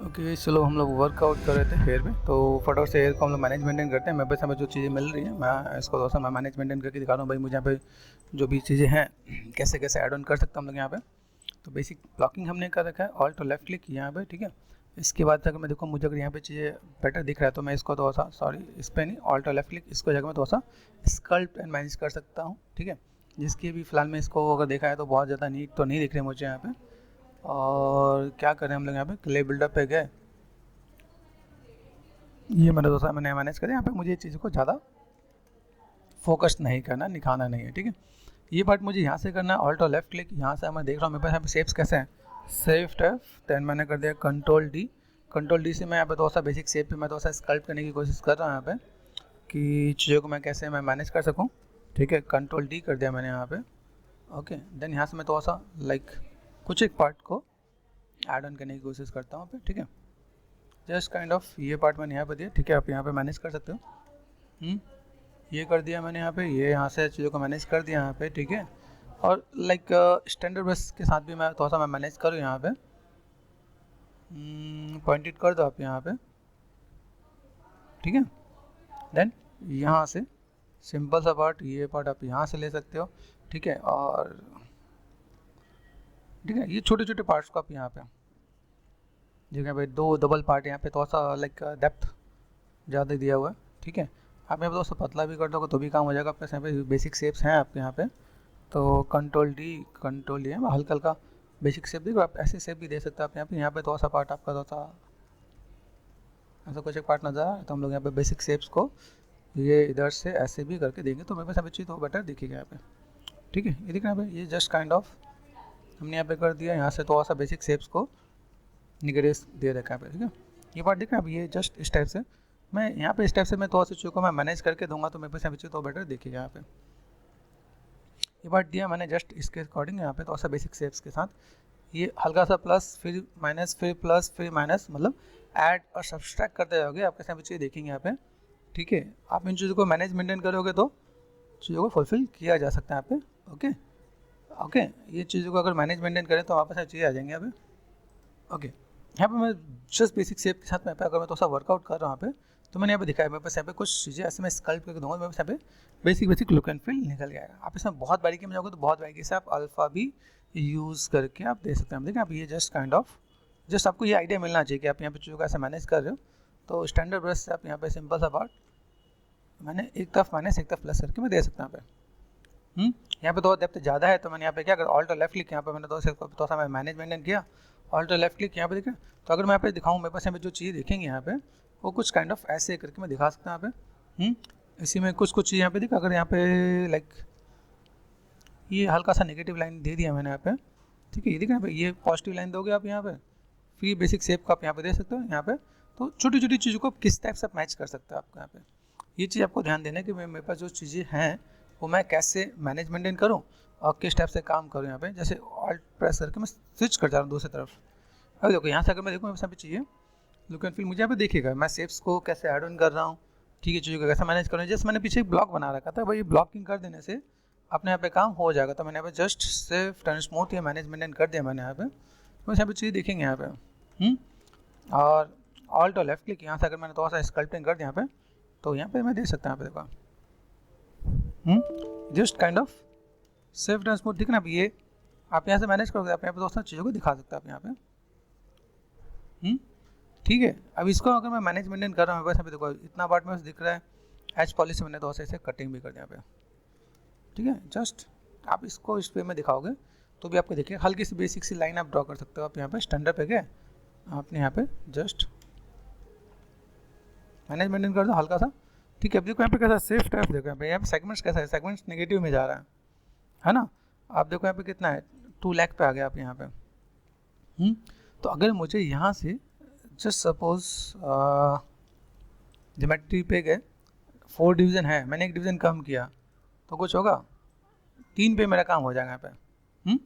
Okay, चलो हम लोग वर्कआउट कर रहे थे हेयर में, तो फटाफट से हेयर को हम लोग मैनेज मेंटेन करते हैं। मेरे पास हमें जो चीज़ें मिल रही हैं, मैं इसको थोड़ा सा मैं मैनेज मेंटेन करके दिखा रहा हूँ भाई। मुझे यहाँ पे जो भी चीज़ें हैं कैसे कैसे ऐड ऑन कर सकता हूँ हम लोग यहाँ पे। तो बेसिक ब्लॉकिंग हमने कर रखा है, ऑल्ट और लेफ्ट क्लिक यहाँ पे, ठीक है। इसके बाद अगर मैं देखूँ, मुझे अगर यहाँ पे चीज़ें बेटर दिख रहा है तो मैं इसको थोड़ा सा, सॉरी इस पर नहीं, ऑल्ट और लेफ्ट क्लिक, इसको जगह में थोड़ा सा स्कल्प्ट एंड मैनेज कर सकता हूँ, ठीक है। जिसकी भी फिलहाल में इसको अगर देखा है तो बहुत ज़्यादा नीट तो नहीं दिख रही मुझे यहाँ पे। और क्या करें हम लोग यहाँ पे, क्ले बिल्डअप पे गए, ये मैंने दोस्तों मैंने मैनेज करें। यहाँ पे मुझे चीज़ को ज़्यादा फोकस नहीं करना, निखाना नहीं है, ठीक है। ये पार्ट मुझे यहाँ से करना है, ऑल्ट और लेफ्ट क्लिक। यहाँ से मैं देख रहा हूँ मेरे पास यहाँ पे शेप्स कैसे हैं, शिफ्ट एफ, देन मैंने कर दिया कंट्रोल डी। कंट्रोल डी से मैं यहाँ पे थोड़ा सा बेसिक शेप पे मैं थोड़ा सा स्कल्प करने की कोशिश कर रहा हूँ यहाँ पे, कि चीज़ों को मैं कैसे मैं मैनेज कर सकूँ, ठीक है। कंट्रोल डी कर दिया मैंने यहाँ पे, ओके। देन यहाँ से मैं थोड़ा सा लाइक कुछ एक पार्ट को ऐड ऑन करने की कोशिश करता हूँ, ठीक है। जस्ट काइंड ऑफ ये पार्ट मैंने यहाँ पे दिया, ठीक है। आप यहाँ पे मैनेज कर सकते हो। ये कर दिया मैंने यहाँ पे, ये यहाँ से चीज़ों को मैनेज कर दिया यहाँ पे, ठीक है। और लाइक स्टैंडर्ड ब्रश के साथ भी मैं थोड़ा सा मैं मैनेज करूँ यहाँ पे। पॉइंटेड कर दो आप यहाँ पे, ठीक है। देन यहाँ से सिंपल सा पार्ट, ये पार्ट आप यहाँ से ले सकते हो, ठीक है। और ठीक है, ये छोटे छोटे पार्ट्स को आप यहाँ पे, ठीक है भाई, दो डबल पार्ट यहाँ पे थोड़ा सा लाइक डेप्थ ज़्यादा दिया हुआ है, ठीक है। आप यहाँ पे दोस्तों पतला भी कर दोगे तो भी काम हो जाएगा। आपके यहाँ पे बेसिक शेप्स हैं आपके यहाँ पे, तो कंट्रोल डी है, हल्का हल्का बेसिक शेप देखो। आप ऐसे शेप भी दे सकते हो आप यहाँ पे थोड़ा सा पार्ट आपका थोड़ा सा ऐसा कुछ एक पार्ट नज़र आ रहा है, तो हम लोग यहाँ पे बेसिक शेप्स को ये इधर से ऐसे भी करके देंगे तो मेरे पास अभी चीज़ तो बेटर दिखेगा यहाँ पे, ठीक है। ये दिख रहा है भाई, ये जस्ट काइंड ऑफ हमने यहाँ पे कर दिया। यहाँ से थोड़ा सा बेसिक शेप्स को निगरेस दे रखा है यहाँ पे, ठीक है। ये पार्ट दिख रहा है, अब ये जस्ट इस टाइप से मैं यहाँ पे इस टाइप से मैं थोड़ा सा चीज़ों को मैं मैनेज करके दूंगा तो मेरे पास यहाँ पे तो बेटर दिखेगा यहाँ पे। ये पार्ट दिया मैंने जस्ट इसके अकॉर्डिंग यहाँ पे थोड़ा सा बेसिक शेप्स के साथ, ये हल्का सा प्लस फिर माइनस फिर प्लस फिर माइनस, मतलब ऐड और सब्सट्रैक्ट करते जाओगे, आपके साथ चीज़ें देखेंगे यहाँ पे, ठीक है। आप इन चीज़ों को मैनेज मेंटेन करोगे तो चीज़ों को फुलफिल किया जा सकता है यहाँ पे, ओके ओके। ये चीज़ों को अगर मैनेज मेंटेन करें तो वापस चीज़ें आ जाएंगे यहाँ पे, ओके। यहाँ पे मैं जस्ट बेसिक शेप के साथ में अगर मैं थोड़ा सा वर्कआउट कर रहा हूँ यहाँ पे, तो मैंने यहाँ पे दिखाया, मेरे पास यहाँ पे कुछ चीज़ें ऐसे मैं स्कल्प करके दूंगा, मेरे पास यहाँ पे बेसिक लुक एंड फील निकल जाएगा। आप इसमें बहुत बारीकी में जाओगे तो बहुत बारीकी से आप अल्फ़ा भी यूज़ करके आप दे सकते हैं। देखिए आप ये जस्ट काइंड ऑफ जस्ट आपको ये आइडिया मिलना चाहिए कि आप यहाँ पे चीज़ों को ऐसे मैनेज कर रहे हो। तो स्टैंडर्ड ब्रश से आप यहाँ पे सिंपल सा पार्ट मैंने एक तरफ माइनस एक तरफ प्लस करके मैं दे सकता हूँ यहाँ पे। यहाँ पे थोड़ा डेप्थ ज़्यादा है तो मैंने यहाँ पे क्या कर, ऑल्ट और लेफ्ट क्लिक यहाँ पे मैंने थोड़ा सा मैं मैनेज मेंटेन किया, ऑल्ट और लेफ्ट क्लिक यहाँ पे देखें। तो अगर मैं यहाँ पे दिखाऊँ, मेरे पास यहाँ पे जो चीज़ें दिखेंगी यहाँ पे वो कुछ काइंड ऑफ ऐसे करके मैं दिखा सकता हूँ यहाँ पे। इसी में कुछ चीज़ यहाँ पे दिखा, अगर यहाँ पे लाइक ये हल्का सा नेगेटिव लाइन दे दिया मैंने यहाँ पे, ठीक है। ये देखिए यहाँ पे ये पॉजिटिव लाइन दोगे आप यहाँ पे, फिर बेसिक शेप का आप यहाँ पे दे सकते हो यहाँ पे। तो छोटी छोटी चीज़ों को किस टाइप से आप मैच कर सकते हो आपको यहाँ पे, ये चीज़ आपको ध्यान देना है कि मेरे पास जो चीज़ें हैं वो मैं कैसे मैनेज मेंटेन करूँ और किस टाइप से काम करूँ यहाँ पे। जैसे ऑल्ट प्रेस करके मैं स्विच कर जा रहा हूँ दूसरी तरफ। अब देखो यहाँ से अगर मैं देखूँ मेरे पास यहाँ पे चाहिए लुक एंड फील, मुझे यहाँ पे देखिएगा मैं शेप्स को कैसे ऐड ऑन कर रहा हूँ, ठीक है। चीज़ों को कैसे मैनेज कर रहा हूँ। जैसे मैंने पीछे एक ब्लॉक बना रखा था भाई, ब्लॉकिंग कर देने से अपने यहाँ पे काम हो जाएगा। तो मैंने यहाँ पे जस्ट सिर्फ टर्न स्मूथ या मैनेज मेंटेन कर दिया मैंने यहाँ पे, बस यहाँ पे चीज़ देखेंगे यहाँ पे। और ऑल्ट और लेफ्ट क्लिक यहाँ से अगर मैंने थोड़ा सा स्कल्पटिंग कर दिया यहाँ पे, तो यहाँ पे मैं दे सकता हूँ यहाँ पे देखो, just kind of safe and smooth. दिखना ये आप यहाँ से मैनेज करोगे, आप यहाँ पे दोस्तों चीज़ों को दिखा सकते हैं आप यहाँ पे, ठीक है। अब इसको अगर मैं मैनेज मेंटेन कर रहा हूँ, बस यहाँ पे देखो इतना पार्ट में दिख रहा है, एच पॉलिश से मैंने थोड़ा सा इसे कटिंग भी कर दिया यहाँ पे, ठीक है। जस्ट आप इसको इस वे में दिखाओगे तो भी आपको देखिए हल्की सी बेसिक सी लाइन आप ड्रॉ कर सकते हो। आप यहाँ पे स्टैंडर्ड पे गए, आपने यहाँ पे जस्ट मैनेज मेंटेन कर दो हल्का सा, ठीक है। अब देखो यहाँ पे कैसा सेफ टाइप, देखो यहाँ पे सेगमेंट्स कैसा है, सेगमेंट्स नेगेटिव में जा रहा है ना। आप देखो यहाँ पे कितना है, 2 लाख पे आ गया आप यहाँ पे। तो अगर मुझे यहाँ से जस्ट सपोज ज्योमेट्री पे गए, 4 डिवीज़न है, मैंने एक डिवीज़न कम किया तो कुछ होगा, 3 पे मेरा काम हो जाएगा यहाँ पे।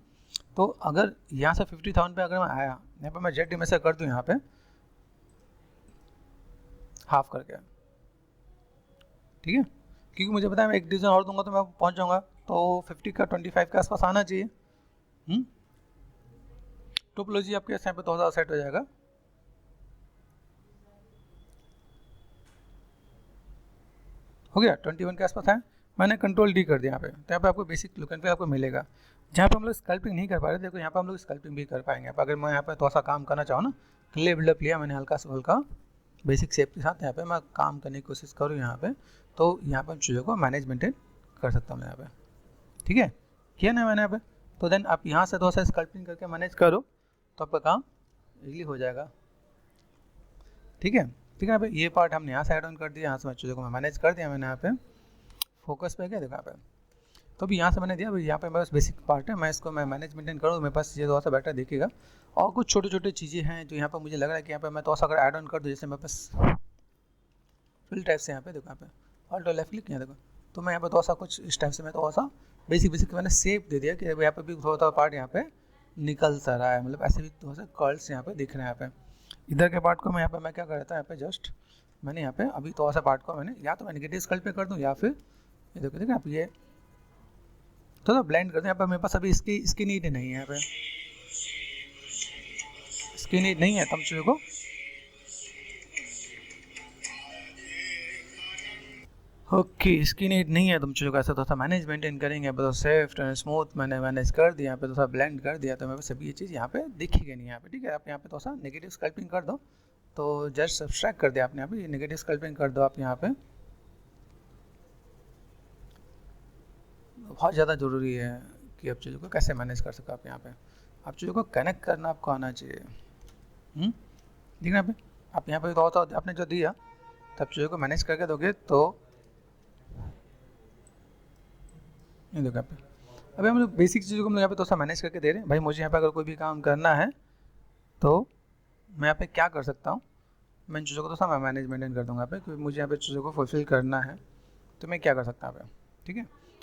तो अगर यहाँ से 50,000 पे अगर मैं आया, यहाँ पे मैं जेड में से कर दूँ यहाँ पे हाफ करके, ठीक है। क्योंकि मुझे पता है मैं एक डिवीज़न और दूंगा तो मैं पहुँच जाऊँगा, तो 50 का 25 के आसपास आना चाहिए। टोपोलॉजी आपके यहाँ पे 2000 सेट हो जाएगा, हो गया 21 के आसपास है, मैंने कंट्रोल डी कर दिया यहाँ पे, तो यहाँ पे आपको बेसिक लुक एंड फील आपको मिलेगा। जहाँ पे हम लोग स्कल्पिंग नहीं कर पा रहे, देखो यहाँ पे हम लोग स्कल्पिंग भी कर पाएंगे। अगर मैं यहाँ पे थोड़ा सा काम करना चाहूँ ना, क्ले बिल्डअप लिया मैंने हल्का से हल्का बेसिक शेप के साथ, यहाँ पे मैं काम करने की कोशिश करूँ यहाँ पे, तो यहाँ पे चीज़ों को मैनेज मेंटेन कर सकता हूँ यहाँ पे, ठीक है, किया ना मैंने यहाँ पे। तो देन आप यहाँ से थोड़ा सा स्कल्पिंग करके मैनेज करो तो आपका काम इजीली हो जाएगा, ठीक है। ठीक है, यहाँ पे ये पार्ट हमने यहाँ से ऐड ऑन कर दिया, यहाँ से मैं चीज़ों को मैं मैनेज कर दिया मैंने यहाँ पे। फोकस पे गया देखो यहाँ पे, तो भी यहाँ से मैंने दिया, यहाँ पे मेरे पास बेसिक पार्ट है, मैं इसको मैं मैनेज मेंटेन करूँ, मेरे पास ये थोड़ा सा बेटर दिखेगा। और कुछ छोटे छोटे चीज़ें हैं जो यहाँ पे मुझे लग रहा है कि यहाँ पे मैं थोड़ा सा अगर ऐड ऑन कर दूँ, जैसे मेरे पास फिल टाइप से यहाँ पे देखो, यहाँ पे ऑल्ट और लेफ्ट क्लिक यहाँ देखो, तो मैं यहाँ पे थोड़ा सा कुछ इस टाइप से मैं थोड़ा सा बेसिक मैंने शेप दे दिया कि यहाँ पे भी थोड़ा थोड़ा पार्ट यहाँ पे निकल सा रहा है, मतलब ऐसे भी थोड़ा सा कर्ल्स यहाँ पे दिख रहे हैं। यहाँ पे इधर के पार्ट को मैं यहाँ पे मैं क्या कर रहा था, यहाँ पे जस्ट मैंने यहाँ पे अभी थोड़ा सा पार्ट को मैंने या तो मैं नेगेटिव स्कल्प पे कर दूँ या फिर ये देखो देखो आप ये थोड़ा ब्लेंड कर दूँ। यहाँ पे मेरे पास अभी इसकी नीड नहीं है, यहाँ पे इसकी नीड नहीं है, तब चीज़ों को ओके इसकी नीड नहीं है, तुम चीज़ों का ऐसा थोड़ा सा मैनेज मेंटेन करेंगे, तो सॉफ्ट एंड स्मूथ मैंने मैनेज कर दिया, यहाँ पे थोड़ा सा ब्लेंड कर दिया, तो मेरे पास अभी ये चीज़ यहाँ पे दिखेगी नहीं यहाँ पे, ठीक है। आप यहाँ पे थोड़ा सा नेगेटिव स्कल्पिंग कर दो, तो जस्ट सब्सट्रैक्ट कर दिया आपने यहाँ पे, ये नेगेटिव स्कल्पिंग कर दो आप यहाँ पे, बहुत ज़्यादा ज़रूरी है कि आप चीज़ों को कैसे मैनेज कर सको। आप यहाँ पे आप चीज़ों को कनेक्ट करना आपको आना चाहिए, ठीक है। आप यहाँ पे थोड़ा सा आपने जो दिया तो आप चीज़ों को मैनेज करके दोगे, तो ये देखो यहाँ पे अभी हम लोग बेसिक चीज़ों को हम लोग यहाँ पे थोड़ा सा मैनेज करके दे रहे हैं। भाई मुझे यहाँ पे अगर कोई भी काम करना है तो मैं यहाँ पे क्या कर सकता हूँ, मैं इन चीज़ों को थोड़ा सा मैं मैनेज मेंटेन कर दूँगा यहाँ पे, क्योंकि मुझे यहाँ पे चीज़ों को फुलफिल करना है, तो मैं क्या कर सकता हूँ यहाँ पे, ठीक है।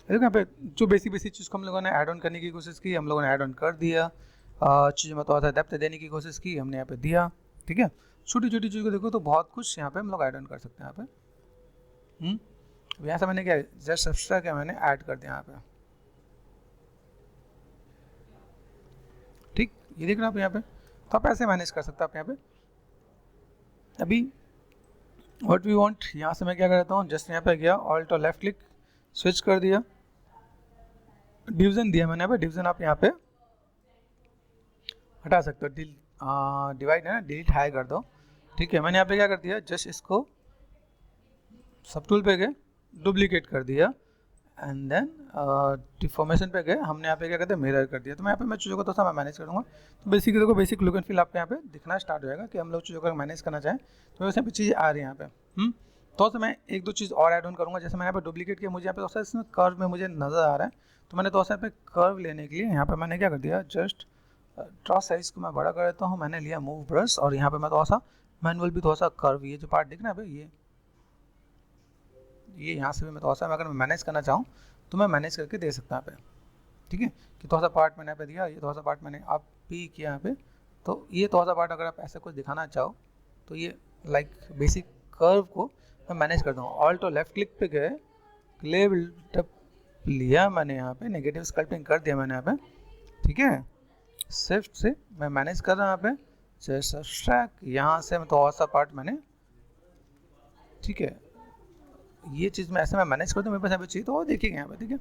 देखो यहाँ पे जो बेसिक चीज़ को हम लोगों ने ऐड ऑन करने की कोशिश की, हम लोगों ने ऐड ऑन कर दिया, चीज़ों में थोड़ा सा डेप्थ देने की कोशिश की हमने यहाँ पे दिया, ठीक है। छोटी छोटी चीज़ को देखो तो बहुत कुछ यहाँ पे हम लोग ऐड ऑन कर सकते हैं यहाँ पे। यहाँ से मैंने क्या जस्ट एक्स्ट्रा क्या मैंने ऐड कर दिया यहाँ पे, ठीक, ये देख रहे हो आप यहाँ पे, तो आप ऐसे मैनेज कर सकते हो आप यहाँ पे। अभी व्हाट वी वांट, यहाँ से मैं क्या करता हूँ, जस्ट यहाँ पे गया ऑल्ट और लेफ्ट क्लिक स्विच कर दिया, डिवीजन दिया मैंने यहाँ पे, डिवीजन आप यहाँ पे हटा सकते हो, डिवाइड है ना, डिलीट हाई कर दो, ठीक है। मैंने यहाँ पे क्या कर दिया, जस्ट इसको सब टूल पे गए डुप्लीकेट कर दिया, एंड देन डिफॉर्मेशन पे गए, हमने यहाँ पे क्या करते हैं मिरर कर दिया। तो मैं यहाँ पे मैं चीज़ों को थोड़ा सा मैं मैनेज करूँगा, तो बेसिकली देखो बेसिक लुक एंड फील आपको यहाँ पे दिखना स्टार्ट हो जाएगा कि हम लोग चीज़ों को मैनेज करना चाहें, तो वैसे यहाँ पे चीज़ें आ रही है यहाँ पे। तो मैं एक दो चीज़ और ऐड ऑन करूँगा, जैसे मैं यहाँ पे डुप्लीकेट किया, मुझे यहाँ पे थोड़ा सा इसमें कर्व में मुझे नज़र आ रहा है, तो मैंने थोड़ा सा यहाँ पे कर्व लेने के लिए यहाँ पे मैंने क्या कर दिया, जस्ट ट्रॉ साइज़ को मैं बड़ा कर देता हूँ, मैंने लिया मूव ब्रश, और यहाँ पे मैं थोड़ा सा मैनुअल भी थोड़ा सा कर्व, ये जो पार्ट दिख रहा है भाई, ये यहाँ से भी मैं थोड़ा सा अगर मैं मैनेज करना चाहूँ तो मैं मैनेज करके दे सकता हूँ यहाँ पे, ठीक है। कि थोड़ा सा पार्ट मैंने यहाँ पे दिया, ये थोड़ा सा पार्ट मैंने आप भी किया यहाँ पे, तो ये थोड़ा सा पार्ट अगर आप ऐसे कुछ दिखाना चाहो तो ये लाइक बेसिक कर्व को मैं मैनेज कर दूँ। ऑल्ट और लेफ्ट क्लिक पे गए, क्ले बिल्डअप लिया मैंने यहाँ पे, नेगेटिव स्कल्पिंग कर दिया मैंने यहाँ पे, ठीक है। शिफ्ट से मैं मैनेज कर रहा हूँ यहाँ पे, जस्ट सब्सट्रैक्ट, यहाँ से मैं थोड़ा सा पार्ट मैंने, ठीक है, ये चीज़ मैं ऐसे मैं मैनेज कर दूँ, मेरे पास यहाँ पे चाहिए तो देखिएगा यहाँ पे, ठीक है।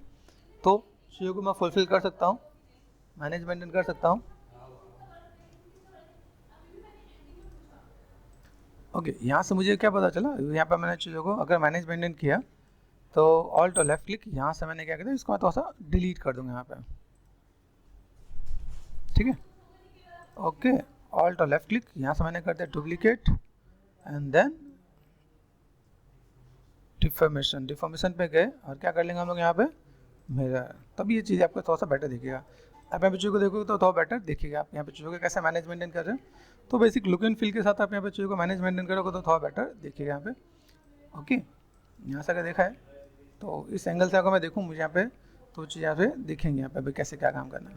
तो चीज़ों को मैं फुलफिल कर सकता हूँ, मैनेज मेंटेन कर सकता हूँ, ओके। यहाँ से मुझे क्या पता चला, यहाँ पे मैंने चीज़ों को अगर मैनेज मेंटेन किया तो ऑल्ट और लेफ्ट क्लिक, यहाँ से मैंने क्या किया, इसको मैं थोड़ा सा डिलीट कर दूँगा यहाँ पे, ठीक है, ओके। ऑल्ट और लेफ्ट क्लिक, यहाँ से मैंने कर दिया डुप्लीकेट, एंड देन डिफॉर्मेशन पे गए, और क्या कर लेंगे हम लोग यहाँ पे मिरर, तब ये चीज़ आपको थोड़ा सा बेटर दिखेगा। आप यहाँ पे चीज़ों को देखोगे तो थोड़ा बेटर दिखेगा, आप यहाँ पे चीज़ों को कैसे मैनेज मेंटेन कर रहे हैं, तो बेसिक लुक एंड फील के साथ आप यहाँ पे चीज़ों को मैनेज मेंटेन करोगे तो थोड़ा बेटर दिखेगा यहाँ पे, ओके। यहाँ से अगर देखा है तो इस एंगल से अगर मैं देखूँ मुझे यहाँ पे तो चीज़ यहाँ पे दिखेंगे यहाँ पे अभी कैसे क्या काम करना है।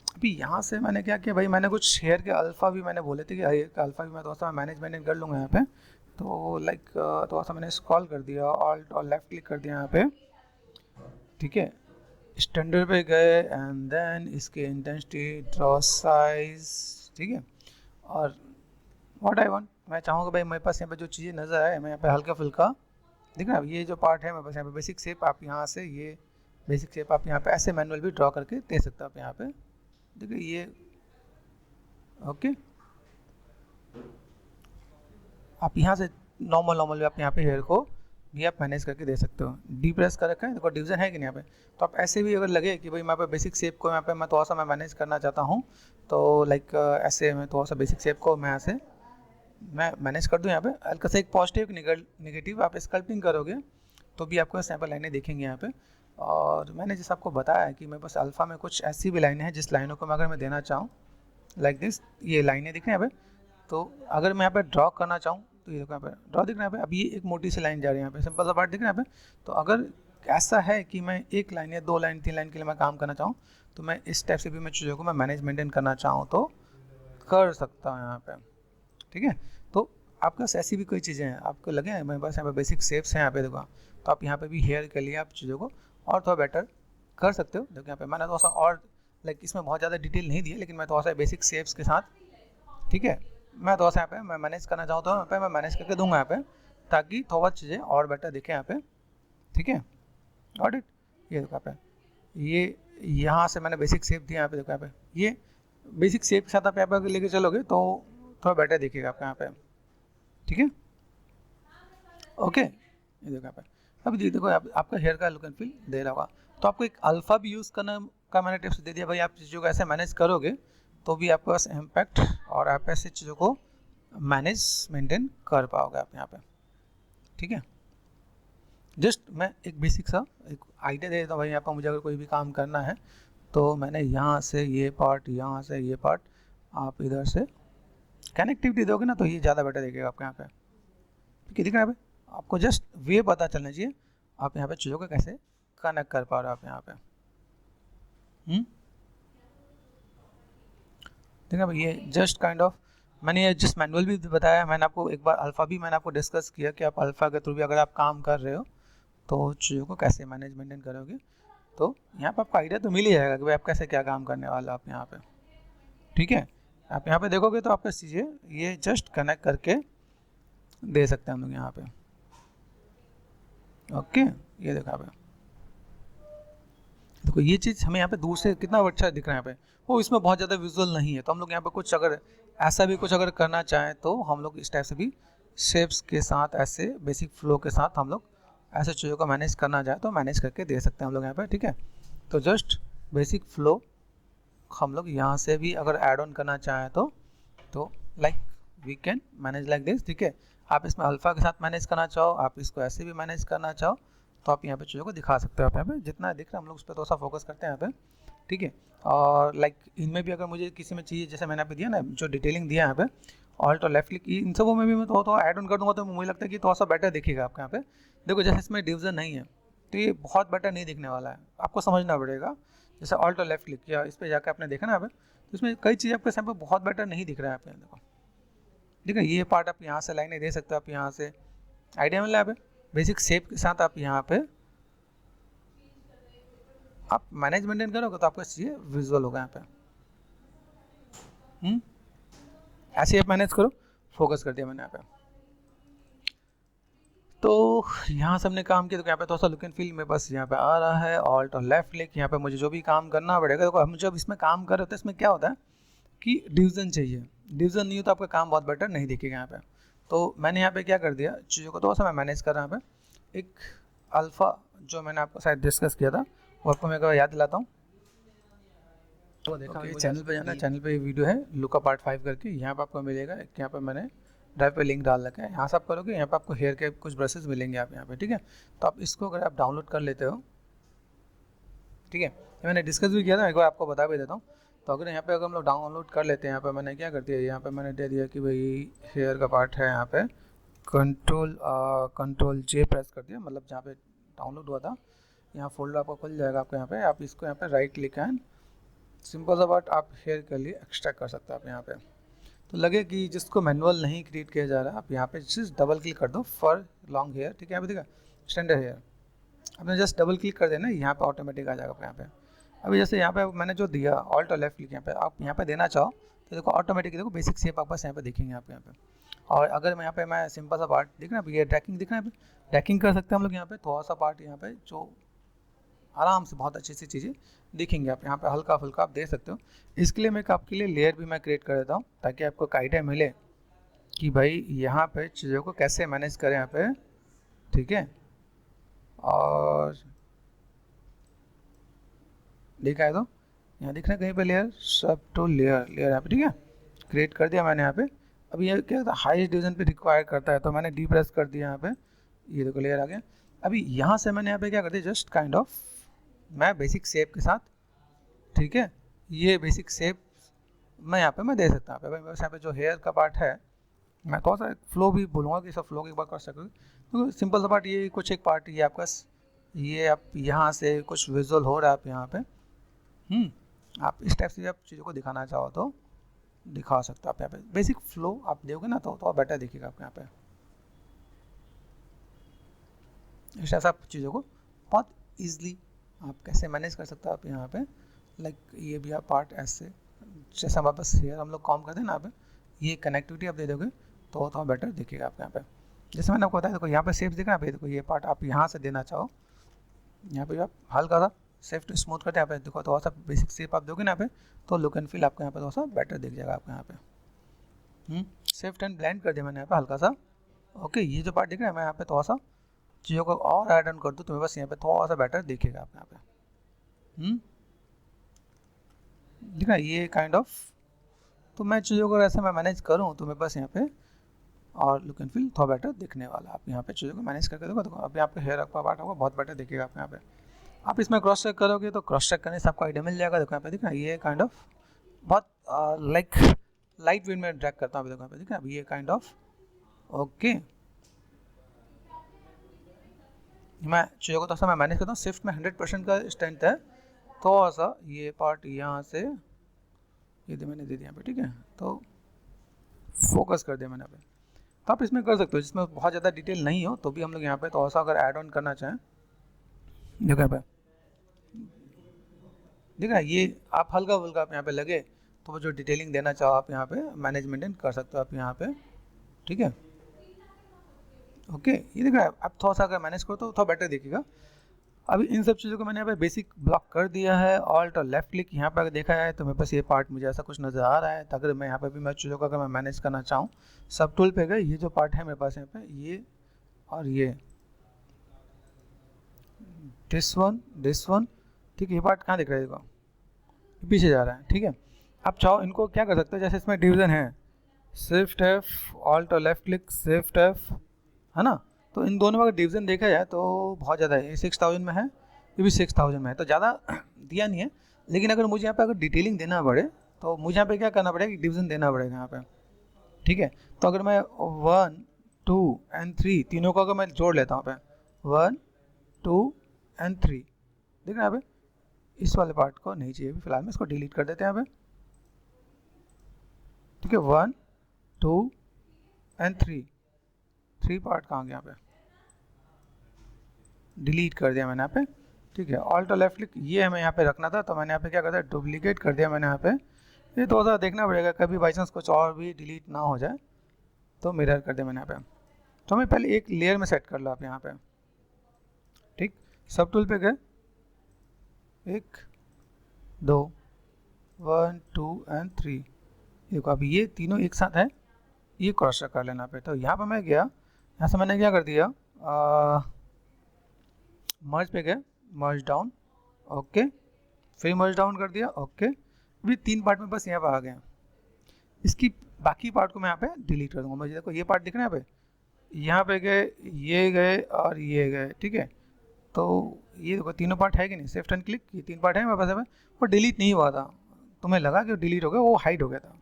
अभी यहाँ से मैंने क्या किया भाई, मैंने कुछ हेयर के अल्फ़ा भी मैंने बोले थे कि हेयर का अल्फ़ा भी मैं थोड़ा सा मैनेज मेंटेन कर लूँगा यहाँ पे, तो लाइक थोड़ा सा मैंने स्क्रॉल कर दिया, ऑल्ट और लेफ्ट क्लिक कर दिया यहाँ पे, ठीक है। स्टैंडर्ड पे गए, एंड देन इसके इंटेंसिटी, ड्रॉ साइज, ठीक है। और व्हाट आई वांट, मैं चाहूँगा भाई मेरे पास यहाँ पे जो चीज़ें नज़र आए मैं यहाँ पे हल्का फुल्का देख रहे हैं ये जो पार्ट है मेरे पास यहाँ पे बेसिक शेप, आप यहाँ से ये बेसिक शेप आप यहाँ पे ऐसे मैनुअल भी ड्रॉ करके दे सकते हो आप यहाँ पे। देखिए ये ओके, आप यहाँ से नॉर्मल भी आप यहाँ पे हेयर को भी आप मैनेज करके दे सकते हो। डी प्रेस कर रखा है, देखो डिवीजन है कि नहीं यहाँ पे, तो आप ऐसे भी अगर लगे कि भाई यहाँ पे बेसिक शेप को यहाँ पे मैं थोड़ा सा मैं मैनेज करना चाहता हूँ, तो लाइक ऐसे मैं थोड़ा सा बेसिक शेप को मैं यहाँ से मैं मैनेज कर दूँ। यहाँ पे हल्का सा एक पॉजिटिव निगेटिव आप स्कल्पटिंग करोगे तो भी आपको यहाँ पर लाइनें दिखेंगी यहाँ पे। और मैंने जैसे आपको बताया है कि मेरे पास अल्फ़ा में कुछ ऐसी भी लाइनें हैं जिस लाइनों को मैं अगर मैं देना चाहूँ लाइक दिस, ये लाइनें दिख रही हैं यहाँ पे, तो अगर मैं यहाँ पे ड्रॉ करना चाहूँ तो ये देखो यहाँ पे ड्रॉ दिख रहा है यहाँ पे। अब ये एक मोटी सी लाइन जा रही है यहाँ पे, सिंपल सा पार्ट दिख रहा है यहाँ पे। तो अगर ऐसा है कि मैं एक लाइन या 2 लाइन 3 लाइन के लिए मैं काम करना चाहूँ तो मैं इस टाइप से भी मैं चीज़ों को मैं मैनेज मेंटेन करना चाहूँ तो कर सकता हूँ यहाँ पे, ठीक है। तो आपके पास ऐसी भी कोई चीज़ें हैं आपको लगे मेरे पास यहाँ पे बेसिक शेप्स हैं यहाँ पे देखो, तो आप यहाँ पे भी हेयर के लिए आप चीज़ों को और थोड़ा बेटर कर सकते हो। देखो यहाँ पे मैंने थोड़ा सा और लाइक इसमें बहुत ज़्यादा डिटेल नहीं दी है, लेकिन मैं थोड़ा सा बेसिक शेप्स के साथ, ठीक है, मैं थोड़ा सा यहाँ पे मैं मैनेज करना चाहूँ तो यहाँ पे मैं मैनेज करके दूंगा यहाँ पे, ताकि थोड़ा चीज़ें और बेटर दिखे यहाँ पे, ठीक है। Got it. ये देखो यहाँ पे ये यहाँ से मैंने बेसिक शेप दिया यहाँ पे, देखो यहाँ पे ये बेसिक शेप के साथ आप यहाँ पे लेके चलोगे तो थोड़ा बेटर दिखेगा आपका यहाँ पे, ठीक है। ओके, ये देखो यहाँ पे अब देखो आपका हेयर का लुक एंड फील दे रहा होगा। तो आपको एक अल्फ़ा भी यूज़ करना का मैंने टिप्स दे दिया भाई, आप चीज़ों को ऐसे मैनेज करोगे तो भी आपके पास इम्पैक्ट और आप ऐसे चीज़ों को मैनेज मेंटेन कर पाओगे आप यहाँ पे, ठीक है। जस्ट मैं एक बेसिक सा एक आइडिया दे देता हूँ भाई, यहाँ पर मुझे अगर कोई भी काम करना है तो मैंने यहाँ से ये पार्ट, यहाँ से ये पार्ट, आप इधर से कनेक्टिविटी दोगे ना तो ये ज़्यादा बेटर देखेगा आपके यहाँ पे, ठीक है। दिख रहा है भाई, आपको जस्ट वे पता चलना चाहिए आप यहाँ पे चीज़ों को कैसे कनेक्ट कर पा रहे हो आप यहाँ पे। देखा भाई ये जस्ट काइंड ऑफ मैंने ये जिस मैनुअल भी बताया, मैंने आपको एक बार अल्फ़ा भी मैंने आपको डिस्कस किया कि आप अल्फ़ा के थ्रू भी अगर आप काम कर रहे हो तो चीज़ों को कैसे मैनेज मेंटेन करोगे, तो यहाँ पर आपको आइडिया तो मिल ही जाएगा कि भाई आप कैसे क्या काम करने वाले आप यहाँ पे, ठीक है। आप यहाँ पे देखोगे तो आपको चीज़ें ये जस्ट कनेक्ट करके दे सकते हैं हम लोग यहाँ पे, ओके। ये देखो यहाँ पे देखो ये चीज़ हमें यहाँ पे दूर से कितना अच्छा दिख रहा है यहाँ पे, वो इसमें बहुत ज़्यादा विजुअल नहीं है, तो हम लोग यहाँ पे कुछ अगर ऐसा भी कुछ अगर करना चाहें तो हम लोग इस टाइप से भी शेप्स के साथ ऐसे बेसिक फ्लो के साथ हम लोग ऐसे चीज़ों को मैनेज करना चाहें तो मैनेज करके दे सकते हैं हम लोग यहाँ पे, ठीक है। तो जस्ट बेसिक फ्लो हम लोग यहाँ से भी अगर ऐड ऑन करना चाहें तो like we can manage like this, ठीक है। आप इसमें अल्फ़ा के साथ मैनेज करना चाहो, आप इसको ऐसे भी मैनेज करना चाहो तो आप यहाँ पे चीज़ों को दिखा सकते हो। आप यहाँ पे जितना दिख रहा है हम लोग उस पर थोड़ा सा फोकस करते हैं यहाँ पे, ठीक है। और लाइक इनमें भी अगर मुझे किसी में चाहिए, जैसे मैंने यहाँ पे दिया ना जो डिटेलिंग दिया यहाँ पे ऑल्ट और लेफ्ट क्लिक, इन सबों में भी मैं थोड़ा ऐड ऑन कर दूँगा तो मुझे लगता है कि थोड़ा सा बेटर दिखेगा आपके यहाँ पे। देखो जैसे इसमें डिवीजन नहीं है तो ये बहुत बेटर नहीं दिखने वाला है, आपको समझना पड़ेगा। जैसे ऑल्ट और लेफ्ट क्लिक या इस पर जाकर आपने देखा ना यहाँ पे, तो इसमें कई चीज़ें आपके यहाँ पे बहुत बेटर नहीं दिख रहा है यहाँ पे, देखो ठीक है। ये पार्ट आप यहाँ से लाइनें दे सकते हो, आप यहाँ से आइडिया मिला यहाँ पे बेसिक शेप के साथ आप यहाँ पे आप मैनेज मेंटेन करोगे तो आपको चीज़ें विजुअल होगा यहाँ पे। ऐसे आप मैनेज करो, फोकस कर दिया मैंने यहाँ पे। तो यहाँ से हमने काम किया तो यहाँ पे थोड़ा सा लुक एंड फील मेरे पास यहाँ पे आ रहा है। ऑल्ट और लेफ्ट क्लिक, यहाँ पे मुझे जो भी काम करना पड़ेगा, देखो हम जब इसमें काम कर रहे होते हैं इसमें क्या होता है कि डिवीज़न चाहिए, डिवीज़न नहीं हो तो आपका काम बहुत बेटर नहीं दिखेगा यहाँ पे। तो मैंने यहाँ पे क्या कर दिया, चीज़ों को थोड़ा सा मैं मैनेज कर रहा हूँ यहाँ पे। एक अल्फ़ा जो मैंने आपको शायद डिस्कस किया था वो आपको मैं एक बार याद दिलाता हूँ। तो देखा चैनल पे जाना, चैनल पे वीडियो है लुका पार्ट 5 करके, यहाँ पे आपको मिलेगा। यहाँ पे मैंने ड्राइव पे लिंक डाल रखा है, यहाँ से आप करोगे यहाँ पे आपको हेयर के कुछ ब्रशेस मिलेंगे आप यहाँ पे, ठीक है। तो आप इसको अगर आप डाउनलोड कर लेते हो, ठीक है, ये मैंने डिस्कस भी किया था, एक बार आपको बता भी देता हूँ। तो अगर यहाँ पे अगर हम लोग डाउनलोड कर लेते हैं, यहाँ पे मैंने क्या कर दिया, यहाँ पे मैंने दे दिया कि भाई हेयर का पार्ट है, यहाँ पे कंट्रोल जे प्रेस कर दिया, मतलब जहाँ पे डाउनलोड हुआ था यहाँ फोल्डर आपको खुल जाएगा आपको यहाँ पे। आप इसको यहाँ पे राइट क्लिक एंड सिंपल सा पार्ट आप हेयर के लिए एक्सट्रैक्ट कर सकते हो आप यहाँ पे। तो लगे कि जिसको मैनुअल नहीं क्रिएट किया जा रहा है, आप यहाँ पे जस्ट डबल क्लिक कर दो फॉर लॉन्ग हेयर, ठीक है। यहाँ पे देखा स्टैंडर्ड हेयर, आपने जस्ट डबल क्लिक कर देना, यहाँ पे ऑटोमेटिक आ जाएगा यहाँ पे। अभी जैसे यहाँ पे मैंने जो दिया ऑल्ट और लेफ्ट क्लिक, यहाँ पे आप यहाँ पे देना चाहो तो देखो ऑटोमेटिक देखो बेसिक शेप आपके पास यहाँ पे दिखेंगे आपके यहाँ पे। और अगर मैं यहाँ पे मैं सिंपल सा पार्ट दिख रहा है, ये ट्रैकिंग दिख रहा है, ट्रैकिंग कर सकते हैं हम लोग यहाँ पे थोड़ा सा पार्ट यहाँ पे जो आराम से बहुत अच्छी सी चीज़ें दिखेंगे आप यहाँ पे हल्का फुल्का आप देख सकते हो। इसके लिए मैं आपके लिए लेयर भी मैं क्रिएट कर देता हूँ ताकि आपको एक आइडिया मिले कि भाई यहाँ पे चीज़ों को कैसे मैनेज करें यहाँ पे, ठीक है। और देखा है तो यहाँ दिख रहा है कहीं पे लेयर, सब टू लेयर यहाँ पे, ठीक है, क्रिएट कर दिया मैंने यहाँ पे। अब ये क्या होता है हाईएस्ट डिवीजन पे रिक्वायर करता है तो मैंने डी प्रेस कर दिया यहाँ पे, ये देखो लेयर आ गया। अभी यहाँ से मैंने यहाँ पे क्या कर दिया, जस्ट काइंड ऑफ मैं बेसिक शेप के साथ, ठीक है, ये बेसिक शेप मैं यहाँ पे मैं दे सकता हूँ। भाई यहाँ पे जो हेयर का पार्ट है मैं थोड़ा सा फ्लो भी बोलूँगा कि सब फ्लो एक बार कर सकोगे, तो सिंपल सा पार्ट ये कुछ एक पार्ट ये आपका, ये आप यहाँ से कुछ विजुअल हो रहा है आप यहाँ पे, आप इस टाइप से आप चीज़ों को दिखाना चाहो तो दिखा सकते हो आप यहाँ पे। बेसिक फ्लो आप दोगे ना तो बेटर दिखेगा आपको यहाँ पे। इस टाइप से आप चीज़ों को बहुत ईजिली आप कैसे मैनेज कर सकते हो आप यहाँ पे। लाइक ये भी आप पार्ट ऐसे जैसे हमारे पास हेयर हम लोग कॉम करते हैं ना, आप ये कनेक्टिविटी आप दे दोगे तो थोड़ा बेटर दिखेगा आपको यहाँ पे। जैसे मैंने आपको बताया देखो यहाँ पे शेप्स दिख रहा है, देखो ये पार्ट आप यहाँ से देना चाहो, यहाँ पे आप हल्का सा सेफ टू स्मूथ करते हैं यहाँ पे, देखो थोड़ा सा बेसिक शेप आप दोगे ना यहाँ पे तो लुक एंड फील आपको यहाँ पे थोड़ा सा बेटर दिख जाएगा आपको यहाँ पे। सेफ्ट एंड ब्लेंड कर दिया मैंने यहाँ पे हल्का सा। ओके, ये जो पार्ट दिख रहा है मैं यहाँ पे थोड़ा सा चीज़ों को और ऐड ऑन कर दूँ तो मेरे पास यहाँ पे थोड़ा सा बेटर दिखेगा आपको यहाँ पे। दिख रहा है ये काइंड ऑफ, तो मैं चीज़ों को ऐसे मैं मैनेज करूँ तो मेरे पास यहाँ पे और लुक एंड फील थोड़ा बेटर दिखने वाला। आप यहाँ पे चीज़ों को मैनेज करके देखो, अब यहाँ पे हेयर का पार्ट होगा बहुत बेटर दिखेगा आप यहाँ पे। आप इसमें क्रॉस चेक करोगे तो क्रॉस चेक करने से आपको आइडिया मिल जाएगा। देखो यहाँ पे दिख रहा है ये काइंड ऑफ बहुत लाइक लाइट वेट में ड्रैग करता हूँ, देखो यहाँ पे दिख रहा है ये काइंड ऑफ। ओके, मैं चीज़ों को थोड़ा सा मैं मैनेज करता हूँ। शिफ्ट में 100% का स्ट्रेंथ है, थोड़ा सा ये पार्ट यहाँ से ये मैंने दे दिया यहाँ पे, ठीक है, तो फोकस कर दिया मैंने यहाँ पे। तो आप इसमें कर सकते हो जिसमें बहुत ज़्यादा डिटेल नहीं हो तो भी हम लोग यहाँ पे थोड़ा सा अगर ऐड ऑन करना चाहें, देखो यहाँ पे देखा ये आप हल्का फुल्का आप यहाँ पे लगे तो वो जो डिटेलिंग देना चाहो आप यहाँ पे मैनेजमेंट कर सकते हो आप यहाँ पे, ठीक है। ओके, ये देखा आप थोड़ा सा अगर मैनेज करो तो थोड़ा बेटर दिखेगा। अभी इन सब चीज़ों को मैंने यहाँ पे बेसिक ब्लॉक कर दिया है। ऑल्ट और लेफ्ट क्लिक यहाँ पे अगर देखा है तो मेरे पास ये पार्ट मुझे ऐसा कुछ नज़र आ रहा है। तो अगर मैं यहाँ पे भी मैं चीज़ों को अगर मैं मैनेज करना चाहूँ, सब टूल पे गए, ये जो पार्ट है मेरे पास यहाँ पे ये और ये दिस वन, ठीक है, ये पार्ट कहाँ दिख रहा है, देखो पीछे जा रहा है, ठीक है। आप चाहो इनको क्या कर सकते हो, जैसे इसमें डिवीज़न है शिफ्ट F, ऑल्ट और लेफ्ट क्लिक शिफ्ट F, है ना, तो इन दोनों में अगर डिवीज़न देखा जाए तो बहुत ज़्यादा है। ये 6000 में है, ये भी 6000 में है, तो ज़्यादा दिया नहीं है। लेकिन अगर मुझे यहाँ पे अगर डिटेलिंग देना पड़े तो मुझे यहाँ पे क्या करना पड़ेगा, डिवीज़न देना पड़ेगा यहाँ पे, ठीक है। तो अगर मैं 1, 2 एंड 3 तीनों को अगर मैं जोड़ लेता हूँ पे 1, 2 एंड 3, देख रहे हैं यहाँ पे, इस वाले पार्ट को नहीं चाहिए फिलहाल में, इसको डिलीट कर देते हैं यहाँ पे, ठीक है। 1, 2 एंड 3 पार्ट कहाँ गया यहाँ पे, डिलीट कर दिया मैंने यहाँ पे, ठीक है। ऑल्ट और लेफ्ट क्लिक ये हमें यहाँ पे रखना था तो मैंने यहाँ पे क्या करता है डुप्लीकेट कर दिया मैंने यहाँ पे। ये थोड़ा सा देखना पड़ेगा कभी बाई चांस कुछ और भी डिलीट ना हो जाए तो मिरर कर दिया मैंने यहाँ पे। तो हमें पहले एक लेयर में सेट कर लो आप यहाँ पे, ठीक। सब टूल पे गए, 1, 2, 1, 2 एंड 3, देखो अभी ये तीनों एक साथ है, ये क्रॉस कर लेना पे। तो यहाँ पे मैं गया, यहाँ से मैंने क्या कर दिया मर्ज पे गए, मर्ज डाउन, ओके, फिर मर्ज डाउन कर दिया, ओके। अभी 3 पार्ट में बस यहाँ पे आ गए, इसकी बाकी पार्ट को मैं यहाँ पे डिलीट कर दूँगा। मुझे देखो ये पार्ट दिख रहा है यहाँ पे गए, ये गए और ये गए, ठीक है। तो ये देखो तीनों पार्ट है कि नहीं, शिफ्ट एंड क्लिक, ये 3 पार्ट है मेरे पास है, वो डिलीट नहीं हुआ था, तुम्हें लगा कि डिलीट हो गया, वो हाइड हो गया था।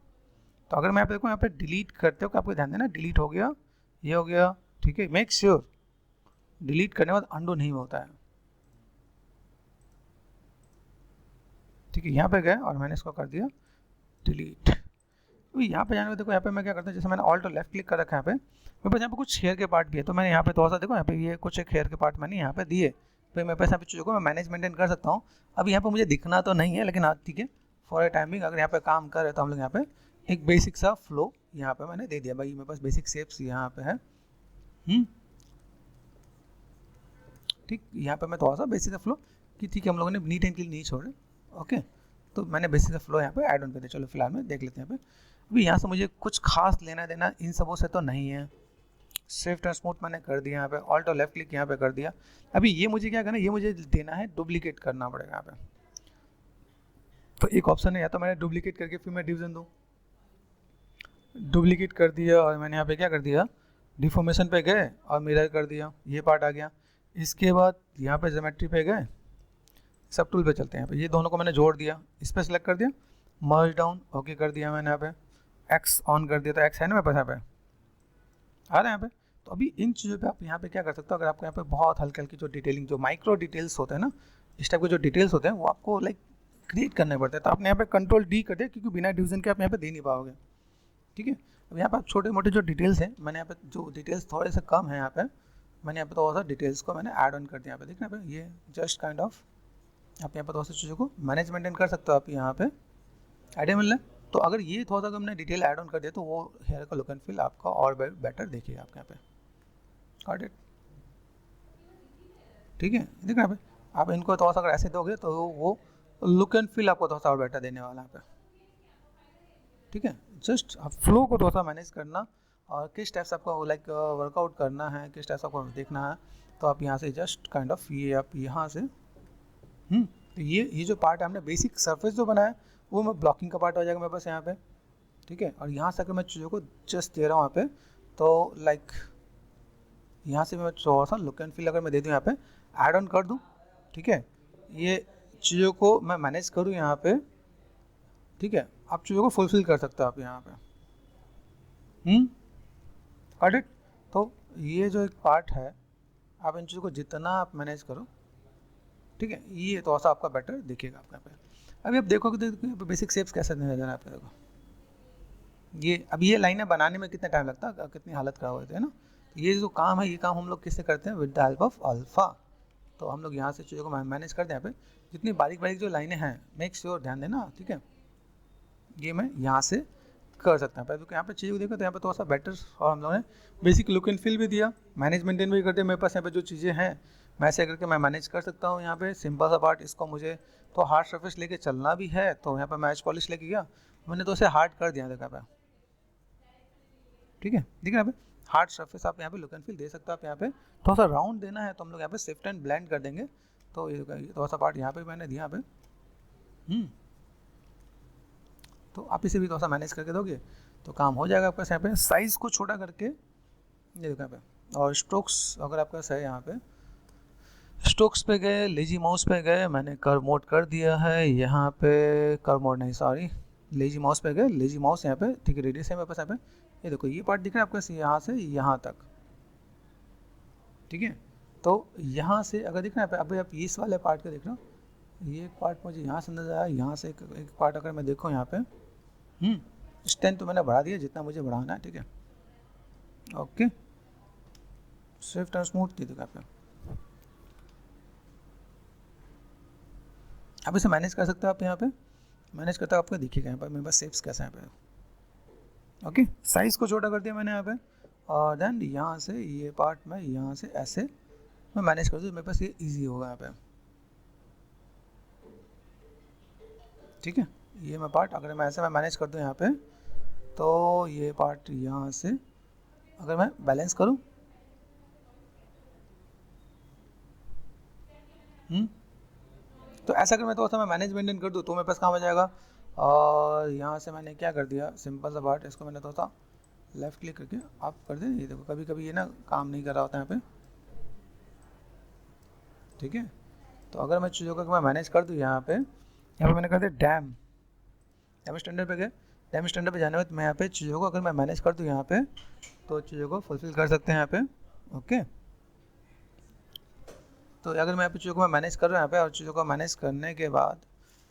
तो अगर मैं देखो यहाँ पे डिलीट करते हो, आपको ध्यान देना डिलीट हो गया, ये हो गया, ठीक है। मेक श्योर डिलीट करने के बाद अंडू नहीं होता है, ठीक है। यहाँ पे गए और मैंने इसको कर दिया डिलीट। तो यहाँ पे जाने को देखो, यहाँ पे मैं क्या करता हूँ, जैसे मैंने ऑल्ट और लेफ्ट क्लिक कर रखा है यहाँ पे, मेरे पास यहाँ पे कुछ हेयर के पार्ट भी है, तो मैंने यहाँ पे थोड़ा सा देखो यहाँ पे ये कुछ एक हेयर के पार्ट मैंने यहाँ पे दिए, फिर मेरे पास यहाँ पे चीज़ों को मैं मैनेज मेंटेन कर सकता हूँ। अभी यहाँ पे मुझे दिखना तो नहीं है, लेकिन हाँ ठीक है, फॉर ए टाइमिंग अगर यहाँ पे काम करे तो हम लोग यहाँ पे एक बेसिक सा फ्लो यहाँ पे मैंने दे दिया भाई, मेरे पास बेसिक शेप्स यहाँ पे है। ठीक, यहाँ पे मैं थोड़ा सा बेसिक फ्लो कि ठीक है, हम लोगों ने नीट एंड क्लीन नहीं छोड़े। ओके, तो मैंने बेसिक फ्लो यहाँ पे ऐड ऑन कर दिया। चलो फिलहाल में देख लेते हैं यहाँ पे। अभी यहाँ से मुझे कुछ खास लेना देना इन सबों से तो नहीं है। शिफ्ट एंड स्मूथ मैंने कर दिया यहाँ पे, ऑल्ट और लेफ्ट क्लिक यहाँ पे कर दिया। अभी ये मुझे क्या करना है, ये मुझे देना है, डुप्लीकेट करना पड़ेगा यहाँ पे। तो एक ऑप्शन है, या तो मैंने डुप्लीकेट करके फिर मैं डिवीजन दूँ। डुप्लीकेट कर दिया और मैंने यहाँ पे क्या कर दिया, डिफॉर्मेशन पे गए और मिरर कर दिया, ये पार्ट आ गया। इसके बाद यहाँ पे ज्योमेट्री पे गए, सब टूल पे चलते हैं। यहाँ पे ये दोनों को मैंने जोड़ दिया, इस पर सेलेक्ट कर दिया, मर्ज डाउन ओके कर दिया मैंने। यहाँ पे एक्स ऑन कर दिया, तो एक्स है ना मेरे पास यहाँ पे आ रहा है यहाँ पे। तो अभी इन चीज़ों पे आप यहाँ पे क्या कर सकते हो, अगर आपको यहाँ पे बहुत हल्की हल्की जो डिटेलिंग, जो माइक्रो डिटेल्स होते हैं ना, इस टाइप के जो डिटेल्स होते हैं वो आपको लाइक क्रिएट करने पड़ते हैं। तो आपने यहाँ पे कंट्रोल डी कर दिया, क्योंकि बिना डिवीजन के आप यहाँ पे दे नहीं पाओगे। ठीक है, अब यहाँ पे छोटे मोटे जो डिटेल्स हैं, मैंने यहाँ पे जो डिटेल्स थोड़े से कम है यहाँ पे, मैंने यहाँ पे थोड़ा सा डिटेल्स को मैंने ऐड ऑन कर दिया। यहाँ पे देखना पे ये जस्ट काइंड ऑफ आप यहाँ पे थोड़ा सा चीज़ों को मैनेज मेंटेन कर सकते हो आप यहाँ पे, आइडिया मिल रहा है। तो अगर ये थोड़ा सा हमने डिटेल ऐड ऑन कर दिया तो वो हेयर का लुक एंड फील आपका और बेटर देखिएगा आपके यहाँ पे। गॉट इट, ठीक है। देखना यहाँ पे आप इनको थोड़ा सा अगर ऐसे दोगे तो वो लुक एंड फील आपको थोड़ा सा और बेटर देने वाला है यहाँ पे। ठीक है, जस्ट आप फ्लो को थोड़ा सा मैनेज करना और किस टाइप से आपको लाइक वर्कआउट करना है, किस टाइप से आपको देखना है, तो आप यहाँ से जस्ट काइंड ऑफ ये आप यहाँ से तो ये जो पार्ट है हमने बेसिक सरफेस जो बनाया वो मैं ब्लॉकिंग का पार्ट हो जाएगा मेरे पास यहाँ पे। ठीक है, और यहाँ से अगर मैं चीज़ों को जस्ट दे रहा हूँ यहाँ पे, तो लाइक यहाँ से मैं थोड़ा सा लुक एंड फील अगर मैं दे दूँ यहाँ पे, ऐड ऑन कर दूँ। ठीक है, ये चीज़ों को मैं मैनेज करूँ यहाँ पे। ठीक है, आप चीज़ों को फुलफिल कर सकते हो आप यहाँ पे। Got it. तो ये जो एक पार्ट है, आप इन चीज़ों को जितना आप मैनेज करो, ठीक है, ये थोड़ा सा आपका बेटर दिखेगा आपका पे। अभी आप देखोगे तो बेसिक शेप्स कैसे नजर आ आपको, देखो ये अब ये लाइनें बनाने में कितना टाइम लगता है, कितनी हालत खराब होती है ना। तो ये जो काम है, ये काम हम लोग किससे करते हैं, with the help of alpha. तो हम लोग यहाँ से चीज़ों को मैनेज करते हैं यहाँ पे। जितनी बारीक बारीक जो लाइनें हैं, मेक श्योर ध्यान देना, ठीक है, ये मैं यहाँ से कर सकता हूँ। क्योंकि यहाँ पे चीज़ों को देखो तो यहाँ पे थोड़ा सा बेटर, और हम लोगों ने बेसिक लुक एंड फील भी दिया, मैनेज मेंटेन भी करते हैं। मेरे पास यहाँ पे जो चीज़ें हैं मैं ऐसे करके मैं मैनेज कर सकता हूँ। यहाँ पे सिंपल सा पार्ट, इसको मुझे तो हार्ड सरफेस लेके चलना भी है, तो यहाँ पे मैच पॉलिश लेके गया, मैंने तो उसे हार्ड कर दिया। देखा पे, ठीक है, ठीक है, यहाँ पे हार्ड सरफेस आप यहाँ पे लुक एंड फील दे सकते हो। आप यहाँ पे थोड़ा सा राउंड देना है तो हम लोग यहाँ पे शिफ्ट एंड ब्लेंड कर देंगे। तो ये थोड़ा सा पार्ट यहाँ पे मैंने दिया यहाँ पे, तो आप इसे भी थोड़ा सा मैनेज करके दोगे तो काम हो जाएगा आपका। यहाँ पे साइज़ को छोटा करके ये देखो यहाँ पे, और स्ट्रोक्स अगर आपका सही, यहाँ पे स्ट्रोक्स पे गए, लेजी माउस पे गए, मैंने कर्व मोड कर दिया है यहाँ पे, कर्व मोड नहीं सॉरी, लेजी माउस पे गए, लेजी माउस यहाँ पे, ठीक है, रेडियस है मेरे पास यहाँ पे। ये देखो ये पार्ट दिख रहा है आपको यहाँ से यहाँ तक, ठीक है। तो यहाँ से अगर दिख रहा है अभी आप इस वाले पार्ट को देख रहे हो, ये एक पार्ट मुझे यहाँ से नजर आया, यहाँ से एक पार्ट अगर मैं देखूँ यहाँ पे, स्ट्रेंथ तो मैंने बढ़ा दिया जितना मुझे बढ़ाना है, ठीक है, ओके। स्विफ्ट और स्मूथ दे दूँगा यहाँ पे, आप इसे मैनेज कर सकते हो। आप यहाँ पे मैनेज करते हो, आपको दिखेगा यहाँ पर मेरे पास शेप्स कैसे हैं यहाँ पे, ओके। साइज़ को छोटा कर दिया मैंने यहाँ पे, और देन यहाँ से ये पार्ट मैं यहाँ से ऐसे मैं मैनेज कर दूँ, मेरे पास ये इजी होगा यहाँ पे, ठीक है। ये मैं पार्ट अगर मैं ऐसे मैं मैनेज कर दूँ यहाँ पे, तो ये पार्ट यहाँ से अगर मैं बैलेंस करूँ, तो ऐसा अगर मैं थोड़ा सा मैं मैनेज मेंटेन कर दूँ तो मेरे पास काम हो जाएगा। और यहाँ से मैंने क्या कर दिया, सिंपल सा पार्ट, इसको मैंने थोड़ा सा लेफ्ट क्लिक करके आप कर दें। ये देखो कभी कभी ये ना काम नहीं कर रहा होता यहाँ पे, ठीक है। तो अगर मैं चीज़ों को मैं मैनेज कर दूँ यहाँ पे मैंने कर दिया डैम स्टैंडर्ड पे गए, डैम स्टैंडर्ड पे जाने के बाद मैं यहाँ पे चीज़ों को अगर मैं मैनेज कर दूँ यहाँ पे, तो चीज़ों को फुलफिल कर सकते हैं यहाँ पे, ओके। तो अगर मैं यहाँ पे चीज़ों को मैं मैनेज कर रहा हूँ यहाँ पे, और चीज़ों को मैनेज करने के बाद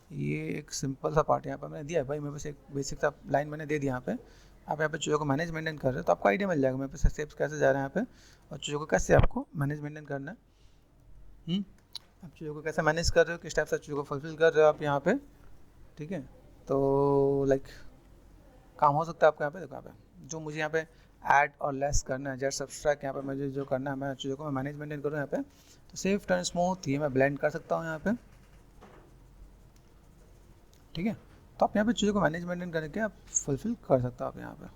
ये एक सिंपल सा पार्ट यहाँ पर मैंने दिया है भाई, मेरे पास एक बेसिक सा लाइन मैंने दे दिया यहाँ पे। आप यहाँ पे चीज़ों को मैनेज मेंटेन कर रहे हो तो आपको आइडिया मिल जाएगा मेरे पास स्टेप्स कैसे जा रहे हैं यहाँ पे, और चीज़ों को कैसे आपको मैनेज मेंटेन करना है। आप चीज़ों को कैसे मैनेज कर रहे हो, किस टाइप से चीज़ों को फुलफिल कर रहे हो आप यहाँ पे, ठीक है। तो लाइक काम हो सकता है आपका यहाँ पे, देखो यहाँ पे जो मुझे यहाँ पे ऐड और लेस करना है, जस्ट सब्सट्रैक्ट यहाँ पे मुझे जो करना है, मैं चीज़ों को मैं मैनेज मेंटेन करूँ यहाँ पे, तो सॉफ्ट एंड स्मूथ ये मैं ब्लेंड कर सकता हूँ यहाँ पे, ठीक है। तो आप यहाँ पे चीज़ों को मैनेज मेंटेन करके आप फुलफिल कर सकते हो आप यहाँ पे।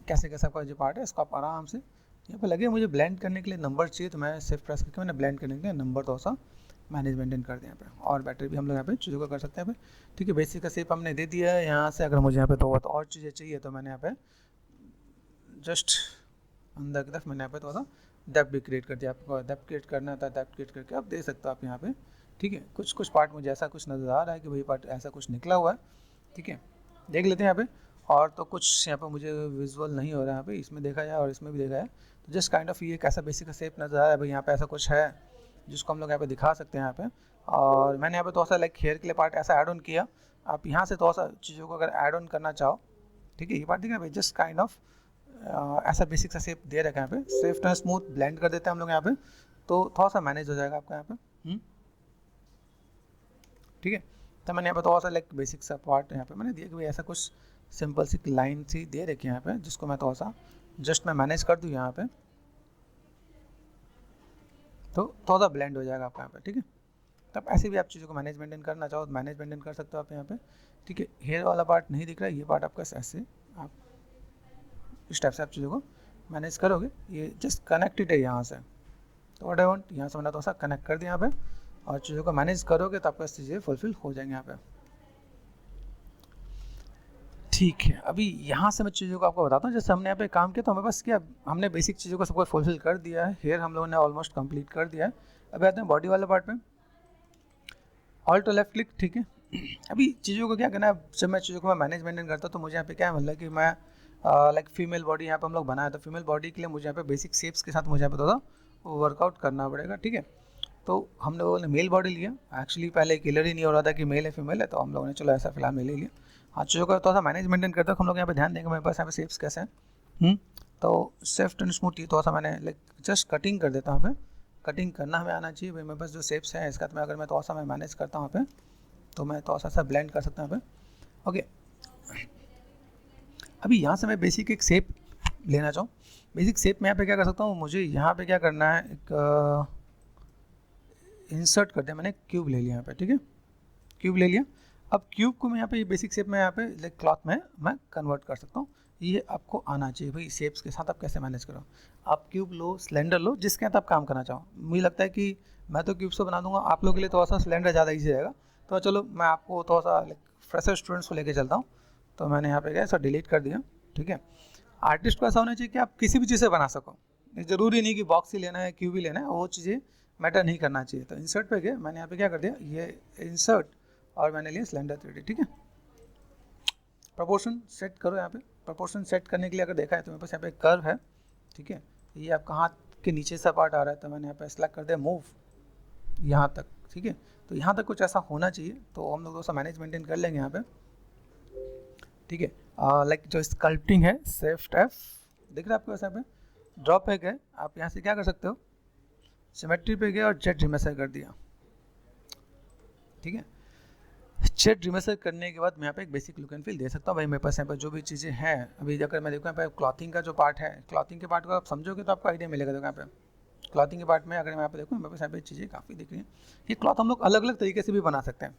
कैसे कैसे आपका जो पार्ट है इसको आप आराम से यहाँ पे लगे, मुझे ब्लेंड करने के लिए नंबर चाहिए तो मैं शिफ्ट प्रेस करके मैंने ब्लेंड करने के लिए नंबर थोड़ा सा मैनेज मेंटेन कर दिया यहाँ पे, और बैटरी भी हम लोग यहाँ पे चीज़ों को कर सकते हैं यहाँ पे, ठीक है। बेसिक का शेप हमने दे दिया है। यहाँ से अगर मुझे यहाँ पे थोड़ा और चीज़ें चाहिए तो मैंने यहाँ पे जस्ट अंदर की तरफ मैंने यहाँ पे थोड़ा सा डेप्थ भी क्रिएट कर दिया। आपको डेप्थ क्रिएट करना होता है, डेप्थ क्रिएट करके आप दे सकते हो आप यहाँ पे, ठीक है। कुछ कुछ पार्ट मुझे ऐसा कुछ नज़र आ रहा है कि भाई पार्ट ऐसा कुछ निकला हुआ है, ठीक है, देख लेते हैं यहाँ पे। और तो कुछ यहाँ पे मुझे विजुअल नहीं हो रहा है यहाँ पे, इसमें देखा जाए और इसमें भी देखा है, तो जस्ट काइंड ऑफ ये एक ऐसा बेसिक का शेप नज़र आ रहा है भाई, यहाँ पे ऐसा कुछ है जिसको हम लोग यहाँ पे दिखा सकते हैं यहाँ पे। और मैंने यहाँ पे थोड़ा सा लाइक हेयर के लिए पार्ट ऐसा ऐड ऑन किया, आप यहाँ से थोड़ा सा चीज़ों को अगर ऐड ऑन करना चाहो, ठीक है। ये पार्ट देखा भाई, जस्ट काइंड ऑफ ऐसा बेसिक सा शेप दे रखा है यहाँ पे, सॉफ्ट एंड स्मूथ ब्लेंड कर देते हैं हम लोग यहाँ पे, तो थोड़ा सा मैनेज हो जाएगा आपका यहाँ पे, ठीक है। तो मैंने यहाँ पे थोड़ा सा लाइक बेसिक सा पार्ट यहाँ पे मैंने दिया कि भाई ऐसा कुछ सिंपल सी लाइन सी दे रखी है यहाँ पे, जिसको मैं थोड़ा सा जस्ट मैं मैनेज कर दूँ यहाँ पे, तो थोड़ा सा ब्लेंड हो जाएगा आपका यहाँ पे, ठीक है। तब ऐसे भी आप चीज़ों को मैनेज मेंटेन करना चाहो तो मैनेज मेंटेन कर सकते हो आप यहाँ पे, ठीक है। हेयर वाला पार्ट नहीं दिख रहा है, ये पार्ट आपका ऐसे आप इस टाइप से आप चीज़ों को मैनेज करोगे, ये जस्ट कनेक्टेड है यहाँ से, तो व्हाट आई वांट यहाँ से मैंने थोड़ा सा कनेक्ट कर दिया यहाँ पे, और चीज़ों को मैनेज करोगे तो आपका चीज़ें फुलफिल हो जाएंगे यहाँ पे, ठीक है। अभी यहाँ से मैं चीज़ों को आपको बताता हूँ, जैसे हमने यहाँ पे काम किया तो हमें बस क्या, हमने बेसिक चीज़ों को सबको फुलफिल कर दिया है, हेयर हम लोगों ने ऑलमोस्ट कंप्लीट कर दिया है। अभी आते हैं बॉडी वाले पार्ट पे, ऑल्ट टू लेफ्ट क्लिक, ठीक है। अभी चीज़ों को क्या करना है, जब मैं चीज़ों को मैं मैनेज मेंटेन करता हूँ तो मुझे यहाँ पे क्या है, मतलब कि मैं लाइक फीमेल बॉडी यहाँ पे हम लोग बनाया, तो फीमेल बॉडी के लिए मुझे यहाँ पे बेसिक शेप्स के साथ मुझे यहाँ पे थोड़ा वर्कआउट करना पड़ेगा, ठीक है। तो हम लोगों ने मेल बॉडी लिया, एक्चुअली पहले क्लियर ही नहीं हो रहा था कि मेल है फीमेल है, तो हम लोगों ने चलो ऐसा फिलहाल मेल ही लिया। हाँ, चीज़ों का थोड़ा सा मैनेज मेंटेन करते हैं हम लोग यहाँ पे ध्यान देंगे, मेरे पास यहाँ पे शेप्स कैसे हैं, तो सॉफ्ट एंड स्मूथ थोड़ा सा मैंने लाइक जस्ट कटिंग कर देता हूँ यहाँ पे, कटिंग करना हमें आना चाहिए भाई। मेरे पास जो शेप्स हैं इसका तो मैं अगर मैं थोड़ा सा मैं मैनेज करता हूँ यहाँ पे, तो मैं थोड़ा सा ब्लेंड कर सकता हूँ यहाँ पे, ओके। अभी यहाँ से मैं बेसिक एक शेप लेना चाहूँ, बेसिक शेप में यहाँ पे क्या कर सकता हूँ, मुझे यहाँ पे क्या करना है, एक इंसर्ट कर दिया मैंने, क्यूब ले लिया यहाँ पे, ठीक है, क्यूब ले लिया। अब क्यूब को मैं यहाँ पे ये बेसिक शेप में यहाँ पे लाइक क्लॉथ में मैं कन्वर्ट कर सकता हूँ। ये आपको आना चाहिए भाई, शेप्स के साथ आप कैसे मैनेज करो। आप क्यूब लो, सिलेंडर लो, जिसके साथ आप काम करना चाहो। मुझे लगता है कि मैं तो क्यूब से बना दूंगा, आप लोगों के लिए थोड़ा सा सिलेंडर ज़्यादा ईजी रहेगा, तो चलो मैं आपको थोड़ा सा लाइक फ्रेशर स्टूडेंट्स को लेके चलता हूँ। तो मैंने यहाँ पे क्या ऐसा डिलीट कर दिया, ठीक है। आर्टिस्ट को ऐसा होना चाहिए कि आप किसी भी चीज़ से बना सको, ज़रूरी नहीं कि बॉक्स ही लेना है, क्यूब ही लेना है, वो चीज़ें मैटर नहीं करना चाहिए। तो इंसर्ट पे गया, मैंने यहाँ पे क्या कर दिया, ये इंसर्ट और मैंने लिया सिलेंडर 3D, ठीक है। प्रोपोर्शन सेट करो यहाँ पे, प्रोपोर्शन सेट करने के लिए अगर देखा है तो मेरे पास यहाँ पे कर्व है, ठीक है। ये आपका हाथ के नीचे सा पार्ट आ रहा है, तो मैंने यहाँ पे सेलेक्ट कर दिया मूव यहाँ तक, ठीक है। तो यहाँ तक कुछ ऐसा होना चाहिए, तो हम लोग थोड़ा सा मैनेज मेंटेन कर लेंगे यहाँ पे, ठीक है। लाइक जो स्कल्पटिंग है, शिफ्ट F दिख रहा है आपको यहाँ पे, ड्रॉप पे गए, आप यहाँ से क्या कर सकते हो, सिमेट्री पे गए और जेट रिमेसर कर दिया, ठीक है। जेट रिमेसर करने के बाद मैं यहाँ पे एक बेसिक लुक एंड फील दे सकता हूँ भाई। मेरे पास यहाँ पर जो भी चीज़ें हैं, अभी अगर मैं देखूँ यहाँ पे क्लॉथिंग का जो पार्ट है, क्लॉथिंग के पार्ट को आप समझोगे तो आपको आइडिया मिलेगा। देखो यहाँ पे क्लॉथिंग के पार्ट में अगर मैं यहाँ पे देखूँ, मेरे पास यहाँ पे चीज़ें काफ़ी दिख रही हैं। ये क्लॉथ हम लोग अलग अलग तरीके से भी बना सकते हैं,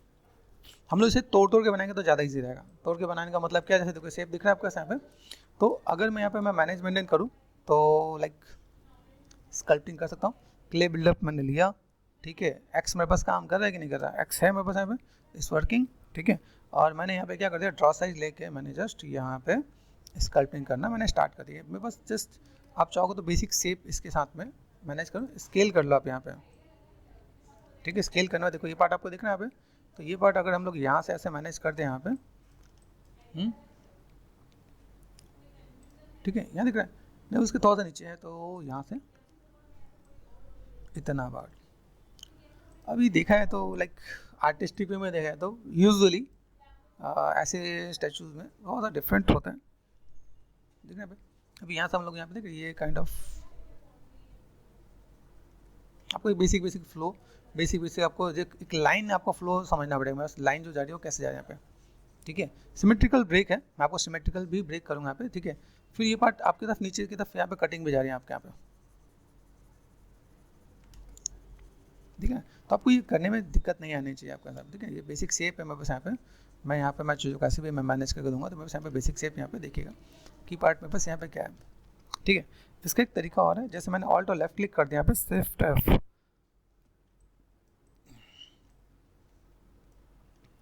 हम लोग इसे तोड़ तोड़ के बनाएंगे तो ज़्यादा ईजी रहेगा। तोड़ के बनाने का मतलब क्या, जैसे देखो शेप दिख रहा है आपका यहाँ पे, तो अगर मैं यहाँ पे मैं मैनेज मेंटेन करूँ तो लाइक स्कल्पटिंग कर सकता हूँ। क्ले बिल्डअप मैंने लिया, ठीक है। एक्स मेरे पास काम कर रहा है कि नहीं कर रहा है, एक्स है मेरे पास यहाँ पे, इस वर्किंग, ठीक है। और मैंने यहाँ पे क्या कर दिया, ड्रॉ साइज लेके मैंने जस्ट यहाँ पे स्कल्पटिंग करना मैंने स्टार्ट कर दिया। मेरे पास जस्ट आप चाहोगे तो बेसिक शेप इसके साथ में मैनेज करो, स्केल कर लो आप यहाँ पे, ठीक है। स्केल करना, देखो ये पार्ट आपको दिख रहा है यहाँ पे, तो ये पार्ट अगर हम लोग यहाँ से ऐसे मैनेज कर दें यहाँ पे, ठीक है, यहाँ दिख रहा है नहीं, उसके थोड़ा सा नीचे है, तो यहाँ से इतना पार्ट। अभी देखा है तो लाइक आर्टिस्टिक वे में देखा है तो यूजुअली ऐसे स्टैचूज में बहुत सा डिफरेंट होता है, देख रहे हैं। अभी यहाँ से हम लोग यहाँ पे देख रहे हैं, ये काइंड ऑफ आपको एक बेसिक फ्लो, बेसिक आपको एक लाइन आपको फ्लो समझना पड़ेगा। बस लाइन जो जा रही है वो कैसे जा रही है यहाँ पे, ठीक है। सिमेट्रिकल ब्रेक है, मैं आपको सिमेट्रिकल भी ब्रेक करूँगा यहाँ पे, ठीक है। फिर ये पार्ट आपकी तरफ नीचे की तरफ यहाँ पे कटिंग भी जा रही है आपके यहाँ पे, ठीक है। तो आपको ये करने में दिक्कत नहीं आनी चाहिए आपके साथ, ठीक है। ये बेसिक शेप है मेरे पास यहाँ पे, मैं चीज़ों कैसे भी मैं मैनेज करके दूंगा। तो मेरे पास यहाँ पे बेसिक शेप यहाँ पे देखिएगा की पार्ट मेरे पास यहाँ पे क्या है, ठीक है। इसका एक तरीका और है, जैसे मैंने ऑल्ट और लेफ्ट क्लिक कर दिया यहाँ पे, शिफ्ट F,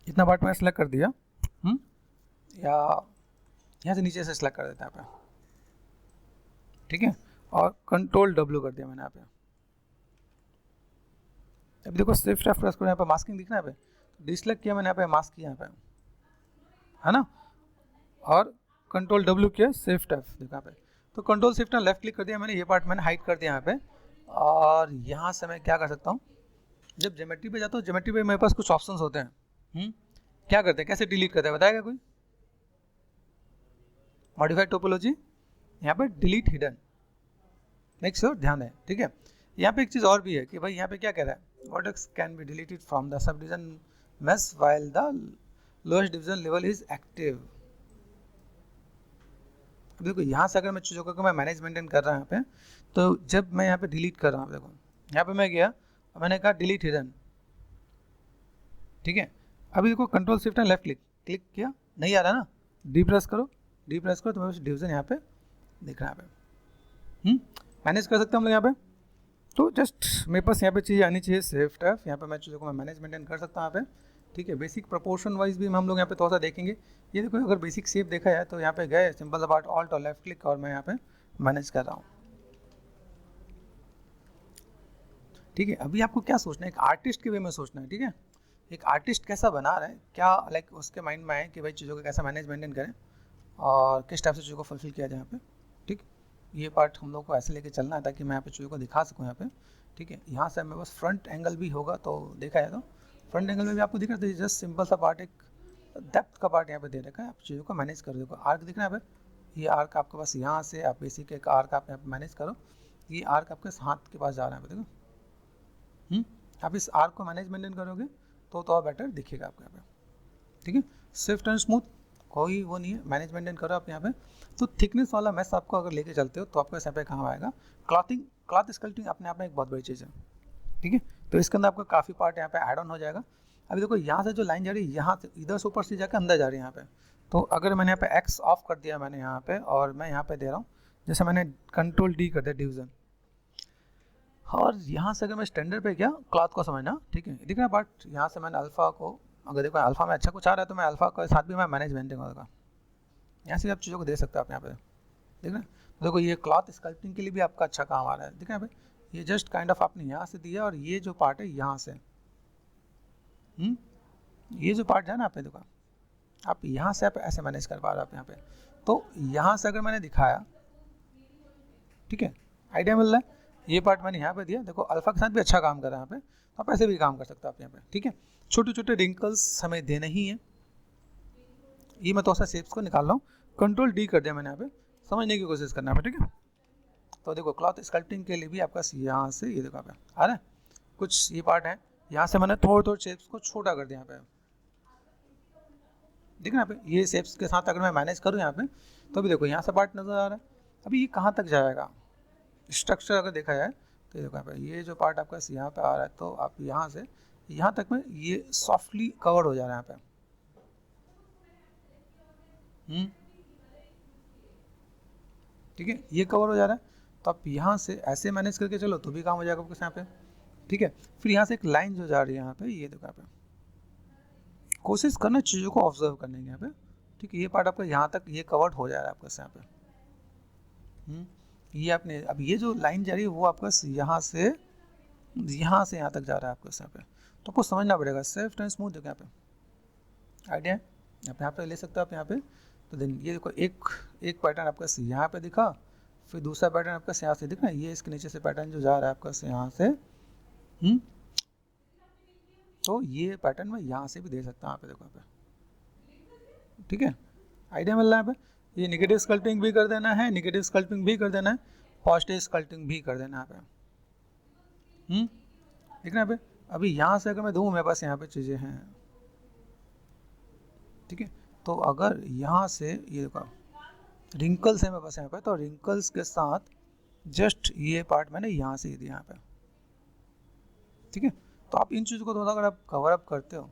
इतना पार्ट मैंने सेलेक्ट कर दिया, या यहाँ से नीचे से सेलेक्ट कर देता है यहाँ पे, ठीक है। और कंट्रोल W कर दिया मैंने यहाँ पे। अभी देखो शिफ्ट F प्रेस करो, यहाँ पे मास्किंग दिख रहा है यहाँ पे, डिसलेक्ट किया मैंने यहाँ पे, मास्क किया यहाँ पे, है ना। और कंट्रोल W किया, शिफ्ट F देखो यहाँ पे। तो कंट्रोल शिफ्ट लेफ्ट क्लिक कर दिया मैंने, ये पार्ट मैंने हाइड कर दिया यहाँ पे। और यहाँ से मैं क्या कर सकता हूँ, जब ज्योमेट्री पे जाता हूँ, ज्योमेट्री पे मेरे पास कुछ ऑप्शंस होते हैं, क्या करते हैं, कैसे डिलीट करते हैं, बताएगा कोई। मॉडिफाइड टोपोलॉजी, यहाँ पे डिलीट हिडन, मेक श्योर, ध्यान है, ठीक है। यहाँ पे एक चीज़ और भी है कि भाई यहाँ पे क्या कह रहा है, vertex can be deleted from the sub division mesh while the lowest division level is active. अब देखो यहाँ से अगर मैं चीज़ों को मैं मैनेज मेंटेन कर रहा हूँ यहाँ पे, तो जब मैं यहाँ पे डिलीट कर रहा हूँ, देखो यहाँ पे मैं गया, मैंने कहा डिलीट हिडन, ठीक है। अभी देखो control shift and left click किया, नहीं आ रहा ना, डी प्रेस करो तो मेरे पास डिवीजन यहाँ पे दिख रहा है, यहाँ पे मैनेज कर सकते हैं हम लोग यहाँ पे। तो जस्ट मेरे पास यहाँ पे चीज़ आनी चाहिए शिफ्ट F, यहाँ पे मैं चीज़ों को मैं मैनेज मेंटेन कर सकता हूँ यहाँ पे, ठीक है। बेसिक प्रोपोर्शन वाइज भी हम लोग यहाँ पे थोड़ा सा देखेंगे। ये देखो अगर बेसिक शेप देखा जाए तो यहाँ पे गए, सिंपल सा पार्ट ऑल्ट और लेफ्ट क्लिक, और मैं यहाँ पे मैनेज कर रहा हूँ, ठीक है। अभी आपको क्या सोचना है, एक आर्टिस्ट के वे में सोचना है, ठीक है। एक आर्टिस्ट कैसा बना रहा है, क्या लाइक उसके माइंड में है कि भाई चीज़ों को कैसा मैनेज मेंटेन करें और किस टाइप से चीज़ों को फुलफिल किया जाए यहाँ पे, ठीक। ये पार्ट हम लोग को ऐसे लेके चलना है ताकि मैं यहाँ पे चीज़ों को दिखा सकूँ यहाँ पे, ठीक है। यहाँ से मेरे पास फ्रंट एंगल भी होगा, तो देखा जाए तो फ्रंट एंगल में भी आपको दिख रहा है, जस्ट सिंपल सा पार्ट, एक डेप्थ का पार्ट यहाँ पे दे रखा है, आप चीज़ों को मैनेज कर देखो। आर्क दिख रहा है यहाँ पे, ये आर्क आपके पास यहाँ से आप बेसिक एक आर्क आप यहाँ पे मैनेज करो, ये आर्क आपके हाथ के पास जा रहा है, देखो आप इस आर्क को मैनेज मेंटेन करोगे तो और बेटर दिखेगा आपको यहाँ पे, ठीक है। स्विफ्ट एंड स्मूथ कोई वो नहीं है, मैनेज मेंटेन करो आप यहाँ पे। तो थिकनेस वाला मैस आपको अगर लेके चलते हो तो आपको यहाँ पे काम आएगा। क्लॉथ स्कल्पटिंग अपने आप में एक बहुत बड़ी चीज़ है, ठीक है। तो इसके अंदर आपका काफ़ी पार्ट यहाँ पे ऐड ऑन हो जाएगा। अभी देखो यहाँ से जो लाइन जा रही है, यहाँ से इधर से ऊपर से जाकर अंदर जा रही है यहाँ पे। तो अगर मैंने यहाँ पे एक्स ऑफ कर दिया मैंने यहाँ पे, और मैं यहाँ पे दे रहा हूँ, जैसे मैंने कंट्रोल D कर दिया डिवीज़न, और यहाँ से अगर मैं स्टैंडर्ड पे गया, क्लॉथ को समझना, ठीक है। दिख रहा है पार्ट, यहाँ से मैंने अल्फ़ा को, अगर देखो अल्फ़ा में अच्छा कुछ आ रहा है तो मैं अल्फ़ा के साथ भी मैं मैनेज मेंटेन करूँगा, यहाँ से भी आप चीज़ों को दे सकते हो आप यहाँ पे, ठीक है। देखो ये क्लॉथ स्कल्पटिंग के लिए भी आपका अच्छा काम आ रहा है, दिख रहा है भाई। ये जस्ट काइंड ऑफ आपने यहाँ से दिया, और ये जो पार्ट है यहाँ से, ये जो पार्ट है ना आप देखो, आप यहाँ से आप ऐसे मैनेज कर पा रहे हो आप यहाँ पे। तो यहाँ से अगर मैंने दिखाया, ठीक है, आइडिया मिल रहा है। ये पार्ट मैंने यहाँ पे दिया, देखो अल्फ़ा के साथ भी अच्छा काम कर रहा है यहाँ पे, तो आप ऐसे भी काम कर सकते हो आप यहाँ पे, ठीक है। छोटे छोटे रिंकल्स हमें देने ही है। ये मैं थोड़ा सा शेप्स को निकाल रहा हूँ, कंट्रोल D कर दिया मैंने यहाँ पे, समझने की कोशिश करना है, ठीक है। तो देखो क्लॉथ स्कल्पटिंग के लिए भी आपका यहाँ से ये देखो आप आ रहा है, कुछ ये पार्ट है, यहाँ से मैंने थोड़े थोड़े शेप्स को छोटा कर दिया यहाँ पे, ठीक है। यहाँ पे ये शेप्स के साथ अगर मैं मैनेज करूँ यहाँ पे, तो अभी देखो यहाँ से पार्ट नज़र आ रहा है। अभी ये कहाँ तक जाएगा, स्ट्रक्चर अगर देखा जाए तो देखो यहाँ पे ये जो पार्ट आपका यहाँ पे आ रहा है, तो आप यहाँ से यहाँ तक में ये सॉफ्टली कवर हो जा रहा है यहाँ पे, ठीक है, ये कवर हो जा रहा है। तो आप यहाँ से ऐसे मैनेज करके चलो तो भी काम हो जाएगा आपके यहाँ पे, ठीक है। फिर यहाँ से एक लाइन जो जा रही है यहाँ पे, ये देखो यहाँ पे, कोशिश करना चीज़ों को ऑब्जर्व करने की यहाँ पे, ठीक है। ये पार्ट आपका यहाँ तक ये कवर्ड हो जा रहा है आपके यहाँ पे, ये आपने, अब ये जो लाइन जा रही है वो आपका यहाँ से यहाँ तक जा रहा है आपके यहाँ पे, तो आपको समझना पड़ेगा। सेफ्ट एंड स्मूथ देखो यहाँ पे, आइडिया है, यहाँ पे ले सकते हो आप यहाँ पे। तो देन ये देखो एक पैटर्न आपका यहाँ पे दिखा, फिर दूसरा पैटर्न आपका यहाँ से दिख रहा है, ये इसके नीचे से पैटर्न जो जा रहा है आपका यहाँ से, तो ये पैटर्न मैं यहाँ से भी दे सकता हूँ यहाँ पे, देखो यहाँ पे, ठीक है, आइडिया मिल रहा है यहाँ पे। ये निगेटिव स्कल्पटिंग भी कर देना है, निगेटिव स्कल्पटिंग भी कर देना है, पॉजिटिव स्कल्पटिंग भी कर देना है यहाँ पे, ठीक है यहाँ पे। अभी यहाँ से अगर मैं दूँ, मेरे पास यहाँ पे चीज़ें हैं, ठीक है। तो अगर यहाँ से ये देखो रिंकल्स है मेरे पास यहाँ पे, तो रिंकल्स के साथ जस्ट ये पार्ट मैंने यहाँ से दिया यहाँ पे, ठीक है। तो आप इन चीज़ों को थोड़ा अगर आप कवर अप करते हो,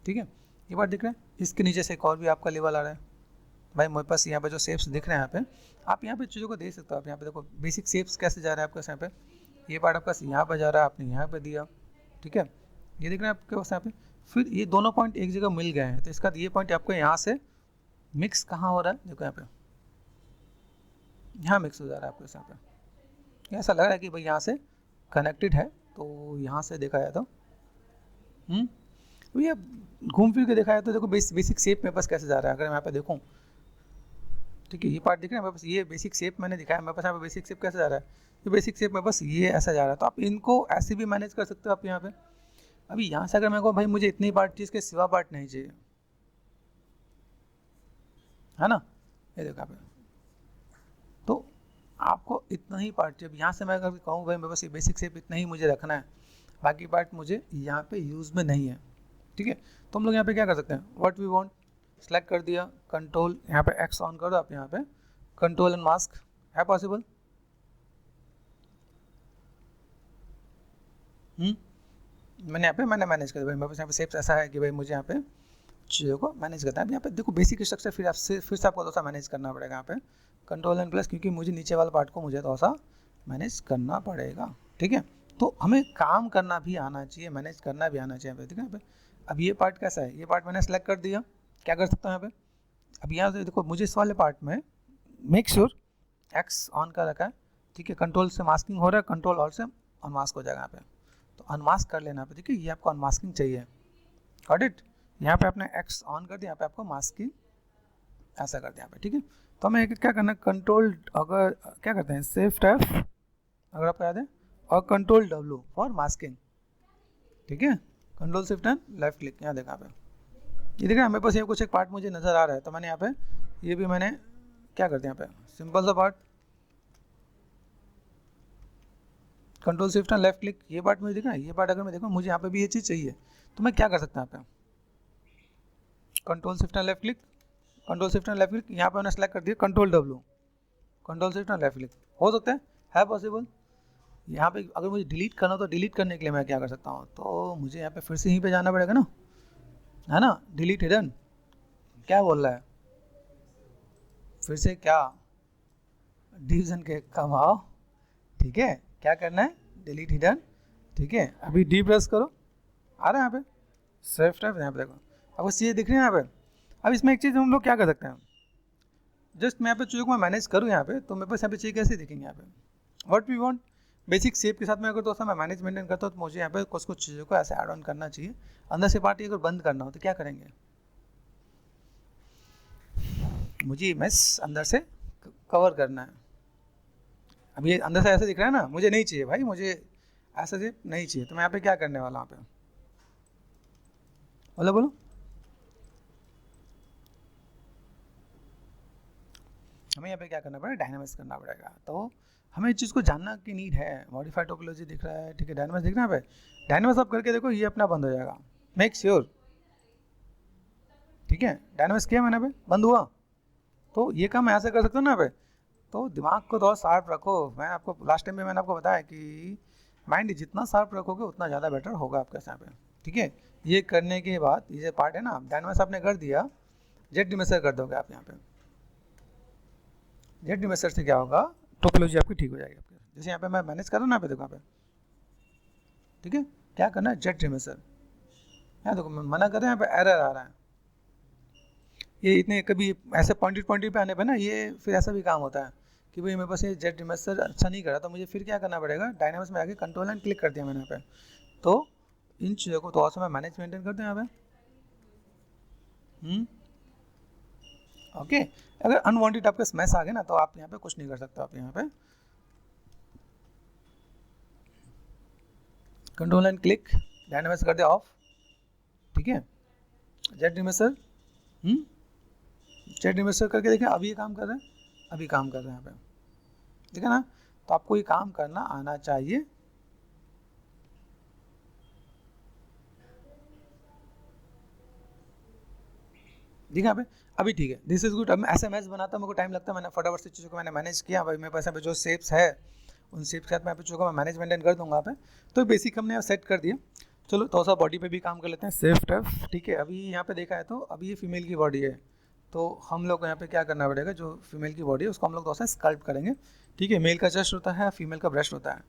ठीक है, ये बात दिख रहा है। इसके नीचे से एक और भी आपका लेवल आ रहा है भाई, मेरे पास यहाँ पे जो शेप्स दिख रहे हैं यहाँ पे, आप यहाँ पे चीज़ों को देख सकते हो। आप यहाँ पे देखो बेसिक शेप्स कैसे जा रहा है आपके यहाँ पे, ये पार्ट आपका यहाँ पे जा रहा है, आपने यहाँ पे दिया, ठीक है, ये दिख रहा है आपके पास यहाँ पे। फिर ये दोनों पॉइंट एक जगह मिल गए हैं, तो इसका ये पॉइंट आपको यहाँ से मिक्स कहाँ हो रहा है, देखो यहाँ पे, यहाँ मिक्स हो जा रहा है आपके यहाँ पे। ऐसा लग रहा है कि भाई यहाँ से कनेक्टेड है, तो यहाँ से देखा जाए तो भैया घूम फिर के देखा जाए तो देखो बेसिक शेप मेरे पास कैसे जा रहा है। अगर मैं यहाँ पे देखूँ, ठीक है, ये पार्ट दिख रहा है मेरे पास, ये बेसिक शेप मैंने दिखाया मेरे पास यहाँ पे। बेसिक शेप कैसे जा रहा है, ये बेसिक शेप मेरे पास ये ऐसा जा रहा है। तो आप इनको ऐसे भी मैनेज कर सकते हो आप यहाँ पे। अभी यहाँ से अगर मैं कहूँ भाई मुझे इतनी पार्ट चाहिए, इसके सिवा पार्ट नहीं चाहिए, है ना, ये देखो यहाँ पे, तो आपको इतना ही पार्ट चाहिए। अब यहाँ से मैं अगर कहूँ भाई मेरे पास ये बेसिक शेप इतना ही मुझे रखना है, बाकी पार्ट मुझे यहाँ पे यूज़ में नहीं है, ठीक है। तो हम लोग यहाँ पे क्या कर सकते हैं, व्हाट वी वांट सेलेक्ट कर दिया, कंट्रोल यहाँ पे एक्स ऑन कर दो आप, यहाँ पे कंट्रोल एंड मास्क है पॉसिबल। मैंने यहाँ पे मैनेज कर दिया भाई, मेरे पास यहाँ पे शेप्स ऐसा है कि भाई मुझे यहाँ पे चीज़ों को मैनेज करना है। यहाँ पे देखो बेसिक स्ट्रक्चर फिर से आपको थोड़ा सा मैनेज करना पड़ेगा यहाँ पे, कंट्रोल एंड प्लस, क्योंकि मुझे नीचे वाला पार्ट को मुझे थोड़ा सा मैनेज करना पड़ेगा, ठीक है। तो हमें काम करना भी आना चाहिए, मैनेज करना भी आना चाहिए, ठीक है। यहाँ पे अब ये पार्ट कैसा है, ये पार्ट मैंने सेलेक्ट कर दिया, क्या कर सकता हूँ यहाँ पे। अब यहाँ से देखो मुझे इस वाले पार्ट में मेक श्योर एक्स ऑन कर रखा है, ठीक है, कंट्रोल से मास्किंग हो रहा है, कंट्रोल ऑल से अनमास्क हो जाएगा यहाँ पे, तो अनमास्क कर लेना पे, ठीक है। ये आपको अनमास्किंग चाहिए, गॉट इट। यहाँ पे आपने एक्स ऑन कर दिया, यहाँ पे आपको मास्किंग ऐसा कर दिया यहाँ पे, ठीक है। तो हमें क्या करना है, कंट्रोल अगर क्या करते हैं शिफ्ट एफ अगर आपको याद है, और कंट्रोल डब्ल्यू फॉर मास्किंग, ठीक है, control shift and left click. यहाँ देखा पे, ये देखा मेरे पास ये कुछ एक पार्ट मुझे नज़र आ रहा है, तो मैंने यहाँ पे ये भी मैंने क्या कर दिया यहाँ पे, सिंपल सा part, control shift and left click, ये पार्ट मुझे दिख रहा है। ये पार्ट अगर मैं देखूँ मुझे यहाँ पे भी ये चीज़ चाहिए, तो मैं क्या कर सकता हूँ यहाँ पे, control shift and left click, control shift and left click, यहाँ पे मैंने सेलेक्ट कर दिया control W, control shift and left click, हो सकता है पॉसिबल। यहाँ पे अगर मुझे डिलीट करना हो तो डिलीट करने के लिए मैं क्या कर सकता हूँ, तो मुझे यहाँ पे फिर से यहीं पे जाना पड़ेगा ना, है ना, डिलीट हिडन, क्या बोल रहा है फिर से, क्या डिवीजन के कमाओ, ठीक है, क्या करना है, डिलीट हिडन, ठीक है। अभी डी प्रेस करो, आ रहा है यहाँ पे सेफ टाइप, यहाँ पे देखो आपको चीज़ें दिख रही है यहाँ पे। अब इसमें एक चीज़ हम लोग क्या कर सकते हैं, जस्ट मैं यहाँ पे चीज़ों को मैं मैनेज करूँ यहाँ पे, तो मेरे पास यहाँ पे चीज़ कैसे दिखेंगे यहाँ पे, what we want basic shape के साथ में अगर तो मैं मैनेज मेंटेन करता हूँ, तो मुझे यहाँ पे कुछ चीज़ों को ऐसे ऐड ऑन करना चाहिए। अंदर से पार्टी अगर बंद करना हो तो क्या करेंगे, मुझे इमेज अंदर से कवर करना है। अब ये अंदर से ऐसे दिख रहा है ना, मुझे नहीं चाहिए भाई, मुझे ऐसा से नहीं चाहिए, तो मैं यहाँ पे क्या करने वाला हूँ, यहाँ पे बोलो हमें यहाँ पे क्या करना पड़ेगा, डायनामिक्स करना पड़ेगा। तो हमें इस चीज़ को जानना की नीड है। मॉडिफाइड टोपोलॉजी दिख रहा है, ठीक है, डायनामिक्स दिख रहा है यहाँ पे, डायनामिक्स आप करके देखो, ये अपना बंद हो जाएगा, मेक श्योर, ठीक है। डायनामिक्स किया मैंने पे, बंद हुआ, तो ये काम मैं ऐसे कर सकता हूँ ना यहाँ पे। तो दिमाग को थोड़ा शार्प रखो। मैं आपको लास्ट टाइम में मैंने आपको बताया कि माइंड जितना शार्प रखोगे उतना ज़्यादा बेटर होगा आपके यहाँ पे, ठीक है। ये करने के बाद ये जो पार्ट है ना, डायनामिक्स आपने कर दिया, जेट डिमेसर कर दोगे आप यहाँ पे। जेट डिमेसर से क्या होगा, टोपोलॉजी आपकी ठीक हो जाएगी आपकी। जैसे यहाँ पे मैं मैनेज कर रहा हूँ ना, यहाँ पे देखो यहाँ पे, ठीक है, क्या करना है, जेट डिमेसर, यहाँ देखो मैं मना कर रहा हूँ, यहाँ पे एरर आ रहा है। ये इतने कभी ऐसे पॉइंटेड पे आने पे ना, ये फिर ऐसा भी काम होता है कि भाई मेरे पास ये जेट डिमेसर अच्छा नहीं करा, तो मुझे फिर क्या करना पड़ेगा, डायनामिक्स में आके कंट्रोल एंड क्लिक कर दिया मैंने यहाँ पे। तो इन चीज़ों को थोड़ा सा मैं मैनेज मेंटेन करते हैं यहाँ पे। ओके, अगर अनवांटेड आपके स्मैश आ गए ना, तो आप यहाँ पे कुछ नहीं कर सकते। आप यहाँ पे कंट्रोल एंड क्लिक, डायनामिक्स कर दिया ऑफ, ठीक है, जेट डिमेसर, जेट डिमेसर करके देखें, अभी ये काम कर रहे हैं, अभी काम कर रहे हैं यहाँ पे, ठीक है ना। तो आपको ये काम करना आना चाहिए। ठीक है यहाँ पे। अभी ठीक है, दिस इज गुड। अब मैं SMS बनाता हूँ, मेरे को टाइम लगता है, मैंने फटाफट से चीज़ों को मैंने मैनेज किया भाई। मेरे पास यहाँ पे जो शेप्स है उन शेप्स के साथ मैं चीज़ों को मैं मैनेज मेंटेन कर दूंगा यहाँ पे। तो बेसिक हमने सेट कर दिया। चलो थोड़ा सा बॉडी पे भी काम कर लेते हैं, सेफ टफ। ठीक है, अभी यहाँ पे देखा है तो अभी ये फीमेल की बॉडी है, तो हम लोग को यहाँ पे क्या करना पड़ेगा, जो फीमेल की बॉडी है उसको हम लोग थोड़ा सा स्कल्प करेंगे। ठीक है, मेल का चेस्ट होता है, फीमेल का ब्रेस्ट होता है।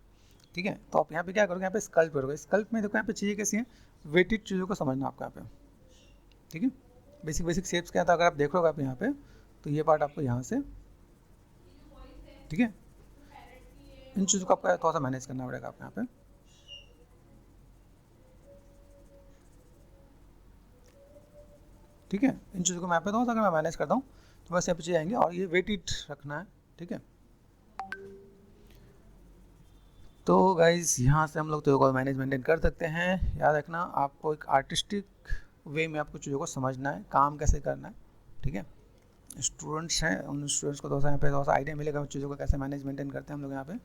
ठीक है, तो आप यहाँ पे क्या करोगे, यहाँ पे स्कल्प करोगे। स्कल्प में देखो यहाँ पे चीज़ें कैसी हैं, वेटेड चीज़ों को समझना आपको यहाँ पे। ठीक है, बेसिक बेसिक शेप्स क्या था अगर आप देखोगे आप यहाँ पे, तो ये पार्ट आपको यहाँ से, ठीक है, इन चीज़ों को आपको थोड़ा सा मैनेज करना पड़ेगा आप यहाँ पे। ठीक है, इन चीज़ों को मैं यहाँ पे थोड़ा सा अगर मैं मैनेज करता हूँ तो बस यहाँ पे चीज़ आएंगे, और ये वेटेड रखना है। ठीक है, तो गाइज यहाँ से हम लोग चीज़ों को मैनेज मेंटेन कर सकते हैं। याद रखना आपको एक आर्टिस्टिक वे में आपको चीज़ों को समझना है, काम कैसे करना है। ठीक है, स्टूडेंट्स हैं, उन स्टूडेंट्स को थोड़ा सा यहाँ पे थोड़ा सा आइडिया मिलेगा चीज़ों को कैसे मैनेज मेंटेन करते हैं हम लोग यहाँ पे।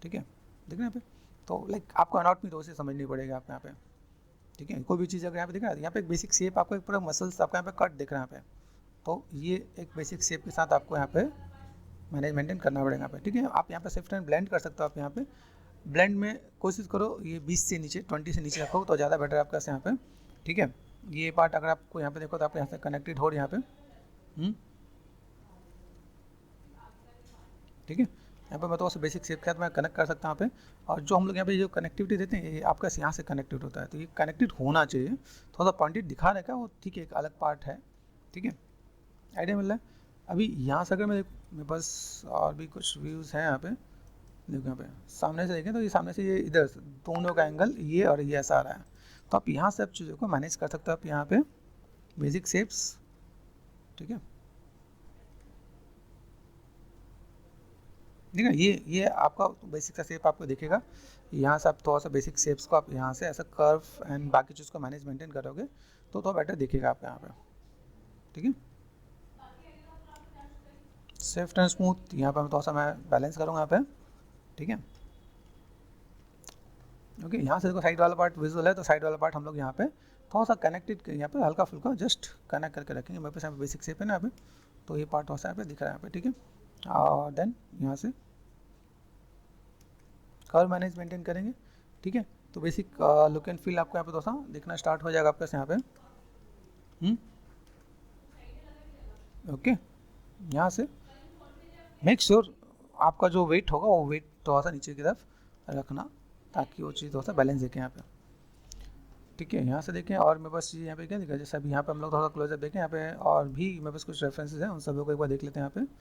ठीक है, देख रहे हैं यहाँ पे, तो लाइक आपको अनाटॉमी तो से समझनी पड़ेगी आपको यहाँ पे। ठीक है, कोई भी चीज़ अगर यहाँ पे दिख रहा है, यहाँ पे एक बेसिक शेप आपको, एक पूरा मसल्स आपको यहाँ पे कट दिख रहा है यहाँ पे, तो ये एक बेसिक शेप के साथ आपको यहाँ पे मैनेज मेंटेन करना पड़ेगा यहाँ पे। ठीक है, आप यहाँ पे शिफ्ट एंड ब्लेंड कर सकते हो। आप यहाँ पे ब्लेंड में कोशिश करो ये 20 से नीचे, 20 से नीचे रखो तो ज़्यादा बेटर है आपका यहाँ पे। ठीक है, ये पार्ट अगर आपको यहाँ पे देखो तो आप यहाँ से कनेक्टेड हो यहाँ पे। ठीक है, यहाँ पे मैं तो बेसिक शेप के साथ मैं कनेक्ट कर सकता हूँ यहाँ पे। और जो हम लोग यहाँ पे जो कनेक्टिविटी देते हैं, ये आपका यहाँ से कनेक्टेड होता है, तो ये कनेक्टेड होना चाहिए। थोड़ा सा पॉइंटेड दिखा रखा है वो, ठीक है, एक अलग पार्ट है। ठीक है, आइडिया मिल रहा है। अभी यहाँ से अगर मेरे पास और भी कुछ व्यूज़ हैं यहाँ पे, देखो यहाँ पे सामने से देखें तो ये सामने से ये इधर दोनों का एंगल ये और ये ऐसा आ रहा है, तो आप यहाँ से आप चीज़ों को मैनेज कर सकते हो आप यहाँ पे बेसिक शेप्स। ठीक है, ठीक है, ये आपका बेसिक सा शेप आपको दिखेगा। यहाँ से आप थोड़ा सा बेसिक शेप्स को आप यहाँ से ऐसा कर्व एंड बाकी चीज़ को मैनेज मेंटेन करोगे तो थोड़ा बेटर दिखेगा आपको यहाँ पे। ठीक है, सॉफ्ट एंड स्मूथ यहाँ पे मैं थोड़ा सा मैं बैलेंस करूँगा यहाँ पे। ठीक है, ओके, यहाँ से देखो साइड वाला पार्ट विजुअल है, तो साइड वाला पार्ट हम लोग यहाँ पे थोड़ा सा कनेक्टेड यहाँ पे हल्का फुल्का जस्ट कनेक्ट करके रखेंगे। मेरे पास यहाँ पे बेसिक शेप है ना यहाँ पे, तो ये पार्ट थोड़ा सा यहाँ पे दिख रहा है यहाँ पे। ठीक है, और देन यहाँ से कर्व मैनेज मेंटेन करेंगे। ठीक है, तो बेसिक लुक एंड फील आपको यहाँ पे थोड़ा सा दिखना स्टार्ट हो जाएगा आपके यहाँ पे। ओके, यहाँ से मेक श्योर आपका जो वेट होगा वो वेट थोड़ा सा नीचे की तरफ रखना, ताकि वो चीज़ थोड़ा सा बैलेंस देखें यहाँ पे। ठीक है, यहाँ से देखें, और मेरे पास चीज़ यहाँ पे क्या दिखा, जैसे अभी यहाँ पे हम लोग थोड़ा क्लोजअप देखें यहाँ पे, और भी मेरे पास कुछ रेफरेंसेस हैं, उन सभी को एक बार देख लेते हैं यहाँ पे।